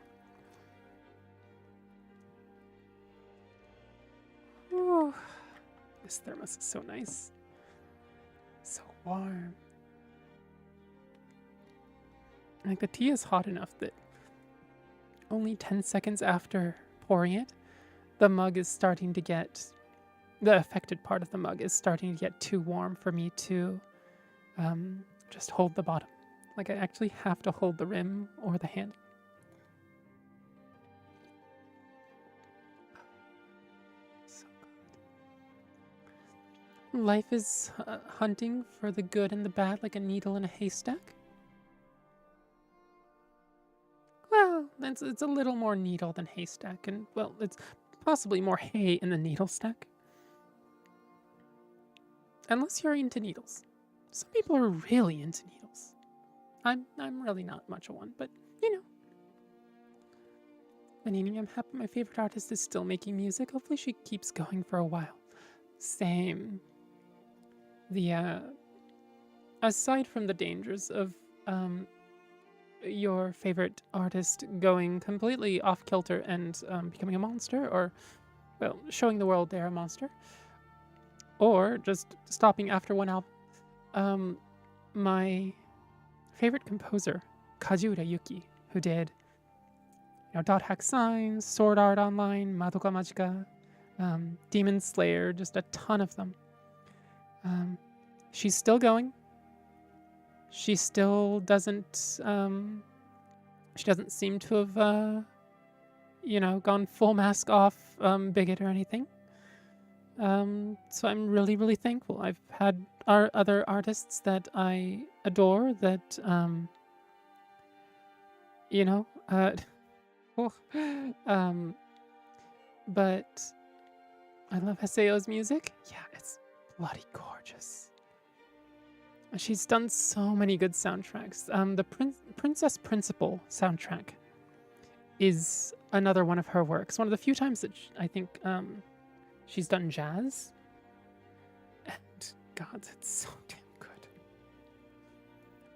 Oh, this thermos is so nice. So warm. Like, the tea is hot enough that only 10 seconds after pouring it, the mug is starting to get, the affected part of the mug is starting to get too warm for me to just hold the bottom. Like, I actually have to hold the rim or the handle. So good. Life is hunting for the good and the bad like a needle in a haystack. Well, it's a little more needle than haystack, and, well, it's possibly more hay in the needle stack. Unless you're into needles. Some people are really into needles. I'm really not much of one, but, you know. Benini, I'm happy my favorite artist is still making music. Hopefully she keeps going for a while. Same. Aside from the dangers of, your favorite artist going completely off-kilter and becoming a monster, or, well, showing the world they're a monster, or just stopping after one album. My favorite composer, Kajiura Yuki, who did, Dot Hack Signs, Sword Art Online, Madoka Magica, Demon Slayer, just a ton of them. She's still going. She still doesn't, she doesn't seem to have, gone full mask off, bigot or anything. So I'm really, really thankful. I've had other artists that I adore that, but I love Haseo's music. Yeah, it's bloody gorgeous. She's done so many good soundtracks. The Princess Principal soundtrack is another one of her works. One of the few times that I think she's done jazz. And God, it's so damn good.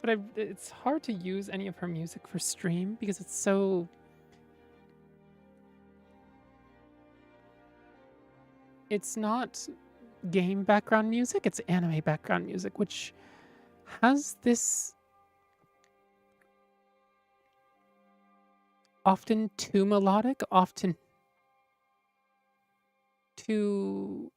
But it's hard to use any of her music for stream because it's so... It's not game background music, it's anime background music, which has this often too melodic, often too...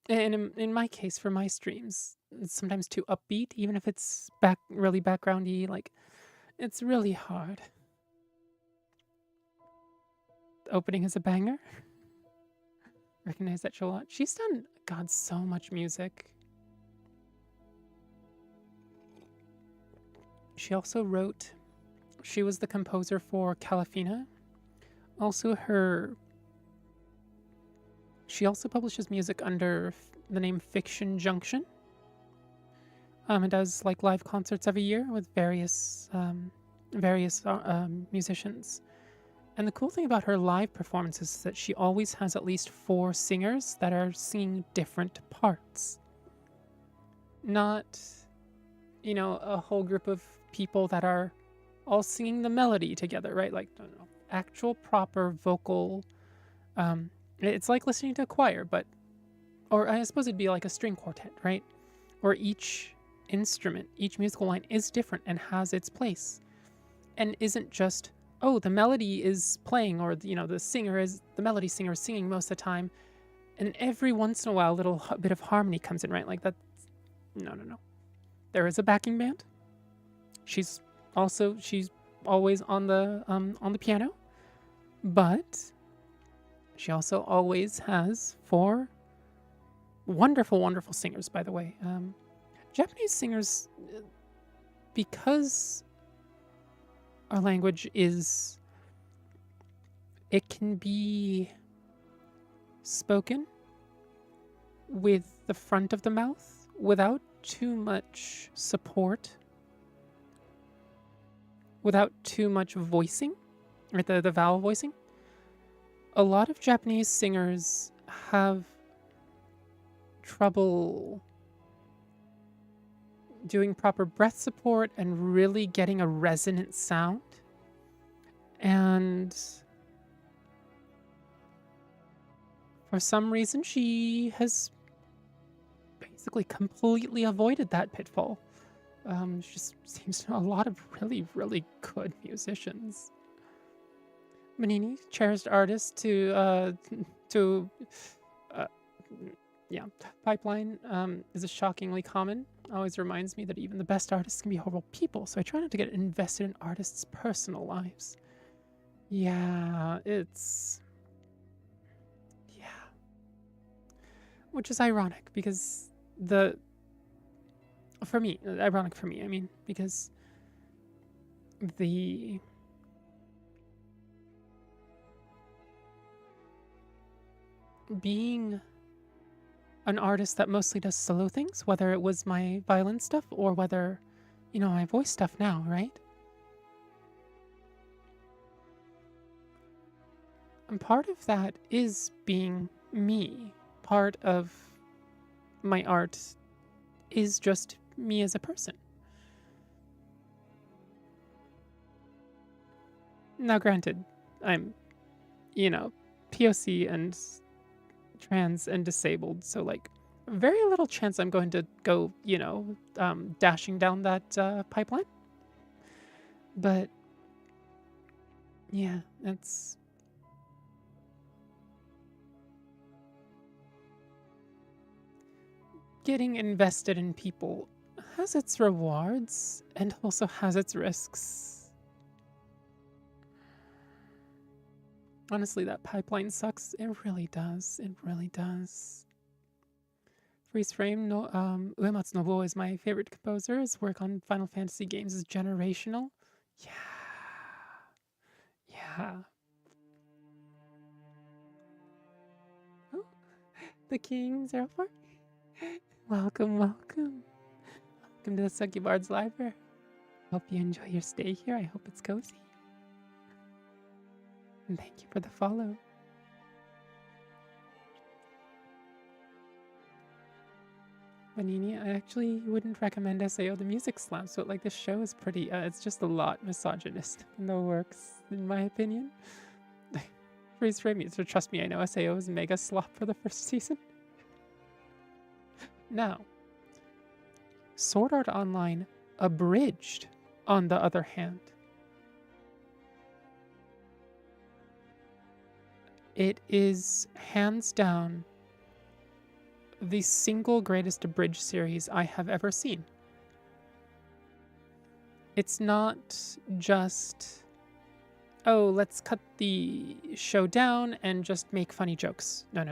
And in my case, for my streams, it's sometimes too upbeat, even if it's really backgroundy. Like, it's really hard. The opening is a banger. Recognize that a lot. She's done, God, so much music. She also wrote, she was the composer for Calafina. Also, her She also publishes music under the name Fiction Junction. And does like live concerts every year with various musicians. And the cool thing about her live performances is that she always has at least 4 singers that are singing different parts. Not, a whole group of people that are all singing the melody together, right? Like, I don't know, actual proper vocal. It's like listening to a choir, or I suppose it'd be like a string quartet, right? Where each instrument, each musical line is different and has its place, and isn't just, oh, the melody is playing, or the melody singer is singing most of the time, and every once in a while a little bit of harmony comes in, right? Like that. No. There is a backing band. She's always on the piano, but she also always has 4 wonderful, wonderful singers, by the way. Japanese singers, because our language it can be spoken with the front of the mouth without too much support, without too much voicing, right? The vowel voicing. A lot of Japanese singers have trouble doing proper breath support and really getting a resonant sound. And for some reason, she has basically completely avoided that pitfall. She just seems to know a lot of really, really good musicians. Manini, cherished artist Pipeline is a shockingly common. Always reminds me that even the best artists can be horrible people, so I try not to get invested in artists' personal lives. Yeah. Which is ironic, because ironic for me, I mean, because being an artist that mostly does solo things, whether it was my violin stuff or whether, my voice stuff now, right? And part of that is being me. Part of my art is just me as a person. Now, granted, I'm, POC and trans and disabled, so like very little chance I'm going to go, dashing down that pipeline. But yeah, that's getting invested in people has its rewards and also has its risks. Honestly, that pipeline sucks. It really does. It really does. Freeze Frame, Uematsu Nobuo is my favorite composer. His work on Final Fantasy games is generational. Yeah. Oh, the King 04. Welcome. Welcome to the Succubard's Library. Hope you enjoy your stay here. I hope it's cozy. And thank you for the follow. Vanini, I actually wouldn't recommend SAO. The music slaps, but like this show is pretty, it's just a lot misogynist in the works, in my opinion. Freeze frame you, so trust me, I know SAO is mega slop for the first season. Now, Sword Art Online Abridged, on the other hand, it is hands down the single greatest abridged series I have ever seen. It's not just, oh, let's cut the show down and just make funny jokes. No.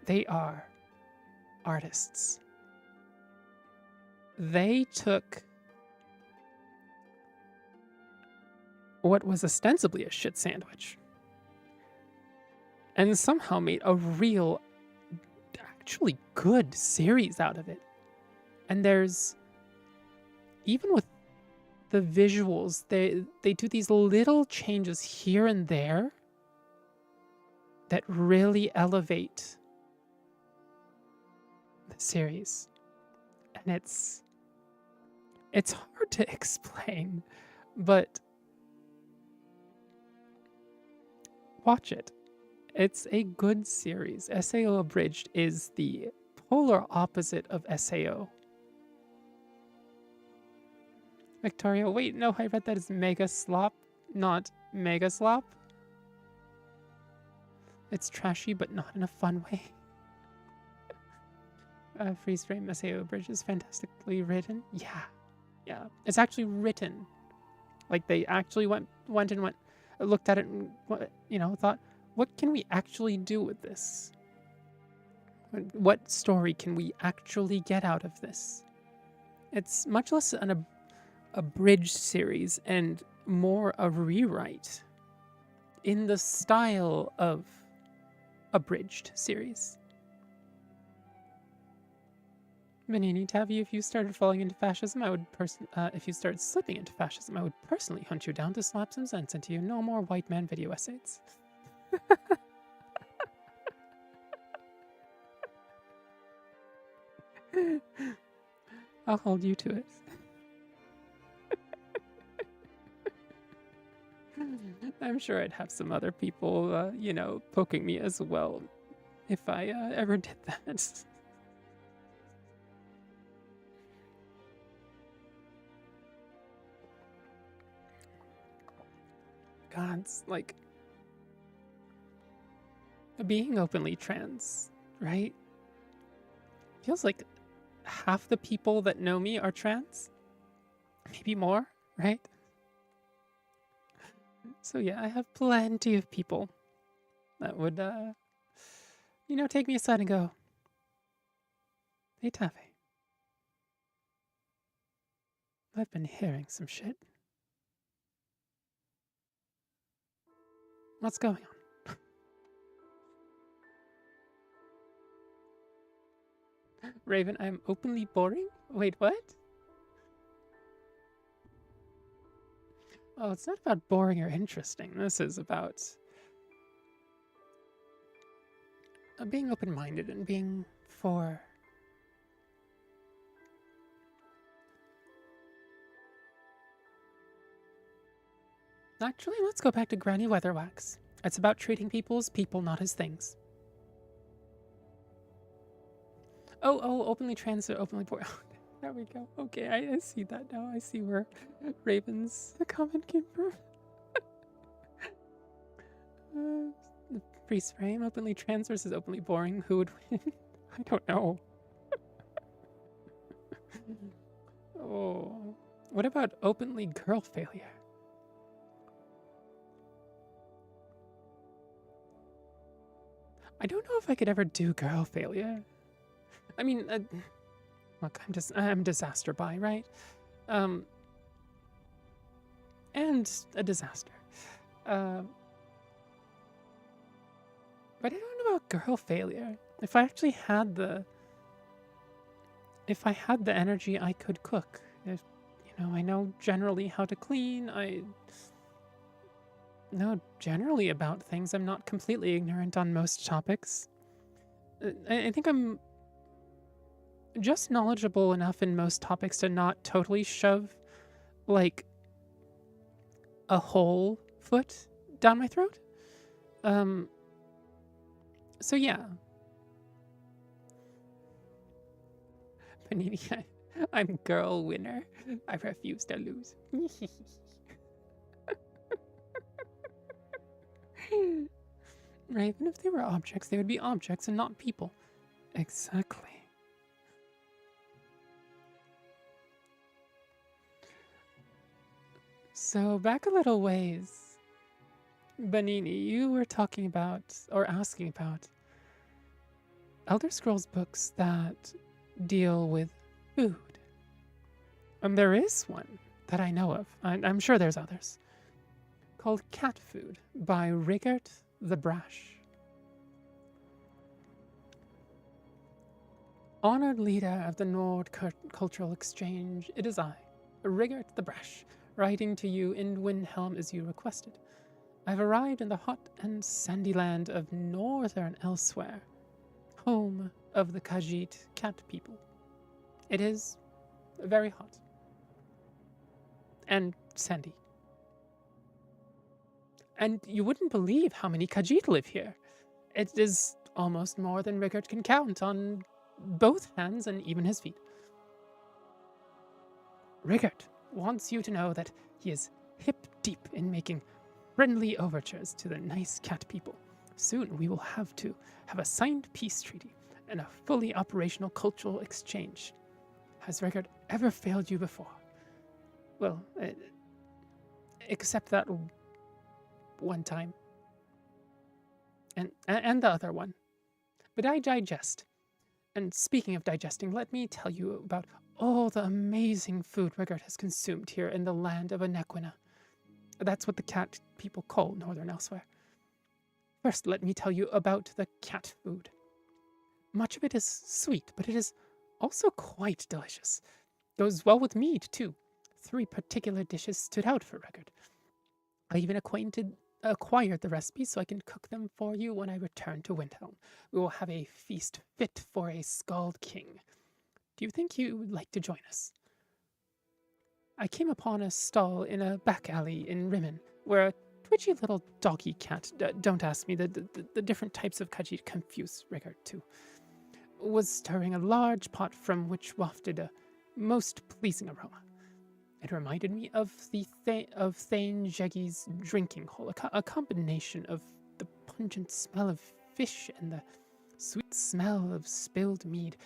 They are artists. They took what was ostensibly a shit sandwich and somehow made a real, actually good series out of it. And there's, even with the visuals, they do these little changes here and there that really elevate the series. And it's hard to explain, but watch it. It's a good series. SAO Abridged is the polar opposite of SAO. Victoria, wait, no, I read that as Mega Slop, not Mega Slop. It's trashy, but not in a fun way. Freeze frame SAO Bridge is fantastically written. Yeah. It's actually written. Like, they actually went and looked at it and, thought, what can we actually do with this? What story can we actually get out of this? It's much less an abridged series and more a rewrite in the style of abridged series. Manini, Tavi, if you started falling into fascism, if you started slipping into fascism, I would personally hunt you down to slap some sense into you. No more white man video essays. I'll hold you to it. I'm sure I'd have some other people, poking me as well if I ever did that. God, it's like being openly trans, right? Feels like half the people that know me are trans, maybe more, right? So yeah, I have plenty of people that would, take me aside and go, "Hey, Taffy, I've been hearing some shit. What's going on?" Raven, I'm openly boring? Wait, what? Oh, it's not about boring or interesting. This is about being open-minded and being for... Actually, let's go back to Granny Weatherwax. It's about treating people as people, not as things. Oh, openly trans or openly boring. There we go. Okay, I see that now. I see where Raven's comment came from. The freeze frame, openly trans versus openly boring. Who would win? I don't know. Oh, what about openly girl failure? I don't know if I could ever do girl failure. I mean, look, I'm disaster bi, right? And a disaster. But I don't know about girl failure. If I actually had the energy, I could cook. I know generally how to clean. I know generally about things. I'm not completely ignorant on most topics. I think I'm just knowledgeable enough in most topics to not totally shove, like, a whole foot down my throat. So yeah. Panini, I'm girl winner. I refuse to lose. Right, even if they were objects, they would be objects and not people. Exactly. So back a little ways. Banini, you were talking about, or asking about, Elder Scrolls books that deal with food. There is one that I know of. I'm sure there's others. Called Cat Food by Rigert the Brash. Honored leader of the Cultural Exchange, it is I, Rigert the Brash, writing to you in Windhelm as you requested. I've arrived in the hot and sandy land of northern Elsewhere, home of the Khajiit cat people. It is very hot and sandy. And you wouldn't believe how many Khajiit live here. It is almost more than Rigert can count on both hands and even his feet. Rigert wants you to know that he is hip deep in making friendly overtures to the nice cat people. Soon we will have a signed peace treaty and a fully operational cultural exchange. Has Rigert ever failed you before? Well, except that one time. And the other one. But I digest. And speaking of digesting, let me tell you about all the amazing food Rigert has consumed here in the land of Anequina. That's what the cat people call Northern Elsewhere. First, let me tell you about the cat food. Much of it is sweet, but it is also quite delicious. Goes well with meat, too. 3 particular dishes stood out for Rigert. I even acquired the recipes so I can cook them for you when I return to Windhelm. We will have a feast fit for a Scald King. Do you think you would like to join us? I came upon a stall in a back alley in Rimmen, where a twitchy little doggy cat, don't ask me, the different types of Khajiit confuse Rigert too, was stirring a large pot from which wafted a most pleasing aroma. It reminded me of Thane Jegi's drinking hole, a combination of the pungent smell of fish and the sweet smell of spilled mead.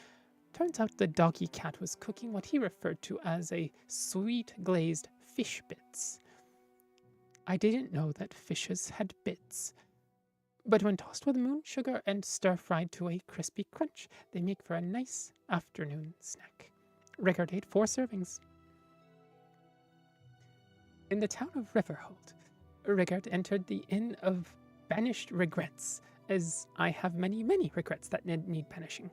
Turns out the doggy cat was cooking what he referred to as a sweet glazed fish bits. I didn't know that fishes had bits, but when tossed with moon sugar and stir-fried to a crispy crunch, they make for a nice afternoon snack. Rigert ate 4 servings. In the town of Riverhold, Rigert entered the Inn of Banished Regrets, as I have many, many regrets that need banishing.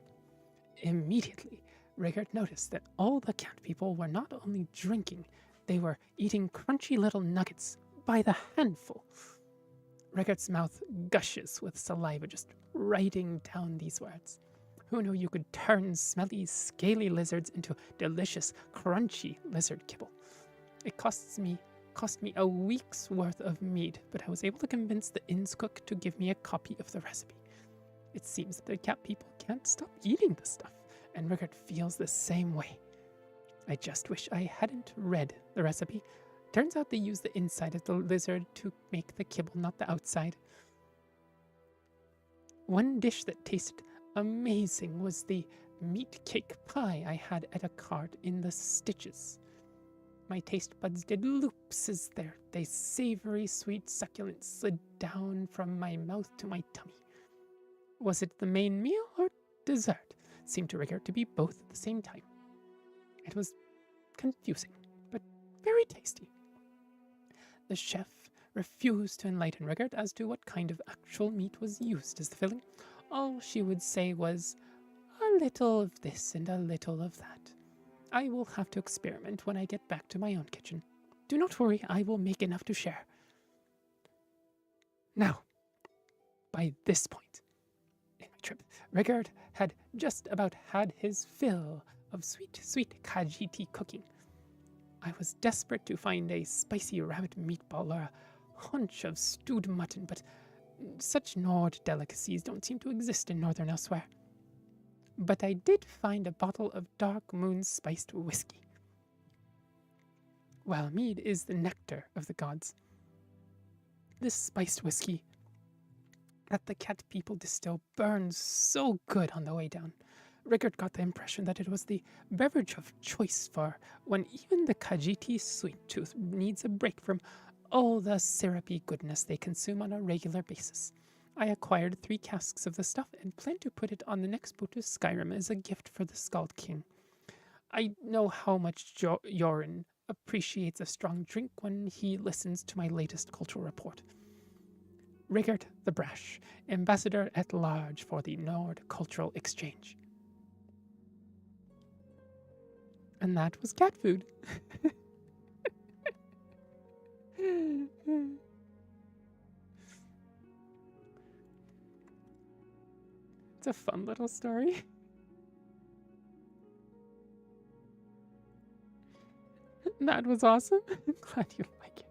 Immediately, Rigert noticed that all the cat people were not only drinking, they were eating crunchy little nuggets by the handful. Rigert's mouth gushes with saliva just writing down these words. Who knew you could turn smelly, scaly lizards into delicious, crunchy lizard kibble? It cost me a week's worth of meat, but I was able to convince the inn's cook to give me a copy of the recipe. It seems that the cat people can't stop eating the stuff, and Rigert feels the same way. I just wish I hadn't read the recipe. Turns out they use the inside of the lizard to make the kibble, not the outside. One dish that tasted amazing was the meat cake pie I had at a cart in the Stitches. My taste buds did loops as they savory, sweet succulence slid down from my mouth to my tummy. Was it the main meal or dessert? Seemed to Rigert to be both at the same time. It was confusing, but very tasty. The chef refused to enlighten Rigert as to what kind of actual meat was used as the filling. All she would say was, a little of this and a little of that. I will have to experiment when I get back to my own kitchen. Do not worry, I will make enough to share. Now, by this point in my trip, Rigert had just about had his fill of sweet, sweet Khajiiti cooking. I was desperate to find a spicy rabbit meatball or a haunch of stewed mutton, but such Nord delicacies don't seem to exist in Northern Elsewhere. But I did find a bottle of dark moon spiced whiskey. While mead is the nectar of the gods, this spiced whiskey that the cat people distill burns so good on the way down. Rigert got the impression that it was the beverage of choice for when even the Khajiiti sweet tooth needs a break from all the syrupy goodness they consume on a regular basis. I acquired 3 casks of the stuff and plan to put it on the next boat to Skyrim as a gift for the Scald King. I know how much Jorin appreciates a strong drink when he listens to my latest cultural report. Rigert the Brash, Ambassador at Large for the Nord Cultural Exchange. And that was cat food. It's a fun little story. That was awesome. I'm glad you like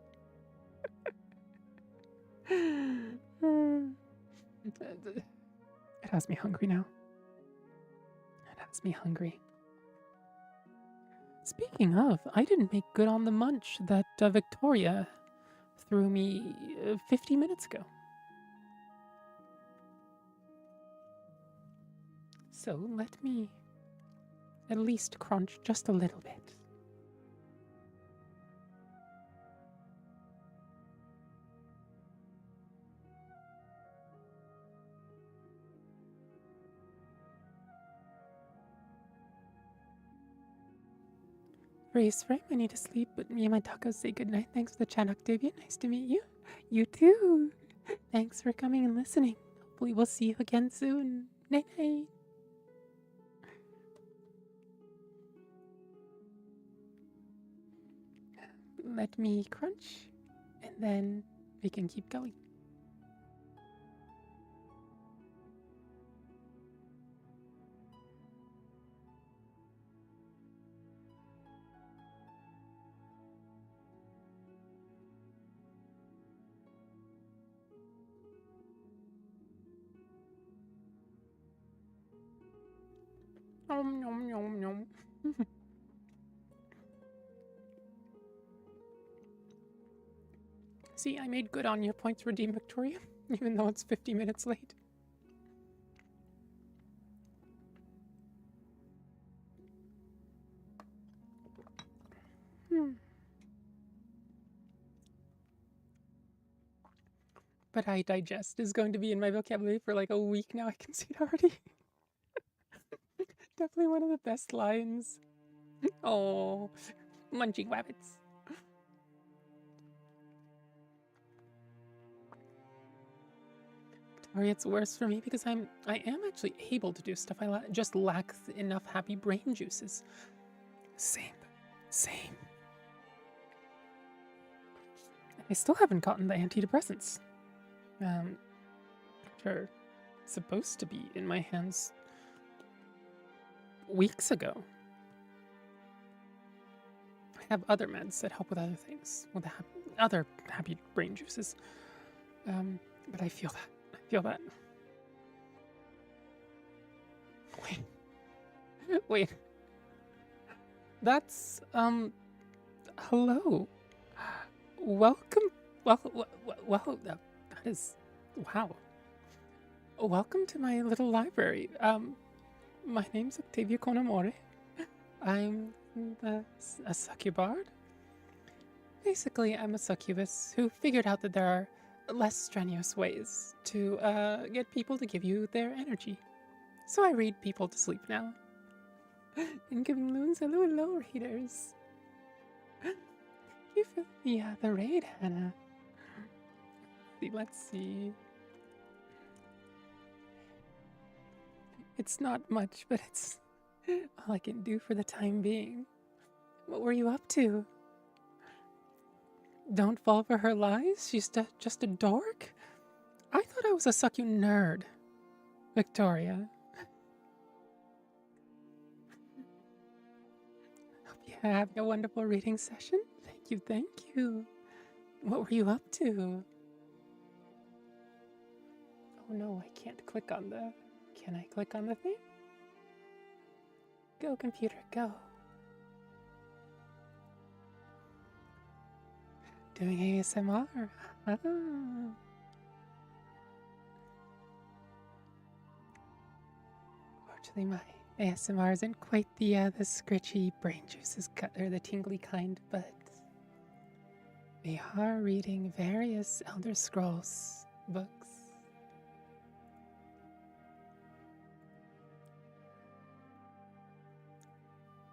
it. It has me hungry now. It has me hungry. Speaking of, I didn't make good on the munch that Victoria threw me 50 minutes ago. So let me at least crunch just a little bit. Race frame, I need to sleep, but me and my tacos say goodnight. Thanks for the chat, Octavia. Nice to meet you. You too. Thanks for coming and listening. Hopefully we'll see you again soon. Night night. Let me crunch, and then we can keep going. Nom nom nom nom. See, I made good on your points redeemed, Victoria, even though it's 50 minutes late. But I digest is going to be in my vocabulary for like a week now. I can see it already. Definitely one of the best lines. Oh, munching rabbits. Victoria, it's worse for me because I am actually able to do stuff. I just lack enough happy brain juices. Same. I still haven't gotten the antidepressants. Which are supposed to be in my hands weeks ago. I have other meds that help with other things, with other happy brain juices. But I feel that. Wait. That's, hello. Welcome. Well, that is, wow. Welcome to my little library. My name's Octavia Konamore. I'm a succubard. Basically, I'm a succubus who figured out that there are less strenuous ways to get people to give you their energy. So I read people to sleep now. And giving loons hello readers. You for the raid, Hannah. Let's see. It's not much, but it's all I can do for the time being. What were you up to? Don't fall for her lies? She's just a dork? I thought I was a succu nerd. Victoria. Hope you're having a wonderful reading session. Thank you. What were you up to? Oh no, I can't click on the... Can I click on the thing? Go, computer, go. Doing ASMR. Ah. Fortunately, my ASMR isn't quite the scritchy brain juices or the tingly kind, but we are reading various Elder Scrolls books.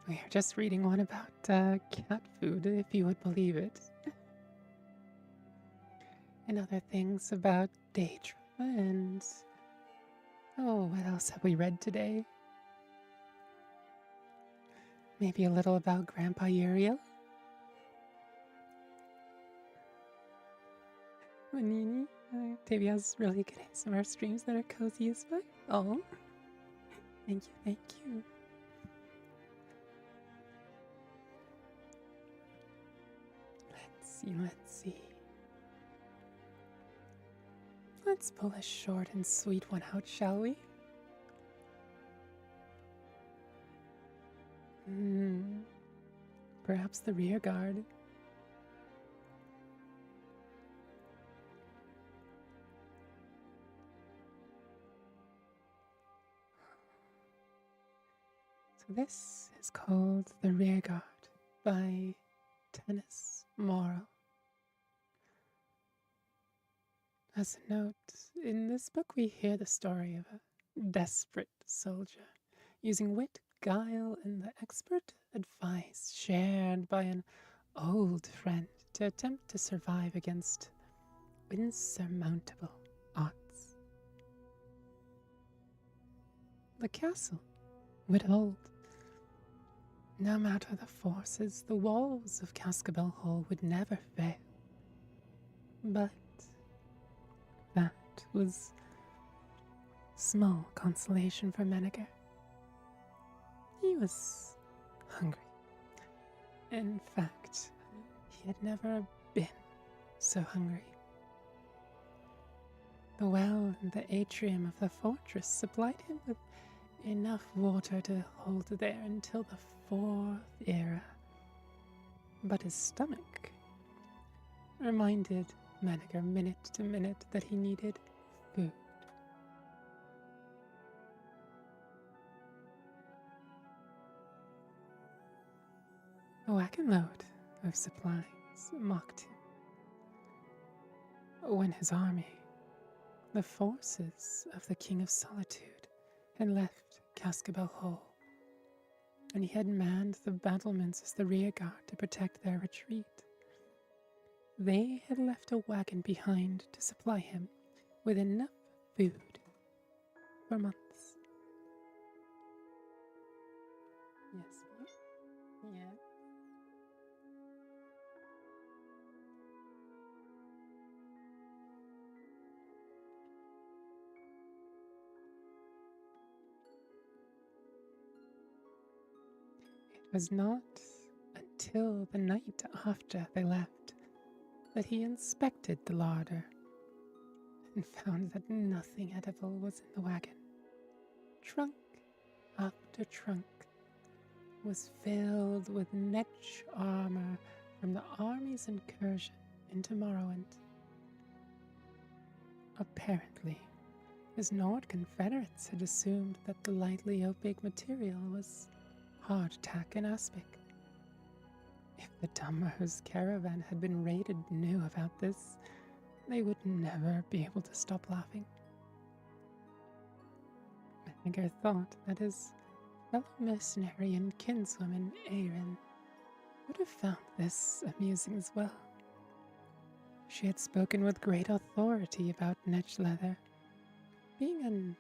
We are just reading one about cat food, if you would believe it. And other things about Daedra and... Oh, what else have we read today? Maybe a little about Grandpa Uriel? Manini? Davey has really good ASMR streams that are cozy as fuck. Oh. Thank you, thank you. Let's see. Let's pull a short and sweet one out, shall we? Perhaps the rear guard. So this is called The Rear Guard by Tennis Morrow. As a note, in this book we hear the story of a desperate soldier using wit, guile, and the expert advice shared by an old friend to attempt to survive against insurmountable odds. The castle would hold. No matter the forces, the walls of Cascabel Hall would never fail. But that was small consolation for Menneger. He was hungry. In fact, he had never been so hungry. The well in the atrium of the fortress supplied him with enough water to hold there until the 4th era. But his stomach reminded Menneger minute to minute that he needed food. A wagon load of supplies mocked him when his army, the forces of the King of Solitude, had left Cascabel Hall, and he had manned the battlements as the rear guard to protect their retreat. They had left a wagon behind to supply him with enough food for months. Yes, ma'am? Yeah. It was not until the night after they left that he inspected the larder and found that nothing edible was in the wagon. Trunk after trunk was filled with netch armor from the army's incursion into Morrowind. Apparently, his Nord Confederates had assumed that the lightly opaque material was hardtack and aspic. If the Dummer's caravan had been raided knew about this, they would never be able to stop laughing. Menneger thought that his fellow mercenary and kinswoman Erin would have found this amusing as well. She had spoken with great authority about netch leather, being an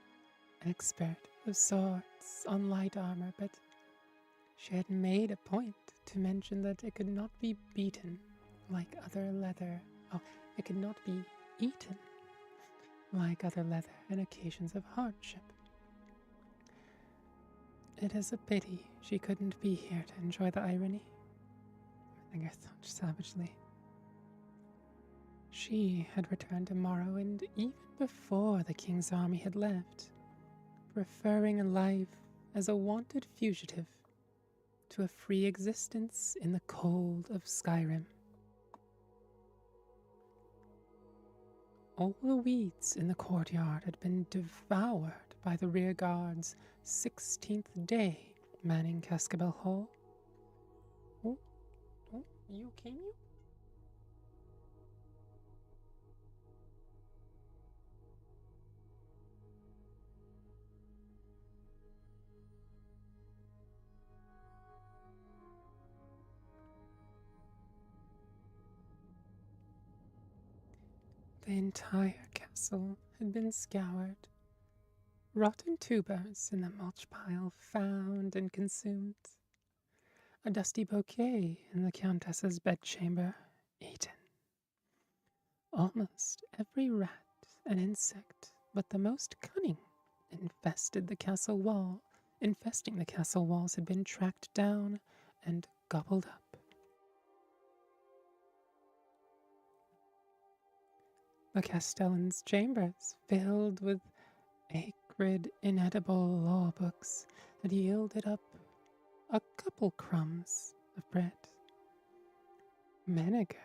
expert of sorts on light armor, but she had made a point to mention that it could not be beaten like other leather. Oh, it could not be eaten like other leather in occasions of hardship. It is a pity she couldn't be here to enjoy the irony, Menneger thought savagely. She had returned to Morrowind even before the king's army had left, preferring a life as a wanted fugitive to a free existence in the cold of Skyrim. All the weeds in the courtyard had been devoured by the rear guard's 16th day manning Cascabel Hall. Oh, you came, you? The entire castle had been scoured. Rotten tubers in the mulch pile found and consumed. a dusty bouquet in the Countess's bedchamber, eaten. Almost every rat and insect but the most cunning infesting the castle walls had been tracked down and gobbled up. The castellan's chambers, filled with acrid, inedible law books, had yielded up a couple crumbs of bread. Menneger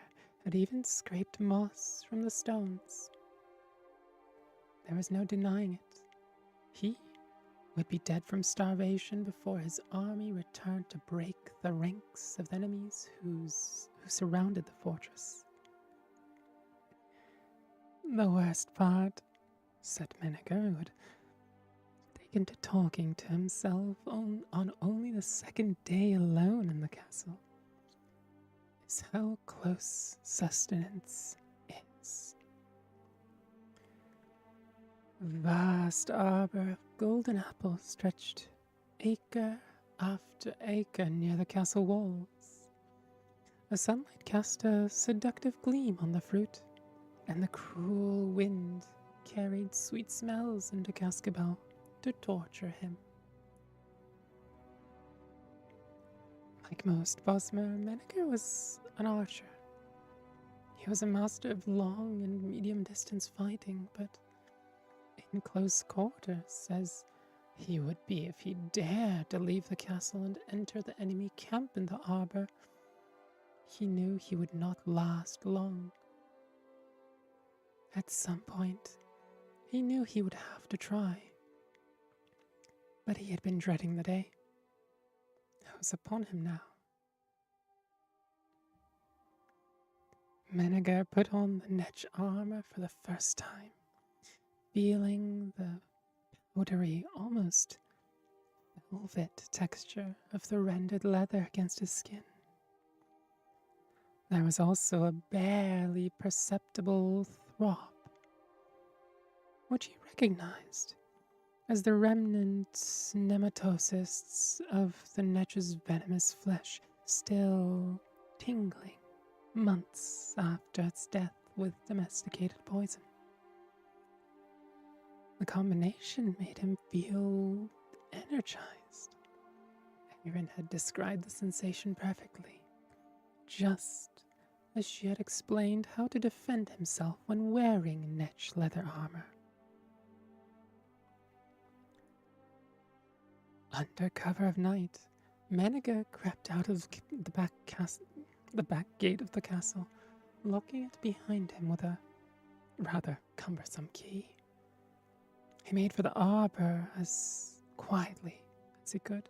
had even scraped moss from the stones. There was no denying it. He would be dead from starvation before his army returned to break the ranks of the enemies who surrounded the fortress. The worst part, said Menneger, who had taken to talking to himself on only the second day alone in the castle, is how close sustenance is. Vast arbor of golden apples stretched acre after acre near the castle walls. The sunlight cast a seductive gleam on the fruit, and the cruel wind carried sweet smells into Cascabel to torture him. Like most Bosmer, Menneger was an archer. He was a master of long and medium distance fighting, but in close quarters, as he would be if he dared to leave the castle and enter the enemy camp in the arbor, he knew he would not last long. At some point, he knew he would have to try. But he had been dreading the day. It was upon him now. Menneger put on the Netch armor for the first time, feeling the powdery, almost velvet texture of the rendered leather against his skin. There was also a barely perceptible throb, which he recognized as the remnant nematocysts of the Netch's venomous flesh still tingling months after its death with domesticated poison. The combination made him feel energized. Erin had described the sensation perfectly, just as she had explained how to defend himself when wearing Netch leather armor. Under cover of night, Menneger crept out of the back gate of the castle, locking it behind him with a rather cumbersome key. He made for the arbor as quietly as he could,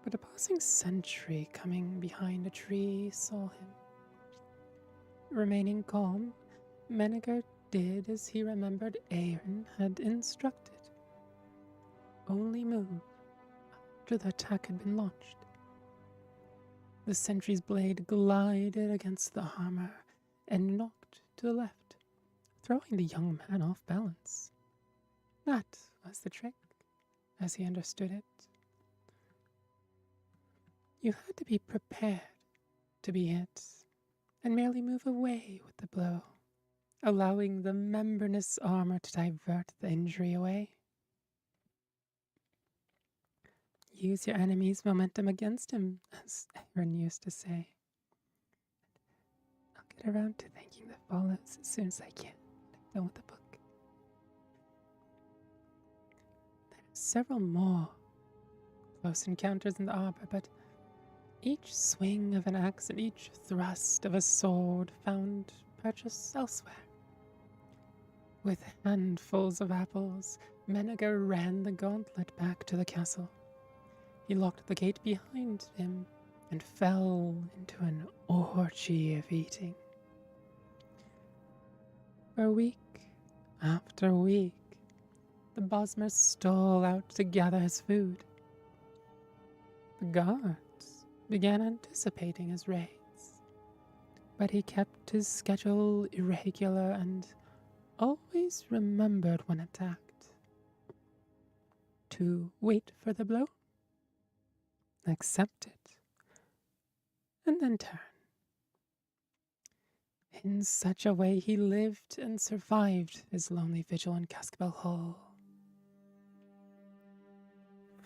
but a passing sentry coming behind a tree saw him. Remaining calm, Menneger did as he remembered Erin had instructed. Only move after the attack had been launched. The sentry's blade glided against the armor and knocked to the left, throwing the young man off balance. That was the trick, as he understood it. You had to be prepared to be hit, and merely move away with the blow, allowing the membranous armor to divert the injury away. Use your enemy's momentum against him, as Erin used to say. I'll get around to thanking the follows as soon as I can. I'm done with the book. There are several more close encounters in the arbor, but each swing of an axe and each thrust of a sword found purchase elsewhere. With handfuls of apples, Menneger ran the gauntlet back to the castle. He locked the gate behind him and fell into an orgy of eating. For week after week, the Bosmer stole out to gather his food. The guards began anticipating his raids, but he kept his schedule irregular and always remembered when attacked to wait for the blow, accept it, and then turn. In such a way he lived and survived his lonely vigil in Cascabel Hall.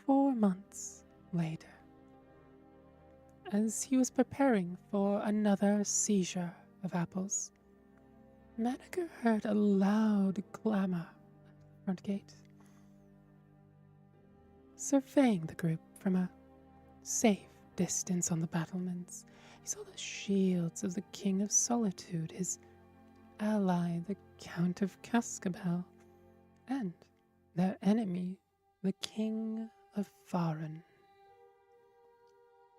4 months later, as he was preparing for another seizure of apples, Maniger heard a loud clamor at the front gate. Surveying the group from a safe distance on the battlements, he saw the shields of the King of Solitude, his ally, the Count of Cascabel, and their enemy, the King of Faran.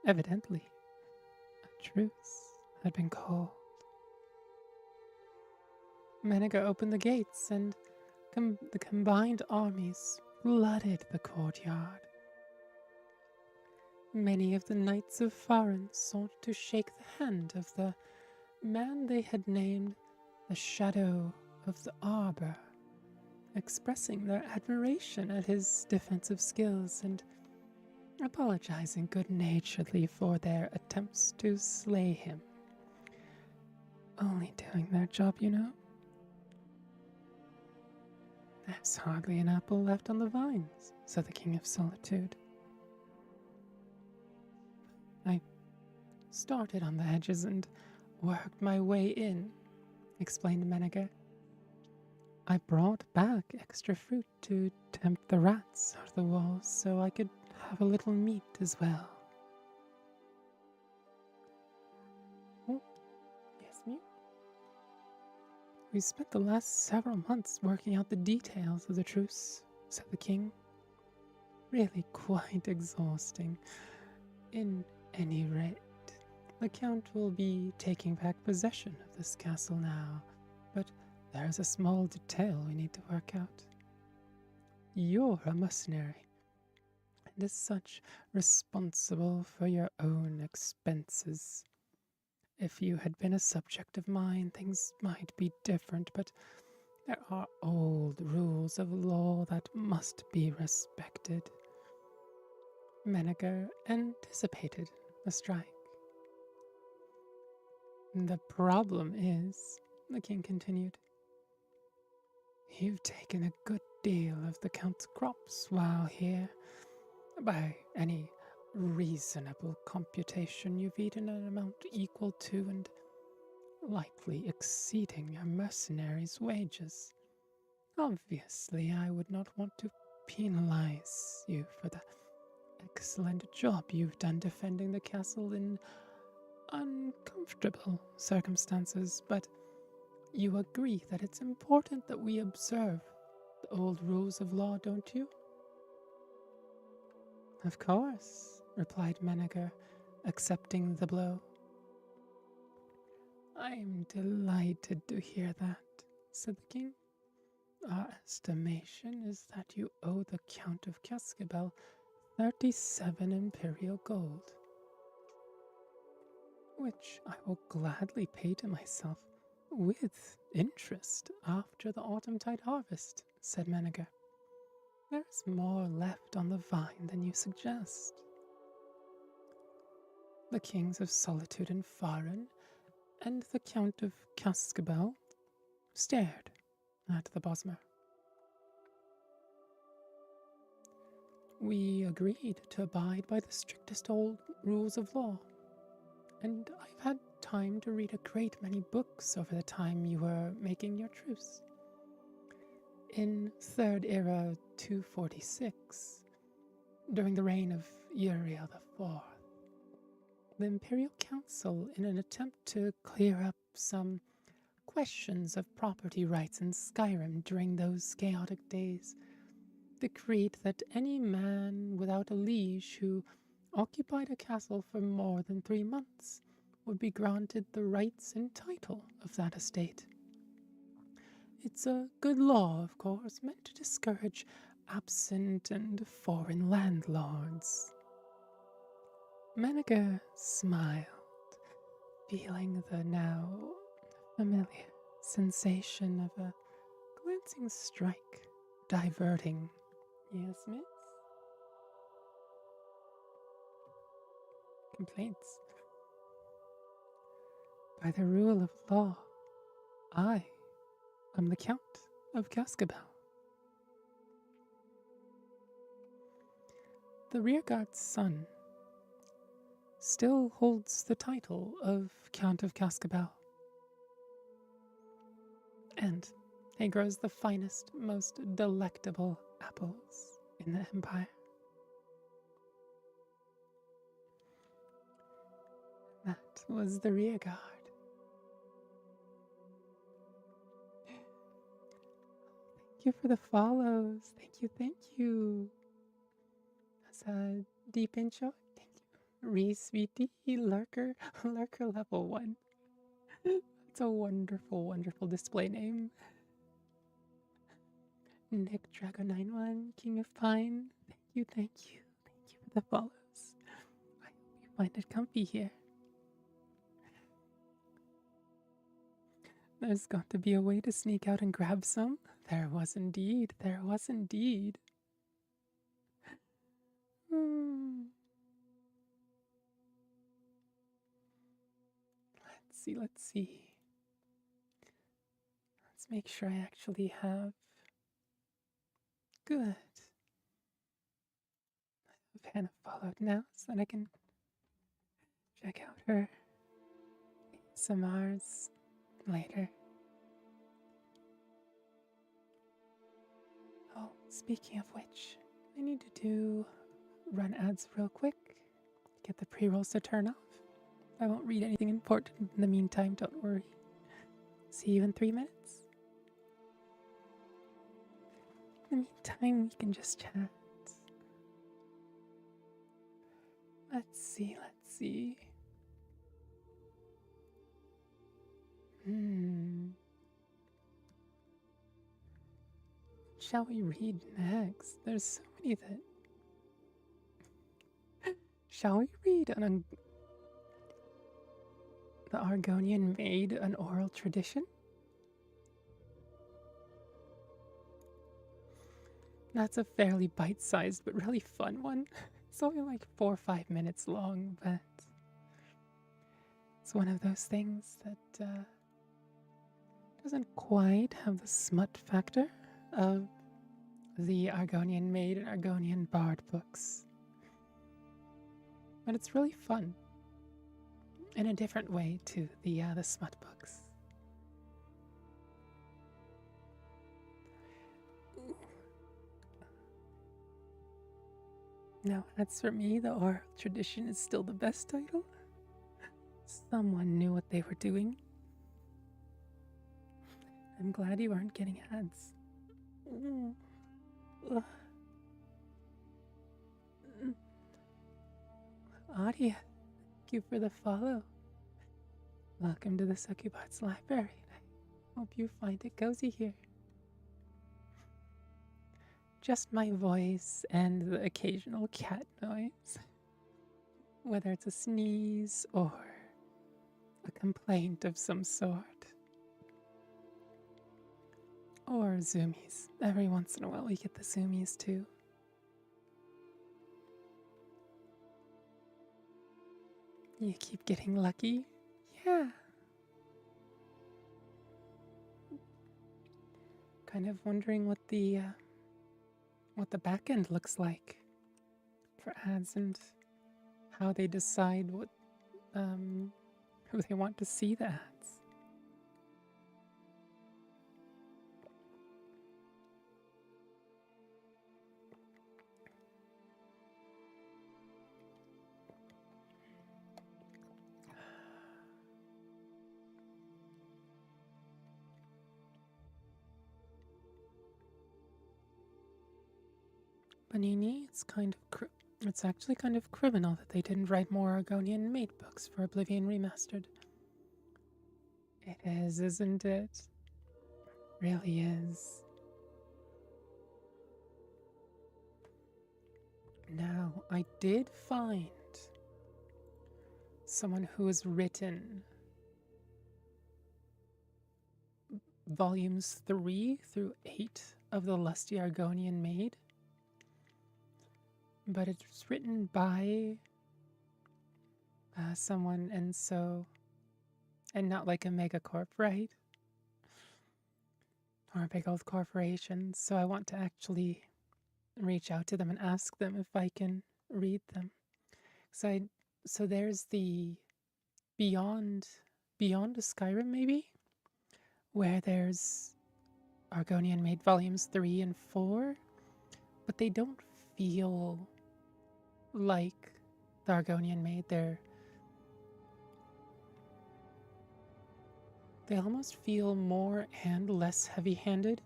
Evidently, a truce had been called. Maniger opened the gates, and the combined armies flooded the courtyard. Many of the knights of Faran sought to shake the hand of the man they had named the Shadow of the Arbor, expressing their admiration at his defensive skills and apologizing good-naturedly for their attempts to slay him. Only doing their job, you know. There's hardly an apple left on the vines, said the King of Solitude. I started on the edges and worked my way in, explained Maniger. I brought back extra fruit to tempt the rats out of the walls so I could have a little meat as well. Oh, yes, mute. We spent the last several months working out the details of the truce, said the king. Really quite exhausting. In any rate, the Count will be taking back possession of this castle now, but there's a small detail we need to work out. You're a mercenary, and as such responsible for your own expenses. If you had been a subject of mine, things might be different, but there are old rules of law that must be respected. Maniger anticipated the strike. The problem is, the king continued, you've taken a good deal of the Count's crops while here. By any reasonable computation, you've eaten an amount equal to and likely exceeding your mercenaries' wages. Obviously, I would not want to penalize you for the excellent job you've done defending the castle in uncomfortable circumstances, but you agree that it's important that we observe the old rules of law, don't you? Of course, replied Maniger, accepting the blow. I'm delighted to hear that, said the king. Our estimation is that you owe the Count of Cascabel 37 imperial gold, which I will gladly pay to myself with interest after the autumntide harvest, said Maniger. There's more left on the vine than you suggest. The Kings of Solitude and Faran and the Count of Cascabel stared at the Bosmer. We agreed to abide by the strictest old rules of law, and I've had time to read a great many books over the time you were making your truce. In Third Era 246, during the reign of Uriel IV, the Imperial Council, in an attempt to clear up some questions of property rights in Skyrim during those chaotic days, decreed that any man without a liege who occupied a castle for more than 3 months would be granted the rights and title of that estate. It's a good law, of course, meant to discourage absent and foreign landlords. Maniger smiled, feeling the now familiar sensation of a glancing strike diverting. Yes, miss? Complaints. By the rule of law, I am the Count of Cascabel. The rearguard's son still holds the title of Count of Cascabel. And he grows the finest, most delectable apples in the Empire. That was the rearguard. Thank you for the follows. Thank you, thank you. That's a deep intro. Thank you. Sweetie, Lurker level 1. It's a wonderful, wonderful display name. Nick Drago91, King of Pine. Thank you, thank you. Thank you for the follows. I hope you find it comfy here. There's got to be a way to sneak out and grab some. There was indeed. There was indeed. Let's see, let's see. Let's make sure I actually have. Good. I have Hannah followed now so that I can check out her ASMRs later. Oh, speaking of which, I need to run ads real quick. Get the pre-rolls to turn off. I won't read anything important in the meantime, don't worry. See you in 3 minutes. In the meantime, we can just chat. Let's see, let's see. Shall we read next? There's so many that... Shall we read the Argonian Maid, an oral tradition? That's a fairly bite-sized but really fun one. It's only like 4 or 5 minutes long, but it's one of those things that doesn't quite have the smut factor of the Argonian Maid and Argonian Bard books. But it's really fun in a different way to the smut books. No, that's for me. The oral tradition is still the best title. Someone knew what they were doing. I'm glad you aren't getting ads. Audia, thank you for the follow. Welcome to the Succubard's library. I hope you find it cozy here. Just my voice and the occasional cat noise. Whether it's a sneeze or a complaint of some sort. Or zoomies. Every once in a while we get the zoomies too. You keep getting lucky? Yeah. Kind of wondering what the back end looks like for ads and how they decide what who they want to see the ads. Panini, it's actually kind of criminal that they didn't write more Argonian Maid books for Oblivion Remastered. It is, isn't it? Really is. Now, I did find someone who has written volumes 3 through 8 of the Lusty Argonian Maid. But it's written by someone, and so And not like a megacorp, right? Or a big old corporation. So I want to actually reach out to them and ask them if I can read them. So there's the Beyond Skyrim, maybe, where there's Argonian Made Volumes 3 and 4, but they don't feel like the Argonian Made. They almost feel more and less heavy-handed.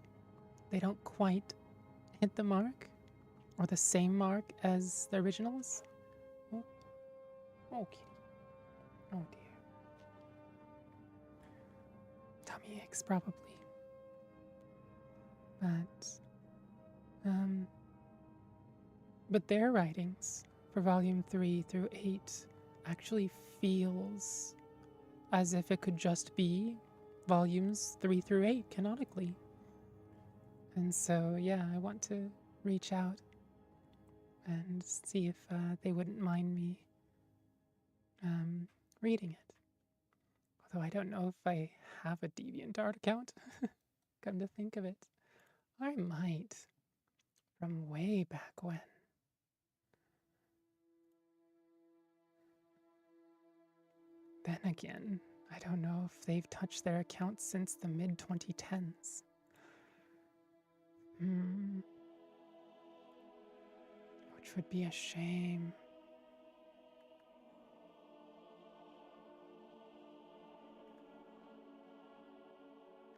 They don't quite hit the mark, or the same mark as the originals. Oh, kitty. Oh dear. Tummy aches, probably. But their writings for volume 3 through 8 actually feels as if it could just be volumes 3 through 8 canonically. And so, yeah, I want to reach out and see if they wouldn't mind me reading it. Although I don't know if I have a DeviantArt account. Come to think of it. I might. From way back when. Then again, I don't know if they've touched their account since the mid-2010s. Which would be a shame.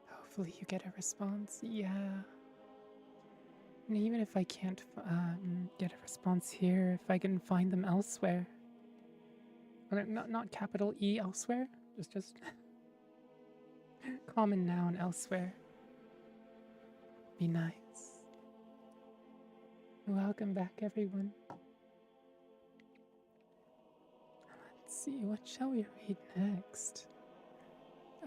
Hopefully you get a response. Yeah. And even if I can't get a response here, if I can find them elsewhere. Not capital E elsewhere, just common noun elsewhere. Be nice. Welcome back, everyone. Let's see, what shall we read next?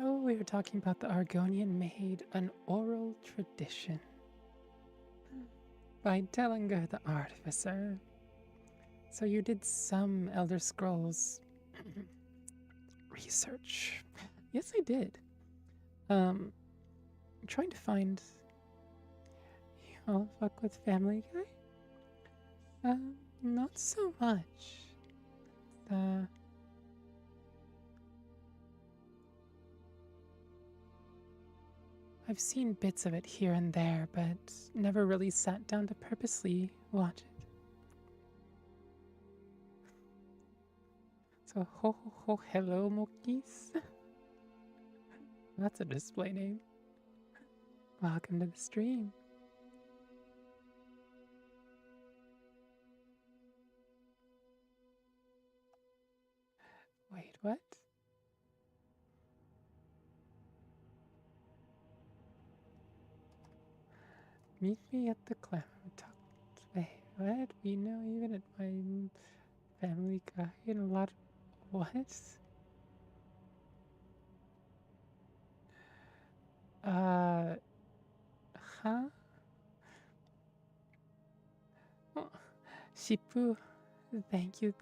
Oh, we were talking about the Argonian Maid, an oral tradition. By Tellinger the Artificer. So you did some Elder Scrolls research. Yes, I did. I'm trying to find... You all fuck with Family Guy? Not so much. I've seen bits of it here and there, but never really sat down to purposely watch it. So, hello, Mokis. That's a display name. Welcome to the stream. Wait, what? Meet me at the clown. Wait, what? We know even at my Family Guy and a lot of... What? Huh? Oh, Shippu, thank you.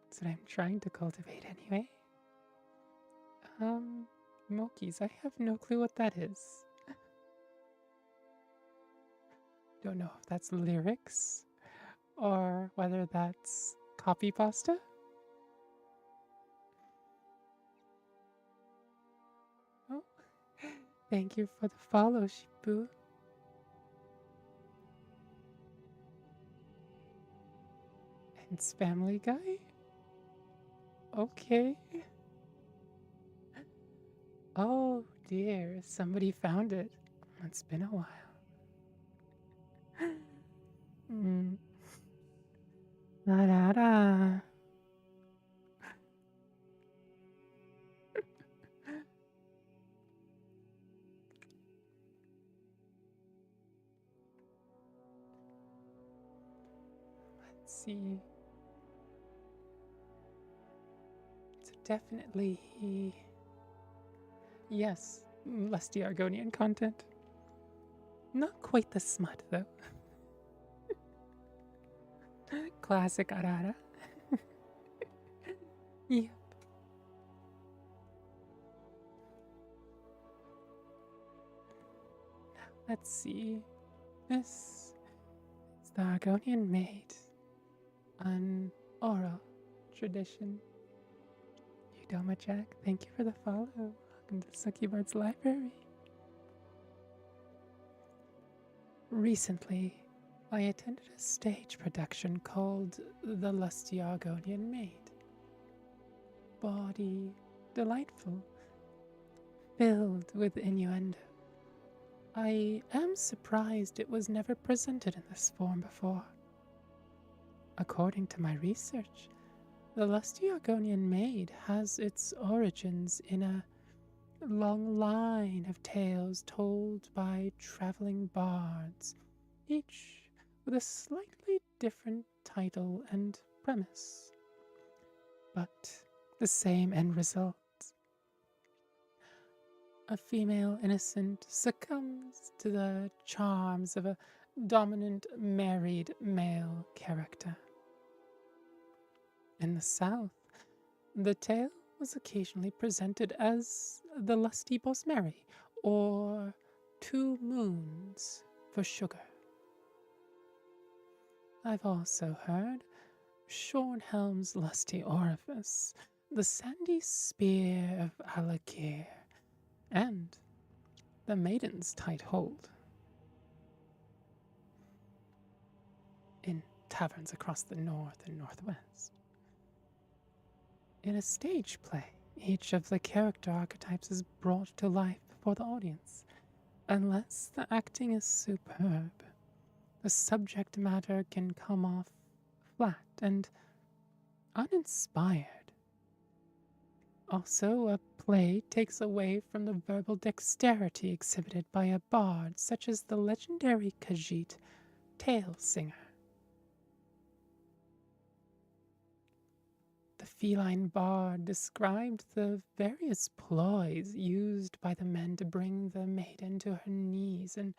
That's what I'm trying to cultivate anyway. Mokis, I have no clue what that is. Don't know if that's lyrics or whether that's copy pasta. Oh, thank you for the follow, Shippu. And it's Family Guy? Okay. Oh dear, somebody found it. It's been a while. Da-da-da. Let's see. So definitely, yes, lusty Argonian content. Not quite the smut, though. Classic Arara. Yeah, Let's see. This is the Argonian Maid, an oral tradition. Udoma Jack, thank you for the follow. Welcome to Succubard's library. Recently, I attended a stage production called The Lusty Argonian Maid. Bawdy, delightful, filled with innuendo. I am surprised it was never presented in this form before. According to my research, the Lusty Argonian Maid has its origins in a long line of tales told by traveling bards, each with a slightly different title and premise, but the same end result. A female innocent succumbs to the charms of a dominant married male character. In the South, the tale was occasionally presented as the Lusty Bosmeri, or 2 Moons for Sugar. I've also heard Shornhelm's Lusty Orifice, the Sandy Spear of Alakir, and the Maiden's Tight Hold. In taverns across the north and northwest. In a stage play, each of the character archetypes is brought to life before the audience. Unless the acting is superb, the subject matter can come off flat and uninspired. Also, a play takes away from the verbal dexterity exhibited by a bard such as the legendary Khajiit Tale Singer. The feline bard described the various ploys used by the men to bring the maiden to her knees in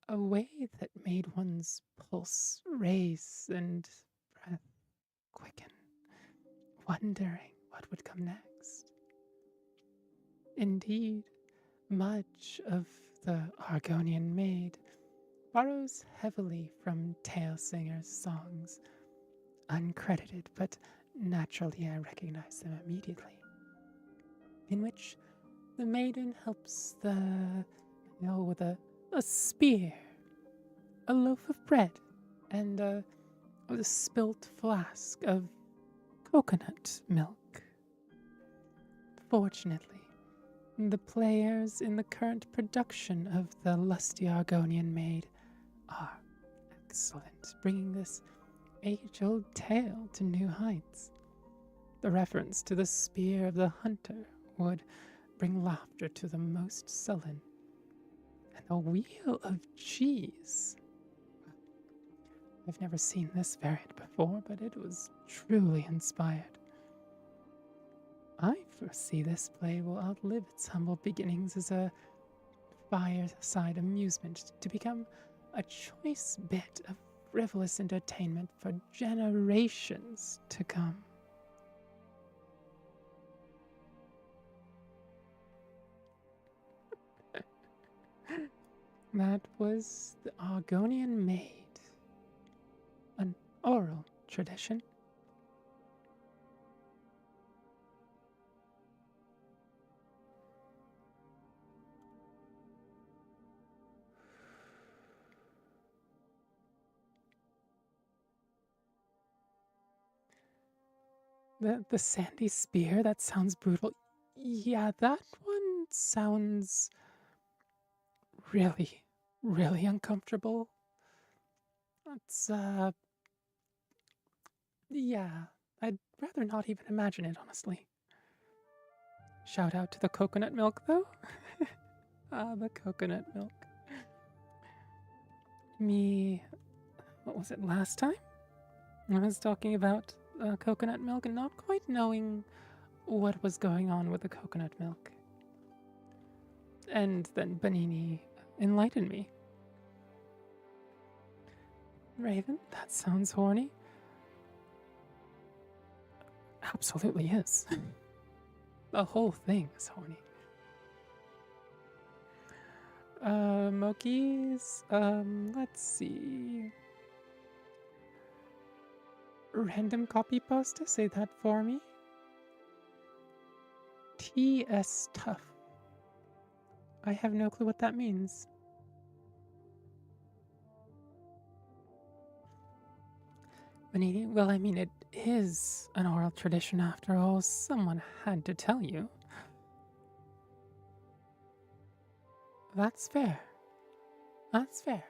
a way that made one's pulse race and breath quicken, wondering what would come next. Indeed, much of the Argonian Maid borrows heavily from tale singers' songs, uncredited, but naturally I recognize them immediately, in which the maiden helps the male with a spear, a loaf of bread, and a spilt flask of coconut milk. Fortunately, the players in the current production of the Lusty Argonian Maid are excellent, bringing this age-old tale to new heights. The reference to the spear of the hunter would bring laughter to the most sullen. And the wheel of cheese. I've never seen this variant before, but it was truly inspired. I foresee this play will outlive its humble beginnings as a fireside amusement to become a choice bit of frivolous entertainment for generations to come. That was the Argonian Maid, an oral tradition. The sandy spear, that sounds brutal. Yeah, that one sounds really, really uncomfortable. It's, yeah, I'd rather not even imagine it, honestly. Shout out to the coconut milk, though. The coconut milk. What was it, last time? I was talking about coconut milk and not quite knowing what was going on with the coconut milk. And then Banini enlightened me. Raven, that sounds horny. Absolutely is. The whole thing is horny. Smokies. Let's see. Random copy pasta, say that for me. TS Tough. I have no clue what that means. Well, I mean, it is an oral tradition after all. Someone had to tell you. That's fair. That's fair.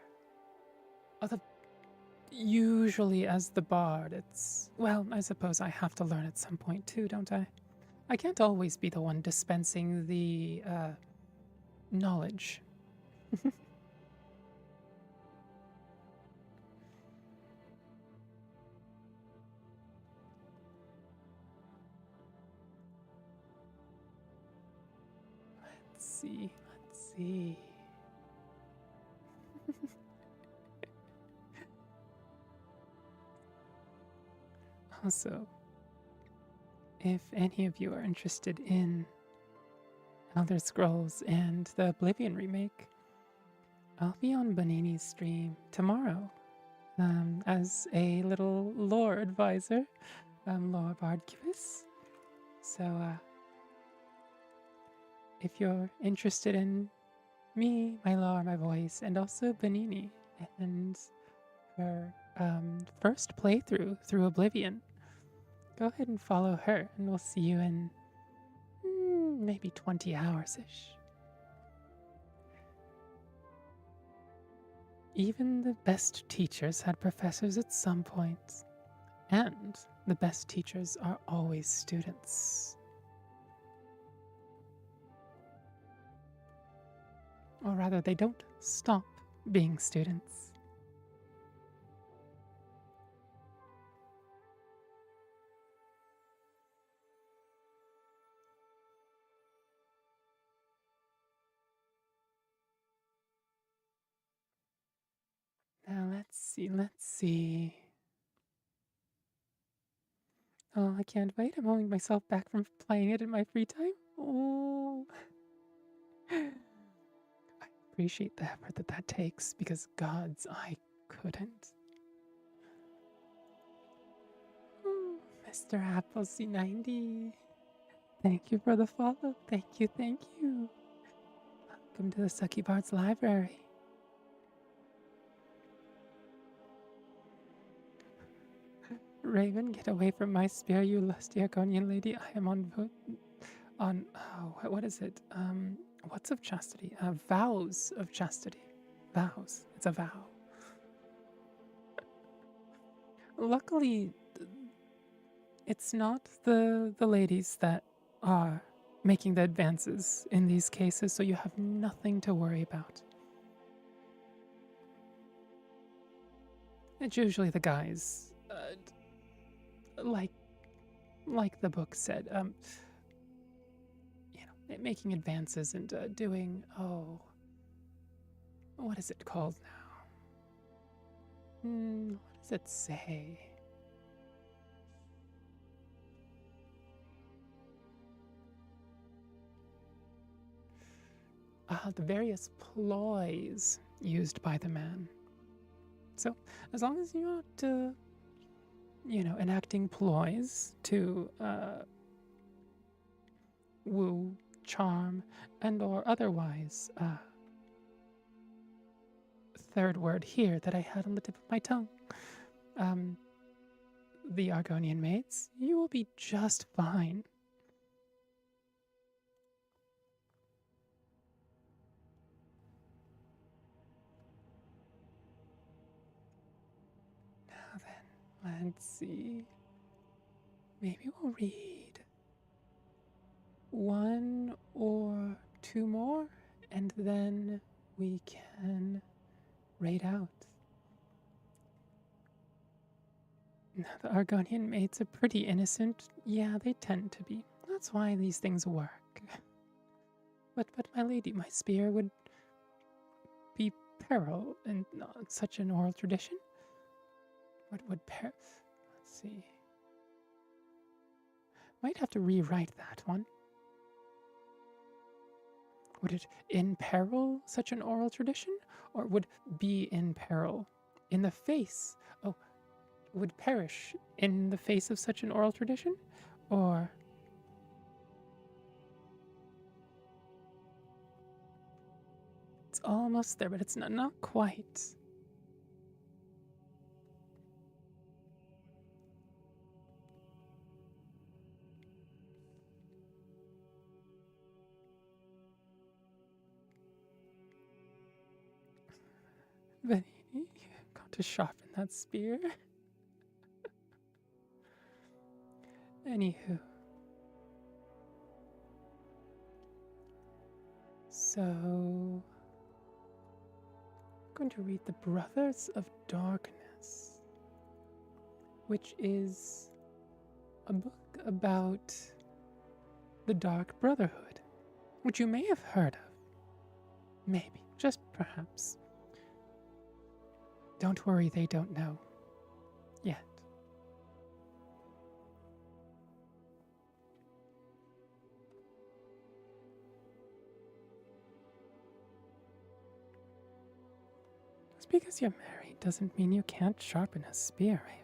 Usually as the bard, it's... Well, I suppose I have to learn at some point too, don't I? I can't always be the one dispensing the, knowledge. Let's see, let's see. Also, if any of you are interested in Elder Scrolls and the Oblivion remake, I'll be on Bonini's stream tomorrow as a little lore advisor, lore bard Krys. So, if you're interested in me, my lore, my voice, and also Bonini and her first playthrough through Oblivion, go ahead and follow her, and we'll see you in maybe 20 hours-ish. Even the best teachers had professors at some point, and the best teachers are always students. Or rather, they don't stop being students. Now, let's see. Oh, I can't wait. I'm holding myself back from playing it in my free time. Oh. I appreciate the effort that takes, because gods, I couldn't. Mr. Apple C90. Thank you for the follow. Thank you, thank you. Welcome to the Succubard's library. Raven, get away from my spear, you lusty Argonian lady. I am what is it? What's of chastity? Vows of chastity. Vows. It's a vow. Luckily, it's not the ladies that are making the advances in these cases, so you have nothing to worry about. It's usually the guys, like the book said, making advances and doing, what is it called now? What does it say? The various ploys used by the man. So, as long as you're not, enacting ploys to woo, charm, and or otherwise, third word here that I had on the tip of my tongue, the Argonian maids, you will be just fine. Now then, let's see. Maybe we'll read one or two more, and then we can raid out. Now, the Argonian maids are pretty innocent. Yeah, they tend to be. That's why these things work. But my lady, my spear would be peril in such an oral tradition. What would let's see. Might have to rewrite that one. Would it imperil such an oral tradition, or would be in peril in the face? Oh, would perish in the face of such an oral tradition? Or it's almost there, but it's not quite. But you got to sharpen that spear. Anywho. So, I'm going to read The Brothers of Darkness, which is a book about the Dark Brotherhood, which you may have heard of. Maybe, just perhaps. Don't worry, they don't know. Yet. Just because you're married doesn't mean you can't sharpen a spear, Raven.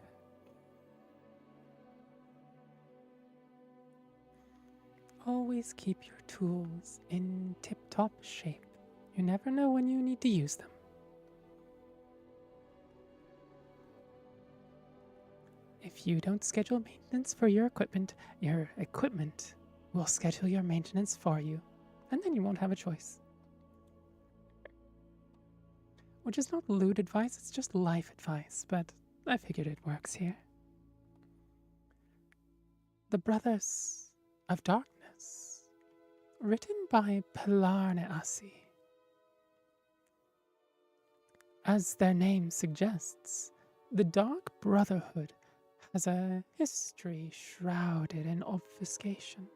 Always keep your tools in tip-top shape. You never know when you need to use them. If you don't schedule maintenance for your equipment will schedule your maintenance for you, and then you won't have a choice. Which is not lewd advice, it's just life advice, but I figured it works here. The Brothers of Darkness, written by Pelarneasi. As their name suggests, the Dark Brotherhood has a history shrouded in obfuscation.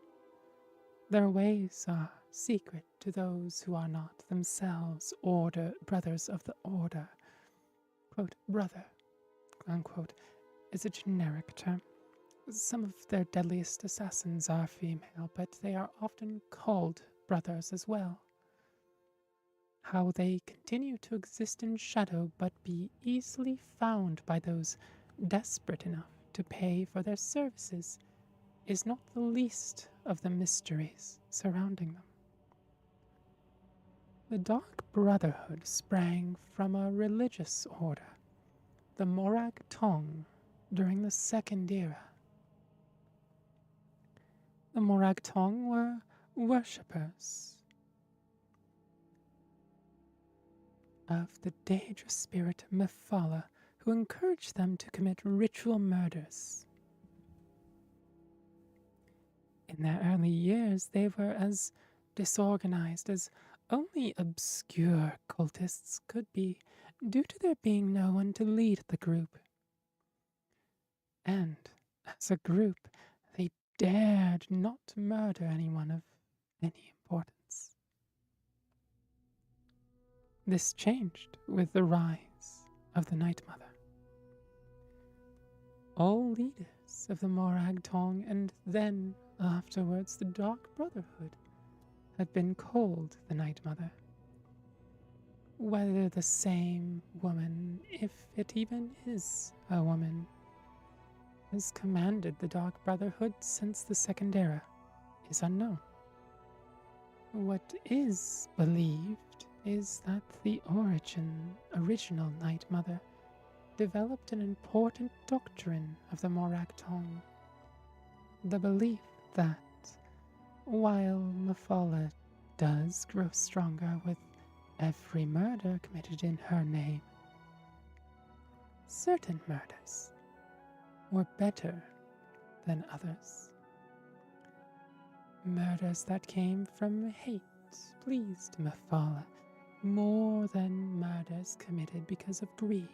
Their ways are secret to those who are not themselves brothers of the order. Quote, brother, unquote, is a generic term. Some of their deadliest assassins are female, but they are often called brothers as well. How they continue to exist in shadow but be easily found by those desperate enough to pay for their services is not the least of the mysteries surrounding them. The Dark Brotherhood sprang from a religious order, the Morag Tong, during the Second Era. The Morag Tong were worshippers of the Daedra spirit Mephala, who encouraged them to commit ritual murders. In their early years, they were as disorganized as only obscure cultists could be, due to there being no one to lead the group. And, as a group, they dared not murder anyone of any importance. This changed with the rise of the Night Mother. All leaders of the Morag Tong, and then afterwards the Dark Brotherhood, had been called the Night Mother. Whether the same woman, if it even is a woman, has commanded the Dark Brotherhood since the Second Era is unknown. What is believed is that the original Night Mother developed an important doctrine of the Morag Tong. The belief that, while Mephala does grow stronger with every murder committed in her name, certain murders were better than others. Murders that came from hate pleased Mephala more than murders committed because of greed.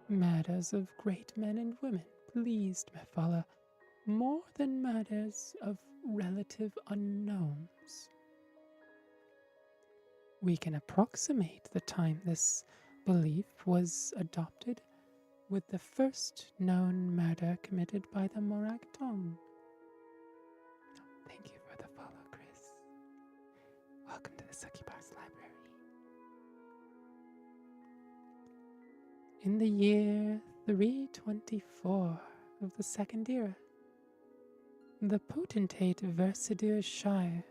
Murders of great men and women pleased Mephala more than murders of relative unknowns. We can approximate the time this belief was adopted with the first known murder committed by the Morag Tong. Thank you for the follow, Krys. Welcome to the Succubard's library. In the year 324 of the Second Era, the potentate Versadir Shire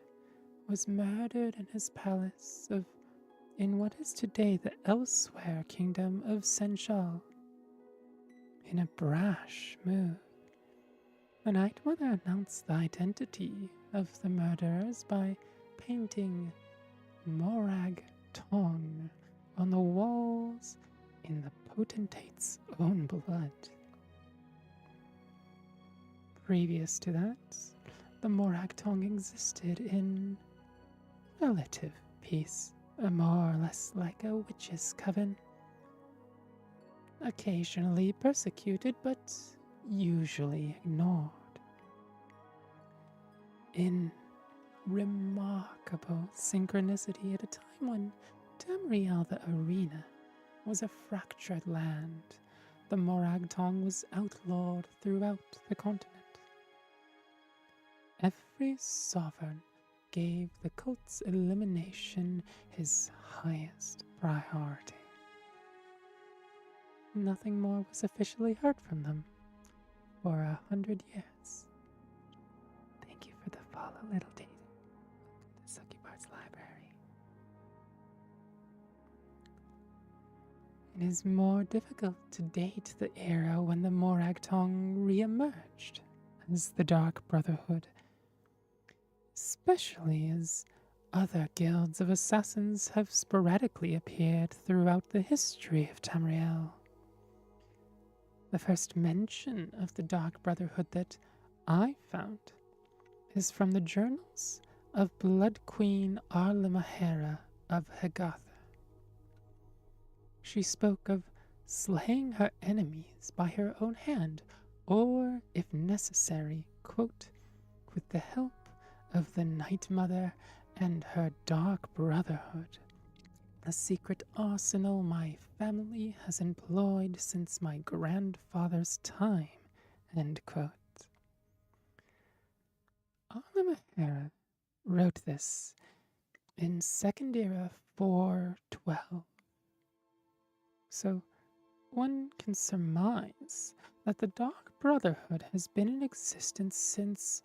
was murdered in his palace in what is today the elsewhere kingdom of Senchal. In a brash move, the Night Mother announced the identity of the murderers by painting Morag Tong on the walls in the potentate's own blood. Previous to that, the Morag Tong existed in relative peace, more or less like a witch's coven. Occasionally persecuted, but usually ignored. In remarkable synchronicity at a time when Tamriel the Arena was a fractured land, the Morag Tong was outlawed throughout the continent. Every sovereign gave the cult's elimination his highest priority. Nothing more was officially heard from them for 100 years. Thank you for the follow, little Tate. Welcome to Succubard's library. It is more difficult to date the era when the Morag Tong re-emerged as the Dark Brotherhood, especially as other guilds of assassins have sporadically appeared throughout the history of Tamriel. The first mention of the Dark Brotherhood that I found is from the journals of Blood Queen Arlimahera of Hegatha. She spoke of slaying her enemies by her own hand, or, if necessary, quote, with the help of the Night Mother and her Dark Brotherhood, a secret arsenal my family has employed since my grandfather's time, end quote. Arlimahera wrote this in Second Era 412. So one can surmise that the Dark Brotherhood has been in existence since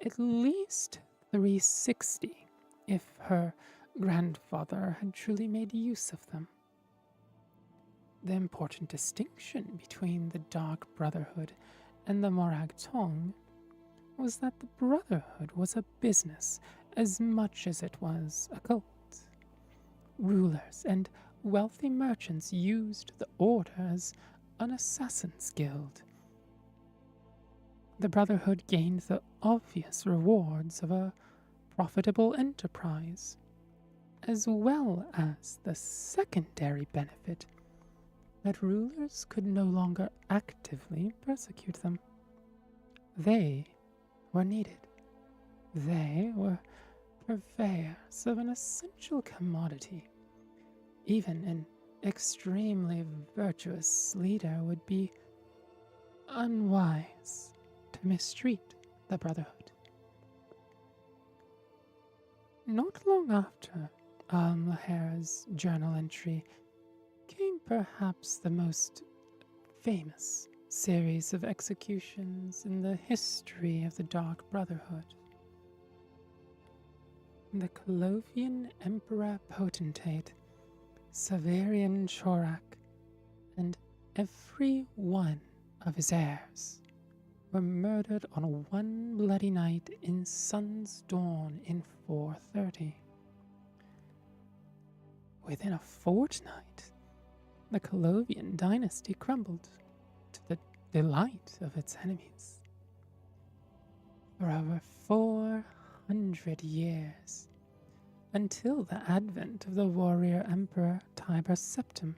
at least 360, if her grandfather had truly made use of them. The important distinction between the Dark Brotherhood and the Morag Tong was that the Brotherhood was a business as much as it was a cult. Rulers and wealthy merchants used the order as an assassin's guild. The Brotherhood gained the obvious rewards of a profitable enterprise, as well as the secondary benefit that rulers could no longer actively persecute them. They were needed. They were purveyors of an essential commodity. Even an extremely virtuous leader would be unwise to mistreat the Brotherhood. Not long after Arlimahera's journal entry came perhaps the most famous series of executions in the history of the Dark Brotherhood. The Colovian Emperor Potentate, Severian Chorak, and every one of his heirs were murdered on one bloody night in Sun's Dawn in 430. Within a fortnight, the Colovian dynasty crumbled, to the delight of its enemies. For over 400 years, until the advent of the warrior emperor Tiber Septim,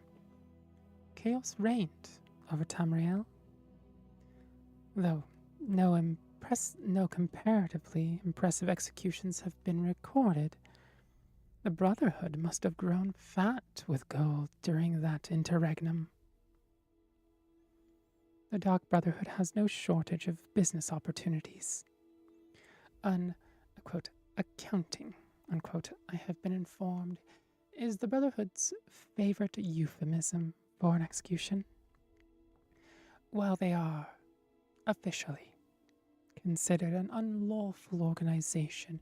chaos reigned over Tamriel. Though no comparatively impressive executions have been recorded, the Brotherhood must have grown fat with gold during that interregnum. The Dark Brotherhood has no shortage of business opportunities. An, quote, accounting unquote, I have been informed, is the Brotherhood's favorite euphemism for an execution. While they are officially considered an unlawful organization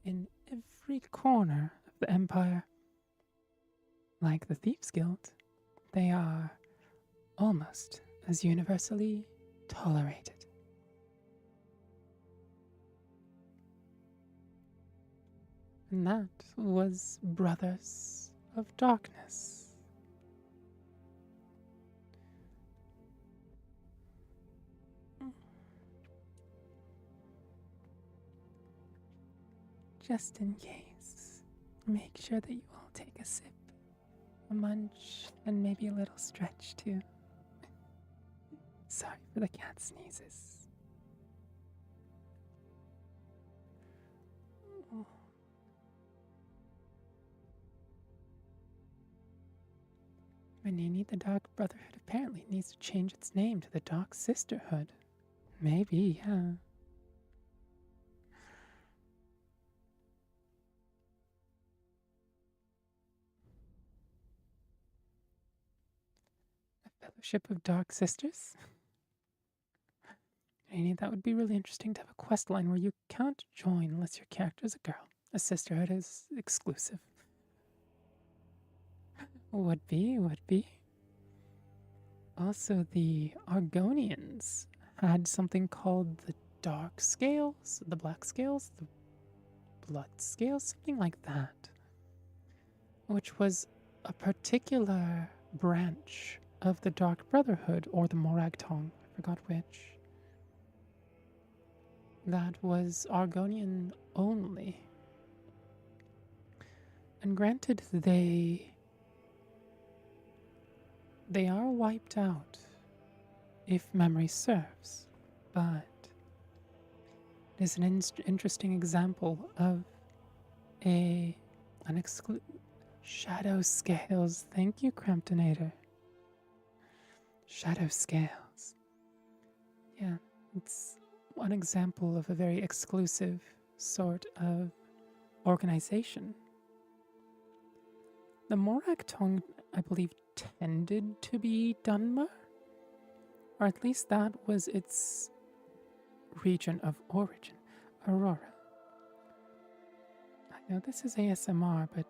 in every corner of the Empire, like the Thieves Guild, they are almost as universally tolerated. And that was Brothers of Darkness. Just in case, make sure that you all take a sip, a munch, and maybe a little stretch too. Sorry for the cat sneezes. Oh. Manini, the Dark Brotherhood apparently needs to change its name to the Dark Sisterhood. Maybe, yeah. A Fellowship of Dark Sisters? Manini, that would be really interesting to have a quest line where you can't join unless your character is a girl. A sisterhood is exclusive. Would be. Also, the Argonians had something called the Dark Scales, the Black Scales, the Blood Scales, something like that, which was a particular branch of the Dark Brotherhood, or the Morag Tong, I forgot which, that was Argonian only. And granted, they are wiped out, if memory serves, but it is an interesting example of an Shadow Scales. Thank you, Cramptonator. Shadow Scales. Yeah, it's one example of a very exclusive sort of organization. The Morag Tong, I believe, tended to be Dunmer, or at least that was its region of origin, Aurora. I know this is ASMR, but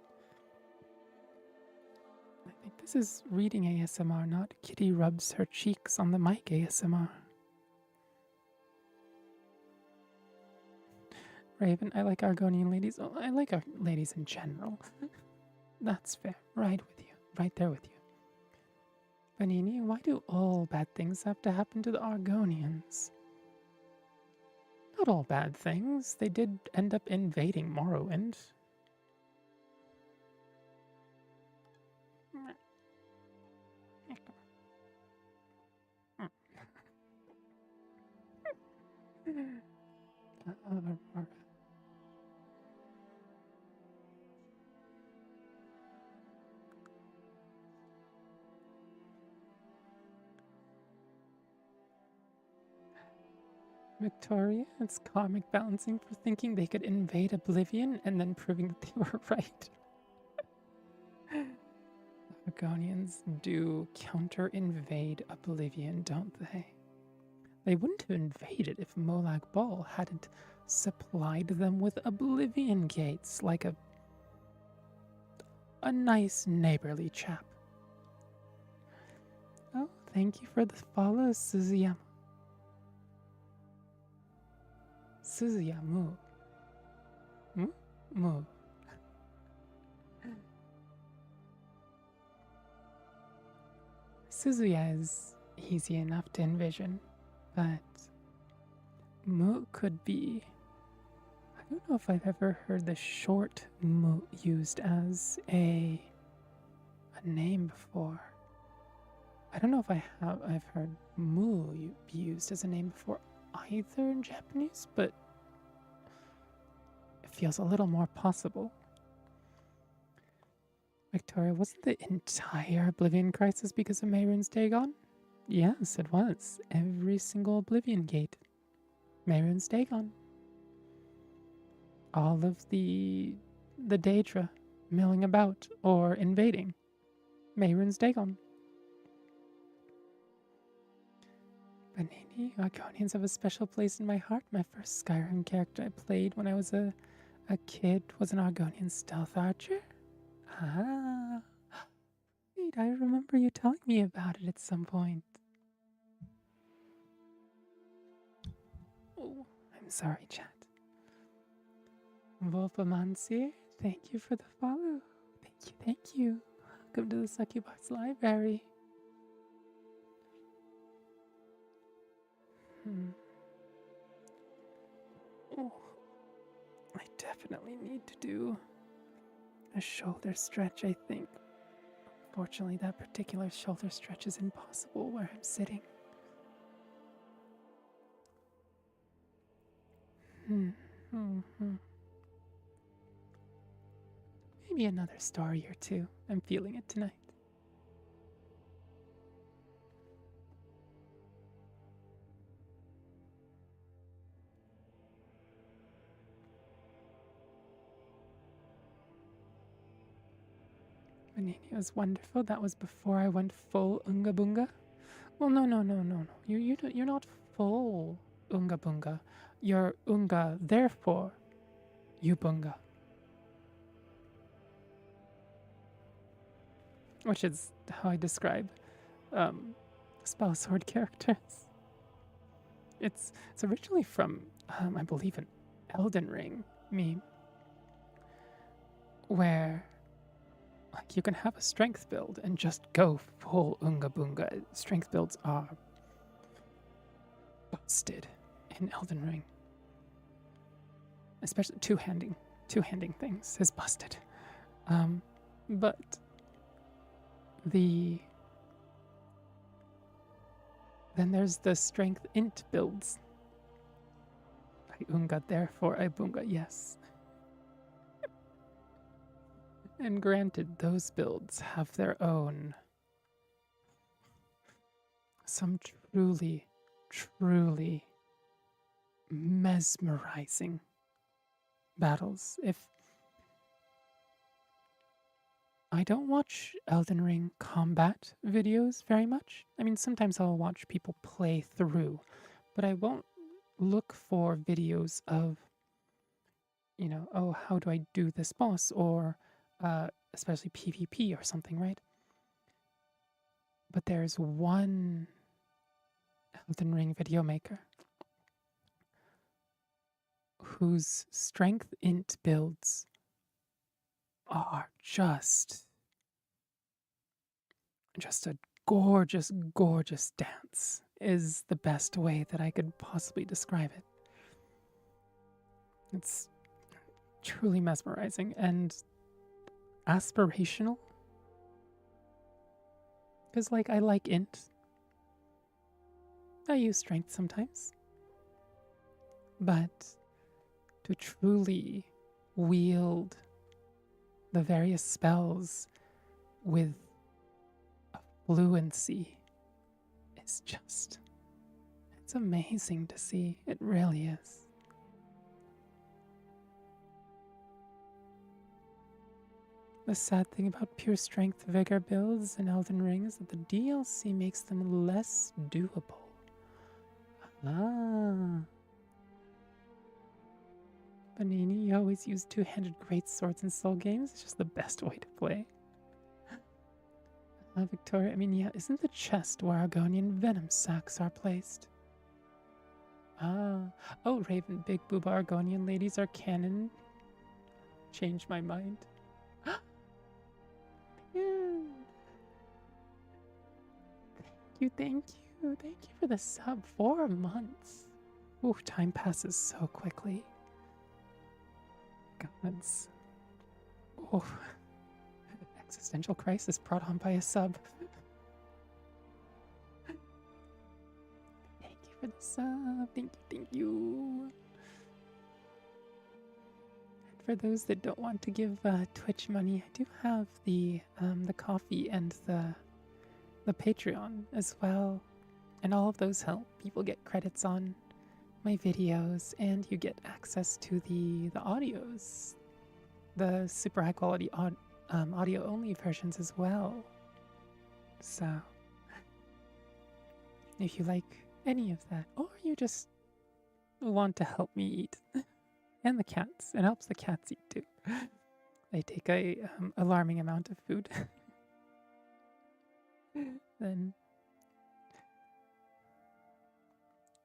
I think this is reading ASMR, not Kitty rubs her cheeks on the mic ASMR. Raven, I like Argonian ladies. Oh, I like our ladies in general. That's fair. Right with you. Right there with you. Vanini, why do all bad things have to happen to the Argonians? Not all bad things. They did end up invading Morrowind. Victoria, it's karmic balancing for thinking they could invade Oblivion and then proving that they were right. Argonians do counter-invade Oblivion, don't they? They wouldn't have invaded if Molag Bal hadn't supplied them with Oblivion gates like a nice neighborly chap. Oh, thank you for the follow, Suzuyama. Suzuya, move. Move. Suzuya is easy enough to envision, but Mu could be... I don't know if I've ever heard the short Mu used as a name before. I don't know if I've heard Mu be used as a name before either in Japanese, but it feels a little more possible. Victoria, wasn't the entire Oblivion crisis because of Mehrunes Dagon? Yes, it was. Every single Oblivion gate. Mehrunes Dagon. All of the the Daedra milling about or invading Mehrun's Dagon. Banini, Argonians have a special place in my heart. My first Skyrim character I played when I was a kid was an Argonian stealth archer. Ah, wait, I remember you telling me about it at some point. Oh, I'm sorry, chat. Wolfamansier, thank you for the follow. Thank you. Welcome to the Succubard's library. Oh, I definitely need to do a shoulder stretch, I think. Fortunately, that particular shoulder stretch is impossible where I'm sitting. Maybe another story or two. I'm feeling it tonight. Vanini was wonderful. That was before I went full Unga Bunga. Well, no. You're not full Unga Bunga. You're Unga, therefore you Bunga. Which is how I describe spell sword characters. It's originally from, I believe, an Elden Ring meme, where like you can have a strength build and just go full Unga Bunga. Strength builds are busted in Elden Ring. Especially two-handing things is busted. But then there's the strength int builds. I Unga, therefore I Bunga, yes. And granted, those builds have their own some truly mesmerizing battles. If I don't watch Elden Ring combat videos very much. I mean, sometimes I'll watch people play through, but I won't look for videos of, oh, how do I do this boss, or especially PvP or something, right? But there's one Elden Ring video maker whose strength int builds are just a gorgeous dance is the best way that I could possibly describe it. It's truly mesmerizing and aspirational. Because, like, I like int. I use strength sometimes. But to truly wield the various spells with a fluency is just, it's amazing to see. It really is. The sad thing about pure strength vigor builds in Elden Ring is that the DLC makes them less doable. Ah. Banini, you always use two-handed greatswords in soul games. It's just the best way to play. Victoria, I mean, yeah, isn't the chest where Argonian venom sacks are placed? Ah. Oh, Raven, big boob Argonian ladies are canon. Change my mind. Thank you for the sub. 4 months. Ooh, time passes so quickly. Gods. Oh, existential crisis brought on by a sub. Thank you for the sub. Thank you. And for those that don't want to give Twitch money, I do have the coffee and the Patreon as well, and all of those help. People get credits on my videos, and you get access to the audios the super high quality audio only versions as well. So, if you like any of that, or you just want to help me eat, and the cats, it helps the cats eat too. They take a alarming amount of food. Then,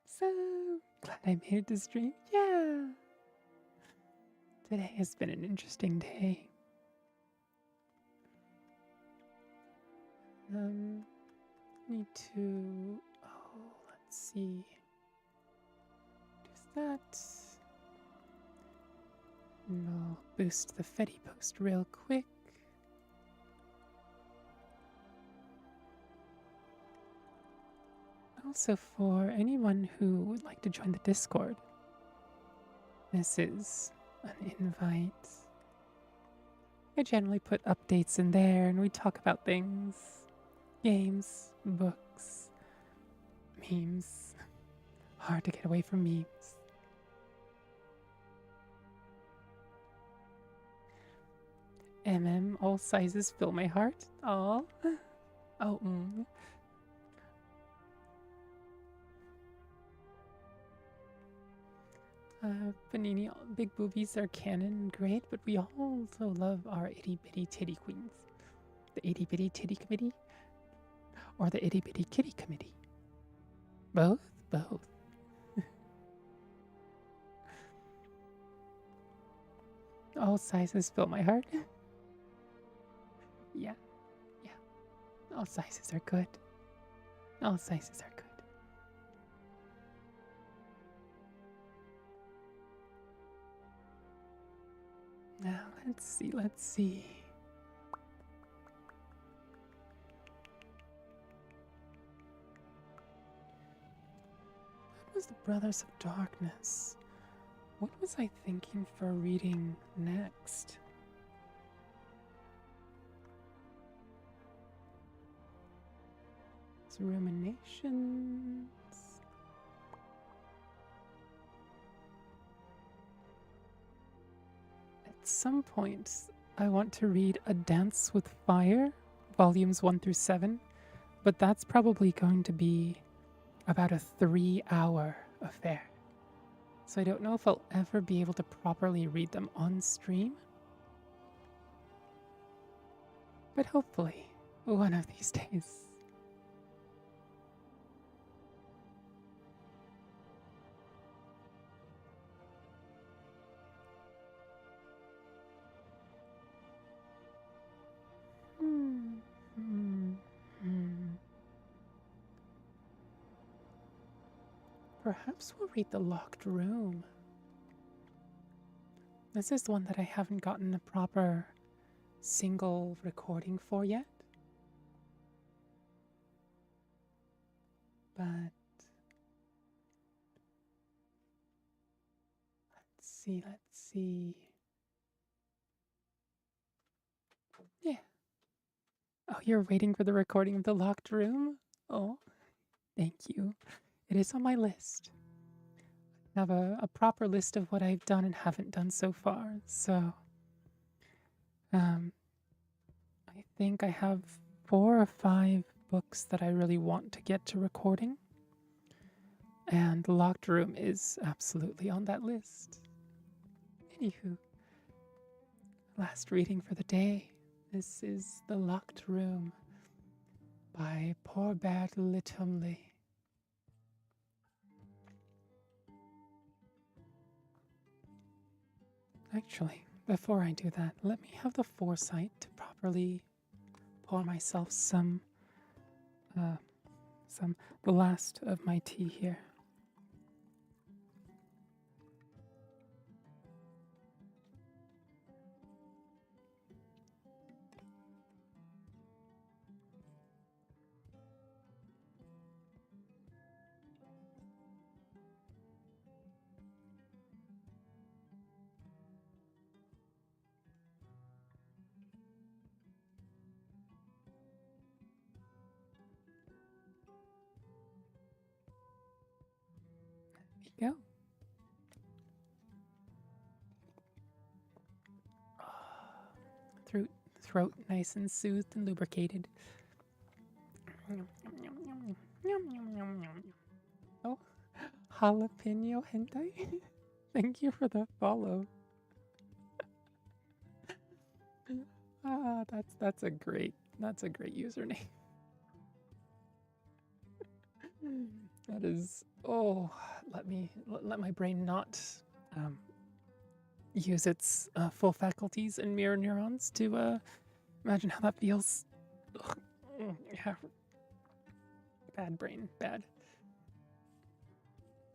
so glad I made it to stream. Yeah, today has been an interesting day. Need to. Oh, let's see. Do that. And I'll boost the Fetty post real quick. Also, for anyone who would like to join the Discord, this is an invite. I generally put updates in there and we talk about things, games, books, memes. Hard to get away from memes. All sizes fill my heart. Aw. Oh, Panini, big boobies are canon and great, but we also love our itty bitty titty queens. The itty bitty titty committee? Or the itty bitty kitty committee? Both? Both. All sizes fill my heart. Yeah. All sizes are good. All sizes are good. Now, let's see. That was the Brothers of Darkness. What was I thinking for reading next? It's Ruminations. At some point, I want to read A Dance with Fire, volumes 1 through 7, but that's probably going to be about a 3-hour affair. So I don't know if I'll ever be able to properly read them on stream. But hopefully, one of these days. Perhaps we'll read The Locked Room. This is the one that I haven't gotten a proper single recording for yet. But let's see. Yeah. Oh, you're waiting for the recording of The Locked Room? Oh, thank you. It is on my list. I have a proper list of what I've done and haven't done so far, so I think I have 4 or 5 books that I really want to get to recording, and The Locked Room is absolutely on that list. Anywho, last reading for the day. This is The Locked Room by Porbert Litumley. Actually, before I do that, let me have the foresight to properly pour myself the last of my tea here. throat nice and soothed and lubricated. Oh, jalapeno hentai. Thank you for the follow. That's a great username. That is, let my brain not use its full faculties and mirror neurons to imagine how that feels. Ugh. Yeah. Bad brain, bad.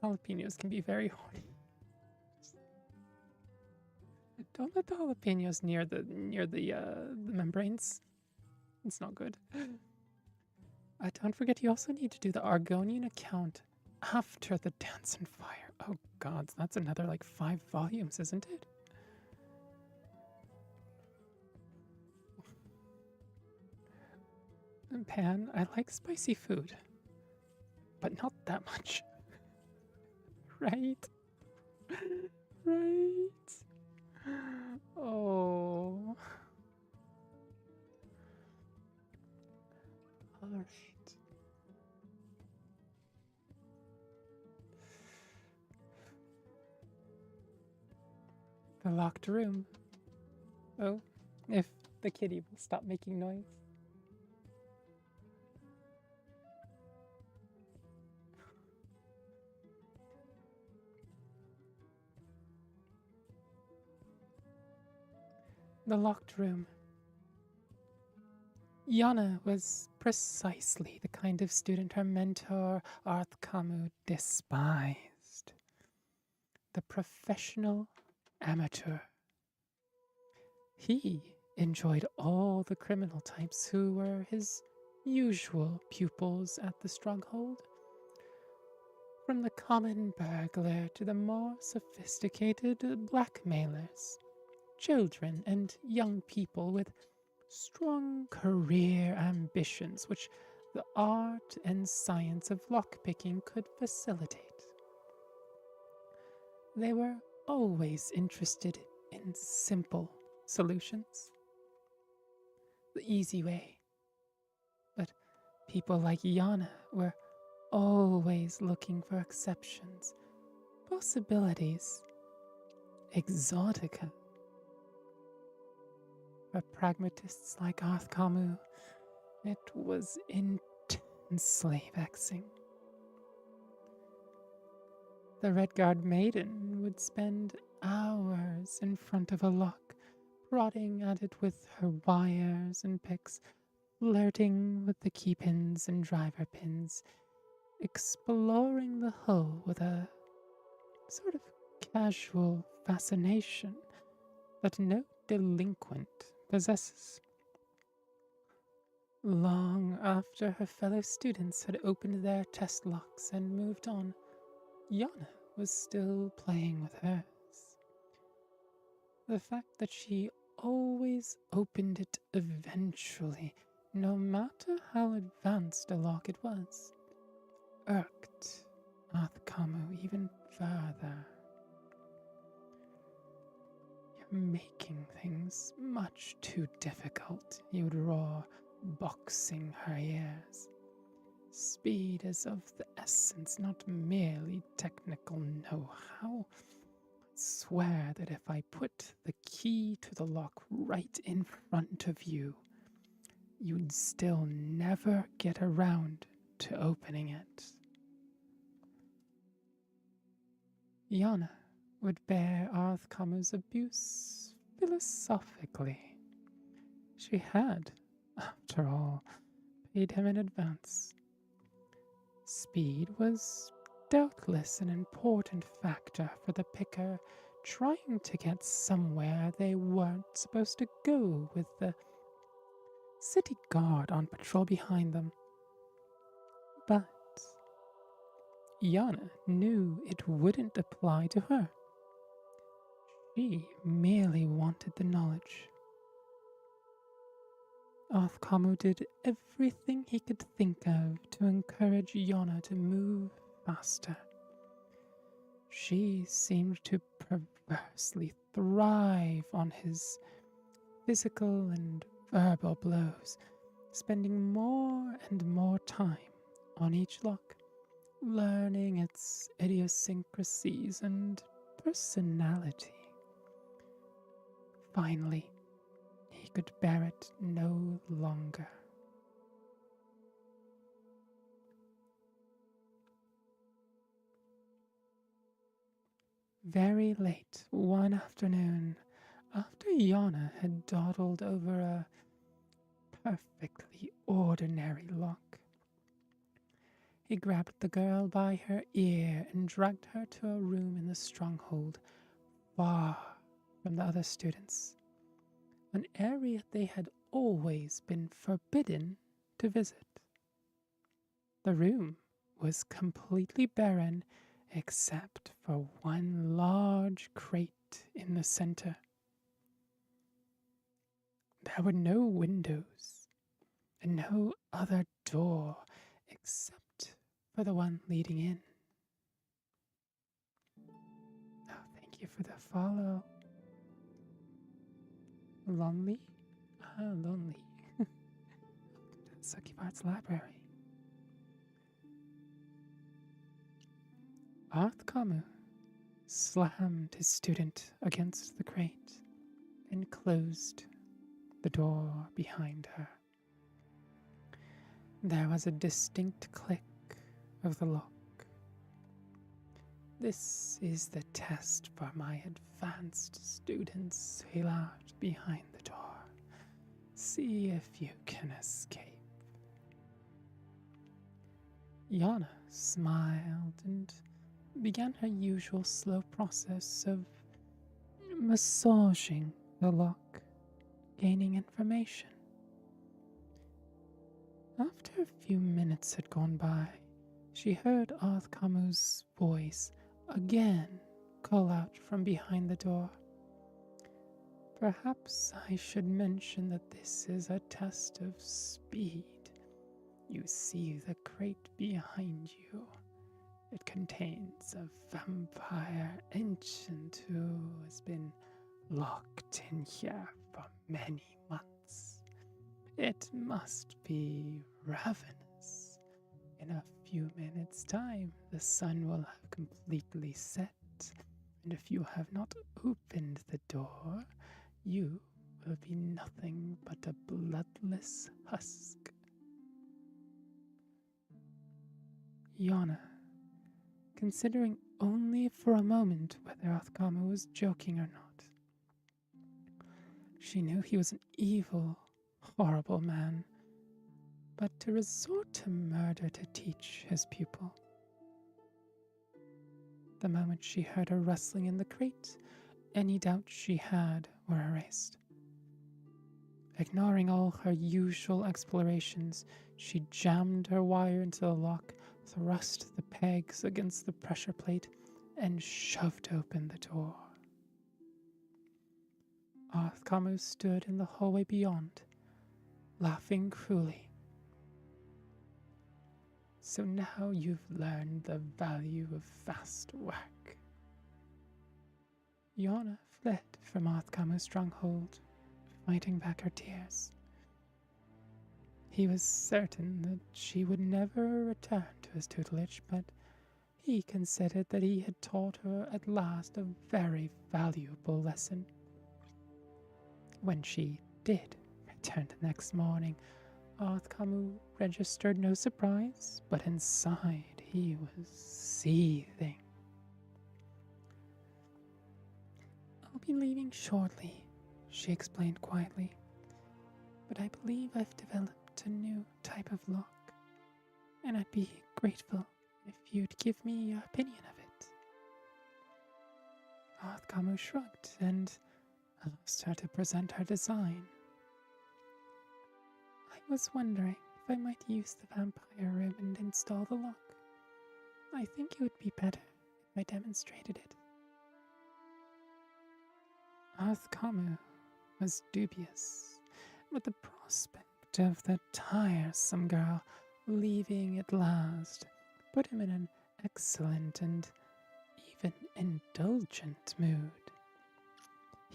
Jalapenos can be very horny. Don't let the jalapenos near the membranes. It's not good. Don't forget, you also need to do the Argonian account after the Dance and Fire. Oh god, that's another like 5 volumes, isn't it? Pan, I like spicy food, but not that much. Right? Right? Oh. All right. The locked room. Oh, if the kitty will stop making noise. The locked room. Yana was precisely the kind of student her mentor, Arth Camus, despised. The professional amateur. He enjoyed all the criminal types who were his usual pupils at the stronghold. From the common burglar to the more sophisticated blackmailers. Children and young people with strong career ambitions which the art and science of lockpicking could facilitate. They were always interested in simple solutions, the easy way. But people like Yana were always looking for exceptions, possibilities, exotica. For pragmatists like Arth Camus, it was intensely vexing. The Redguard maiden would spend hours in front of a lock, prodding at it with her wires and picks, flirting with the key pins and driver pins, exploring the hull with a sort of casual fascination that no delinquent possesses. Long after her fellow students had opened their test locks and moved on, Yana was still playing with hers. The fact that she always opened it eventually, no matter how advanced a lock it was, irked Arth Camus even further. You're making things much too difficult, he would roar, boxing her ears. Speed is of the essence, not merely technical know-how. Swear that if I put the key to the lock right in front of you, you'd still never get around to opening it. Yana would bear Arth Camus' abuse philosophically. She had, after all, paid him in advance. Speed was doubtless an important factor for the picker trying to get somewhere they weren't supposed to go with the city guard on patrol behind them. But Yana knew it wouldn't apply to her. She merely wanted the knowledge. Arth Camus did everything he could think of to encourage Yana to move faster. She seemed to perversely thrive on his physical and verbal blows, spending more and more time on each lock, learning its idiosyncrasies and personality. Finally, he could bear it no longer. Very late one afternoon, after Yana had dawdled over a perfectly ordinary lock, he grabbed the girl by her ear and dragged her to a room in the stronghold, far from the other students, an area they had always been forbidden to visit. The room was completely barren except for one large crate in the center. There were no windows and no other door except for the one leading in. Oh, thank you for the follow. Lonely? Lonely. Succubard's library. Arthkamu slammed his student against the crate and closed the door behind her. There was a distinct click of the lock. This is the test for my advanced students, he laughed behind the door. See if you can escape. Yana smiled and began her usual slow process of massaging the lock, gaining information. After a few minutes had gone by, she heard Arthkamu's voice again call out from behind the door. Perhaps I should mention that this is a test of speed. You see the crate behind you. It contains a vampire ancient who has been locked in here for many months. It must be ravenous. In a few minutes' time, the sun will have completely set, and if you have not opened the door, you will be nothing but a bloodless husk. Yana, considering only for a moment whether Arthkamu was joking or not. She knew he was an evil, horrible man, but to resort to murder to teach his pupil. The moment she heard a rustling in the crate, any doubts she had were erased. Ignoring all her usual explorations, she jammed her wire into the lock, thrust the pegs against the pressure plate, and shoved open the door. Arthkamu stood in the hallway beyond, laughing cruelly. So now you've learned the value of fast work. Yana fled from Arthkamu's stronghold, fighting back her tears. He was certain that she would never return to his tutelage, but he considered that he had taught her at last a very valuable lesson. When she did return the next morning, Arthkamu registered no surprise, but inside he was seething. I'll be leaving shortly, she explained quietly, but I believe I've developed a new type of lock, and I'd be grateful if you'd give me your opinion of it. Arthkamu shrugged and asked her to present her design. I was wondering if I might use the vampire room and install the lock. I think it would be better if I demonstrated it. Arthkamu was dubious, but the prospect of the tiresome girl leaving at last put him in an excellent and even indulgent mood.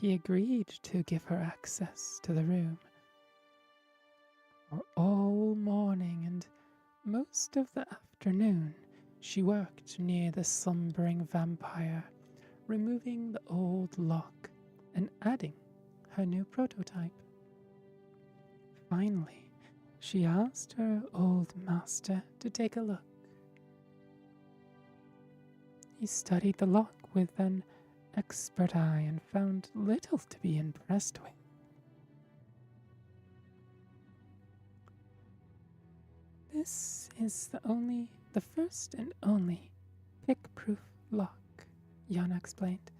he agreed to give her access to the room. For all morning and most of the afternoon, she worked near the slumbering vampire, removing the old lock and adding her new prototype. Finally, she asked her old master to take a look. He studied the lock with an expert eye and found little to be impressed with. This is the first and only pick-proof lock, Yana explained.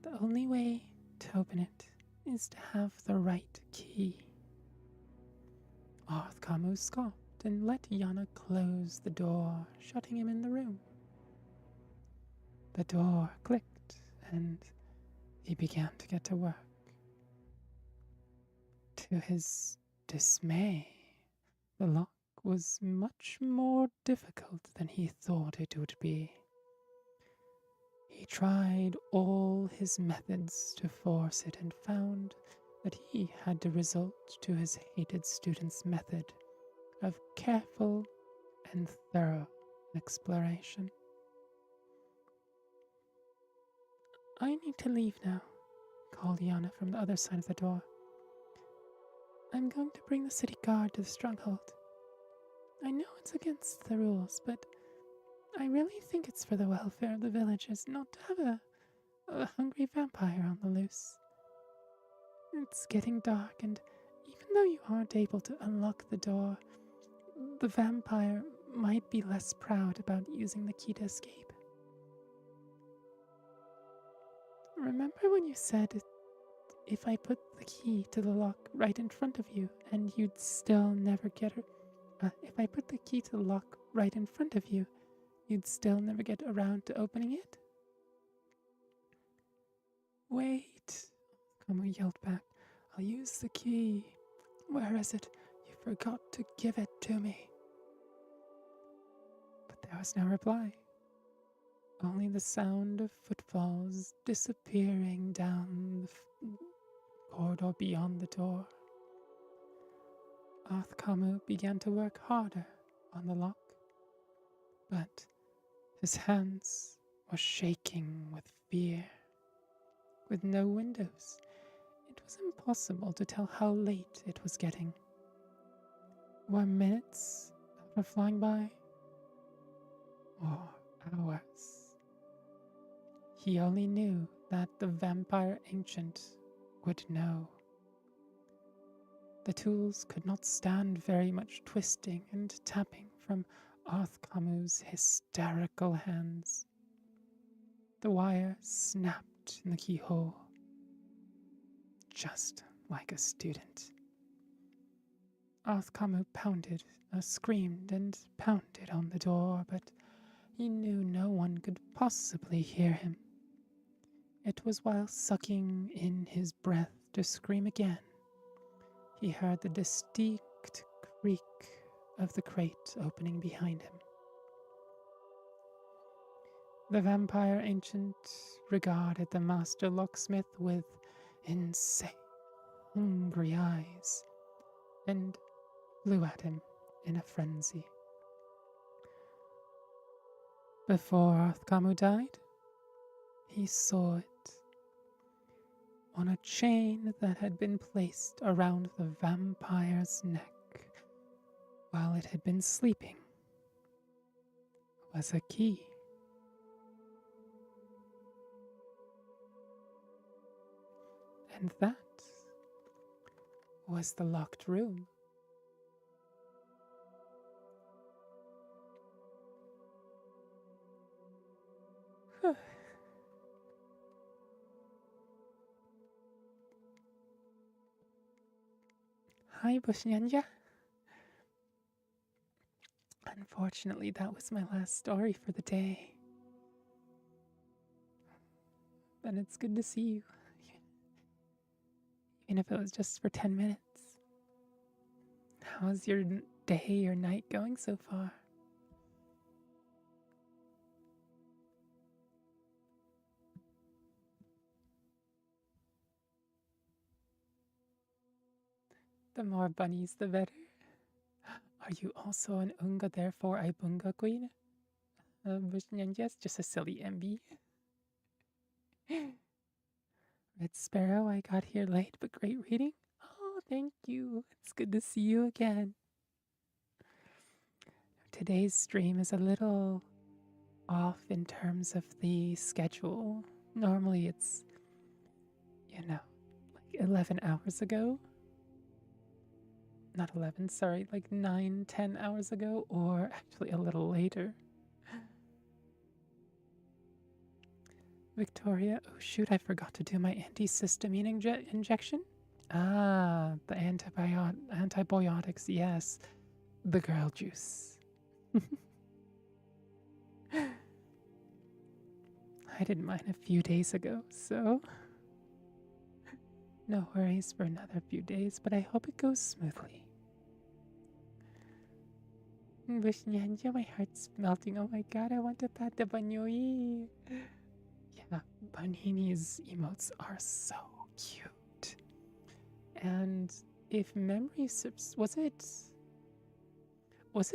The only way to open it is to have the right key. Arthkamu scoffed and let Yana close the door, shutting him in the room. The door clicked and he began to get to work. To his dismay, the lock was much more difficult than he thought it would be. He tried all his methods to force it and found that he had to resort to his hated student's method of careful and thorough exploration. I need to leave now, called Yana from the other side of the door. I'm going to bring the city guard to the stronghold. I know it's against the rules, but I really think it's for the welfare of the villagers not to have a hungry vampire on the loose. It's getting dark, and even though you aren't able to unlock the door, the vampire might be less proud about using the key to escape. Remember when you said if I put the key to the lock right in front of you and you'd still never get if I put the key to the lock right in front of you, you'd still never get around to opening it? Wait, Kamu yelled back. I'll use the key. Where is it? You forgot to give it to me. But there was no reply. Only the sound of footfalls disappearing down the corridor beyond the door. Arthkamu began to work harder on the lock, but his hands were shaking with fear. With no windows, it was impossible to tell how late it was getting. Were minutes that were flying by? Or hours? He only knew that the vampire ancient would know. The tools could not stand very much twisting and tapping from Arthkamu's hysterical hands. The wire snapped in the keyhole, just like a student. Arthkamu screamed and pounded on the door, but he knew no one could possibly hear him. It was while sucking in his breath to scream again he heard the distinct creak of the crate opening behind him. The vampire ancient regarded the master locksmith with insane, hungry eyes and flew at him in a frenzy. Before Arthkamu died, he saw it on a chain that had been placed around the vampire's neck while it had been sleeping was a key. And that was the locked room. Hi, Bush Ninja. Unfortunately, that was my last story for the day. But it's good to see you. Even if it was just for 10 minutes. How's your day or night going so far? The more bunnies, the better. Are you also an unga, therefore I bunga queen? Yes, just a silly MB. Red Sparrow, I got here late, but great reading. Oh, thank you. It's good to see you again. Today's stream is a little off in terms of the schedule. Normally it's, like 11 hours ago. Not 11, sorry, like 9, 10 hours ago, or actually a little later. Victoria, oh shoot, I forgot to do my antihistamine injection. Ah, the antibiotics, yes. The girl juice. I did mine a few days ago, so no worries for another few days, but I hope it goes smoothly. Bushnyanja, my heart's melting. Oh my god, I want to pat the banyoi. Yeah, Banini's emotes are so cute. And if memory serves, was it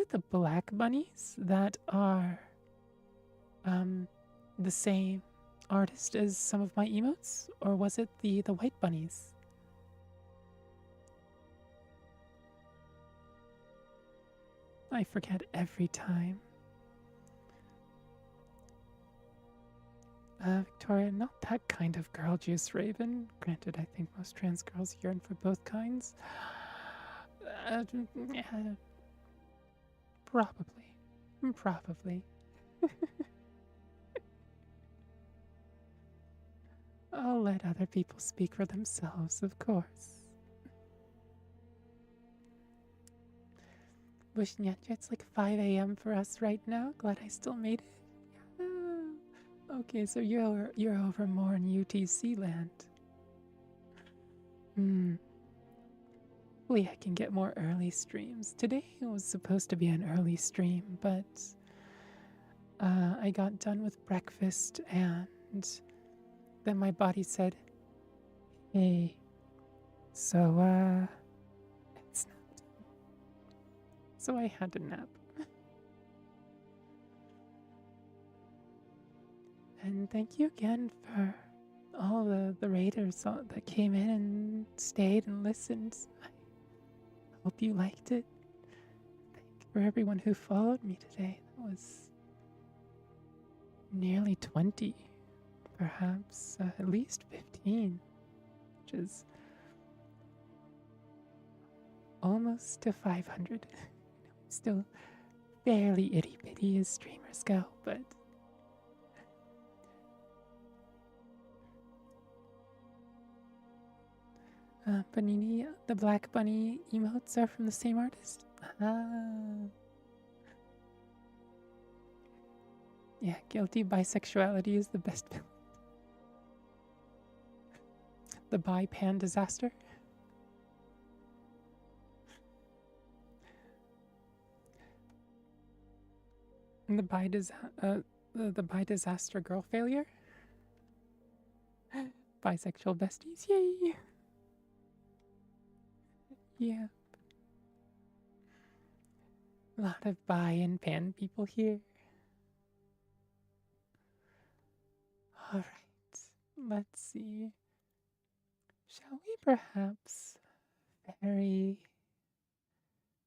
the black bunnies that are the same artist as some of my emotes, or was it the white bunnies? I forget every time. Victoria, not that kind of girl juice, Raven. Granted, I think most trans girls yearn for both kinds. Yeah, probably. I'll let other people speak for themselves, of course. Bushnyanja, it's like 5 a.m. for us right now. Glad I still made it. Yeah. Okay, so you're over more in UTC land. Hopefully I can get more early streams. Today was supposed to be an early stream, but I got done with breakfast and then my body said, hey, so it's nap time. So I had to nap. And thank you again for all the raiders that came in and stayed and listened. I hope you liked it. Thank you for everyone who followed me today. That was nearly 20, perhaps at least 15, which is almost to 500. Still fairly itty bitty as streamers go, but Panini, the Black Bunny emotes are from the same artist. Yeah, guilty bisexuality is the best villain. The bi-pan disaster. And the bi-disaster girl failure. Bisexual besties, yay! Yeah. A lot of bi and pan people here. Alright, let's see. Shall we perhaps ferry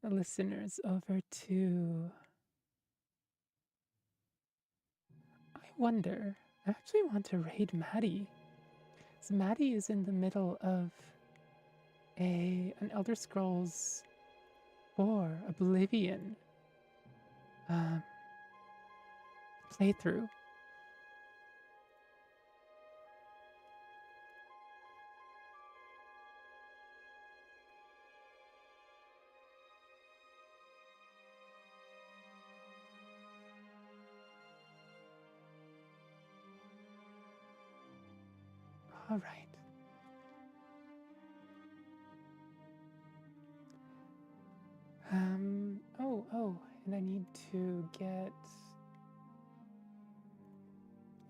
the listeners over to... I wonder, I actually want to raid Maddie. So Maddie is in the middle of an Elder Scrolls 4 Oblivion playthrough. All right. Oh, and I need to get...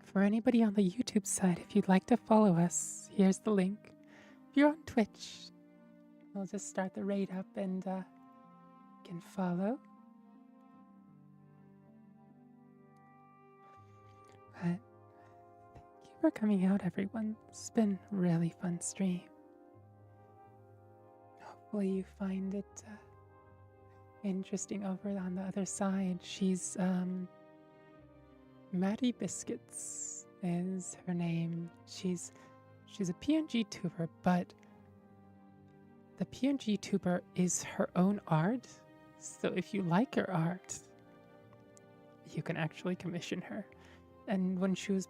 For anybody on the YouTube side, if you'd like to follow us, here's the link. If you're on Twitch, we'll just start the raid up and you can follow. But thank you for coming out, everyone. It's been a really fun stream. Hopefully you find it interesting over on the other side. She's Maddie Biscuits is her name. She's a PNG tuber, but the PNG tuber is her own art. So if you like her art, you can actually commission her. And when she's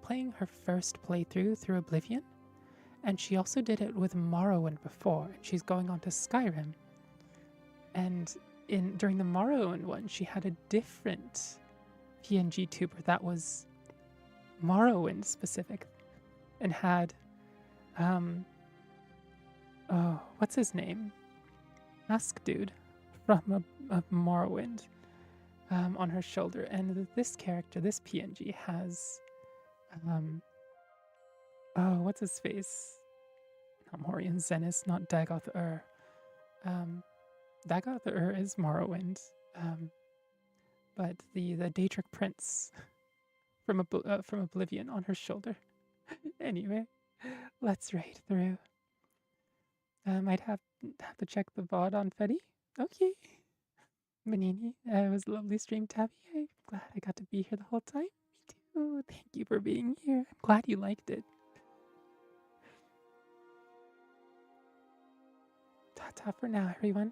playing her first playthrough through Oblivion, and she also did it with Morrowind before, and she's going on to Skyrim. And during the Morrowind one, she had a different PNG tuber that was Morrowind specific, and had oh, what's his name? Mask Dude from a Morrowind on her shoulder. And this character, this PNG, has oh, what's his face? Not Morian Zenith, not Dagoth Ur. Dagoth Ur is Morrowind, but the Daedric Prince from Oblivion on her shoulder. Anyway, let's raid through. I'd have to check the VOD on Fetty. Okay. Manini, it was a lovely stream, Tabby. I'm glad I got to be here the whole time. Me too. Thank you for being here. I'm glad you liked it. Ta-ta for now, everyone.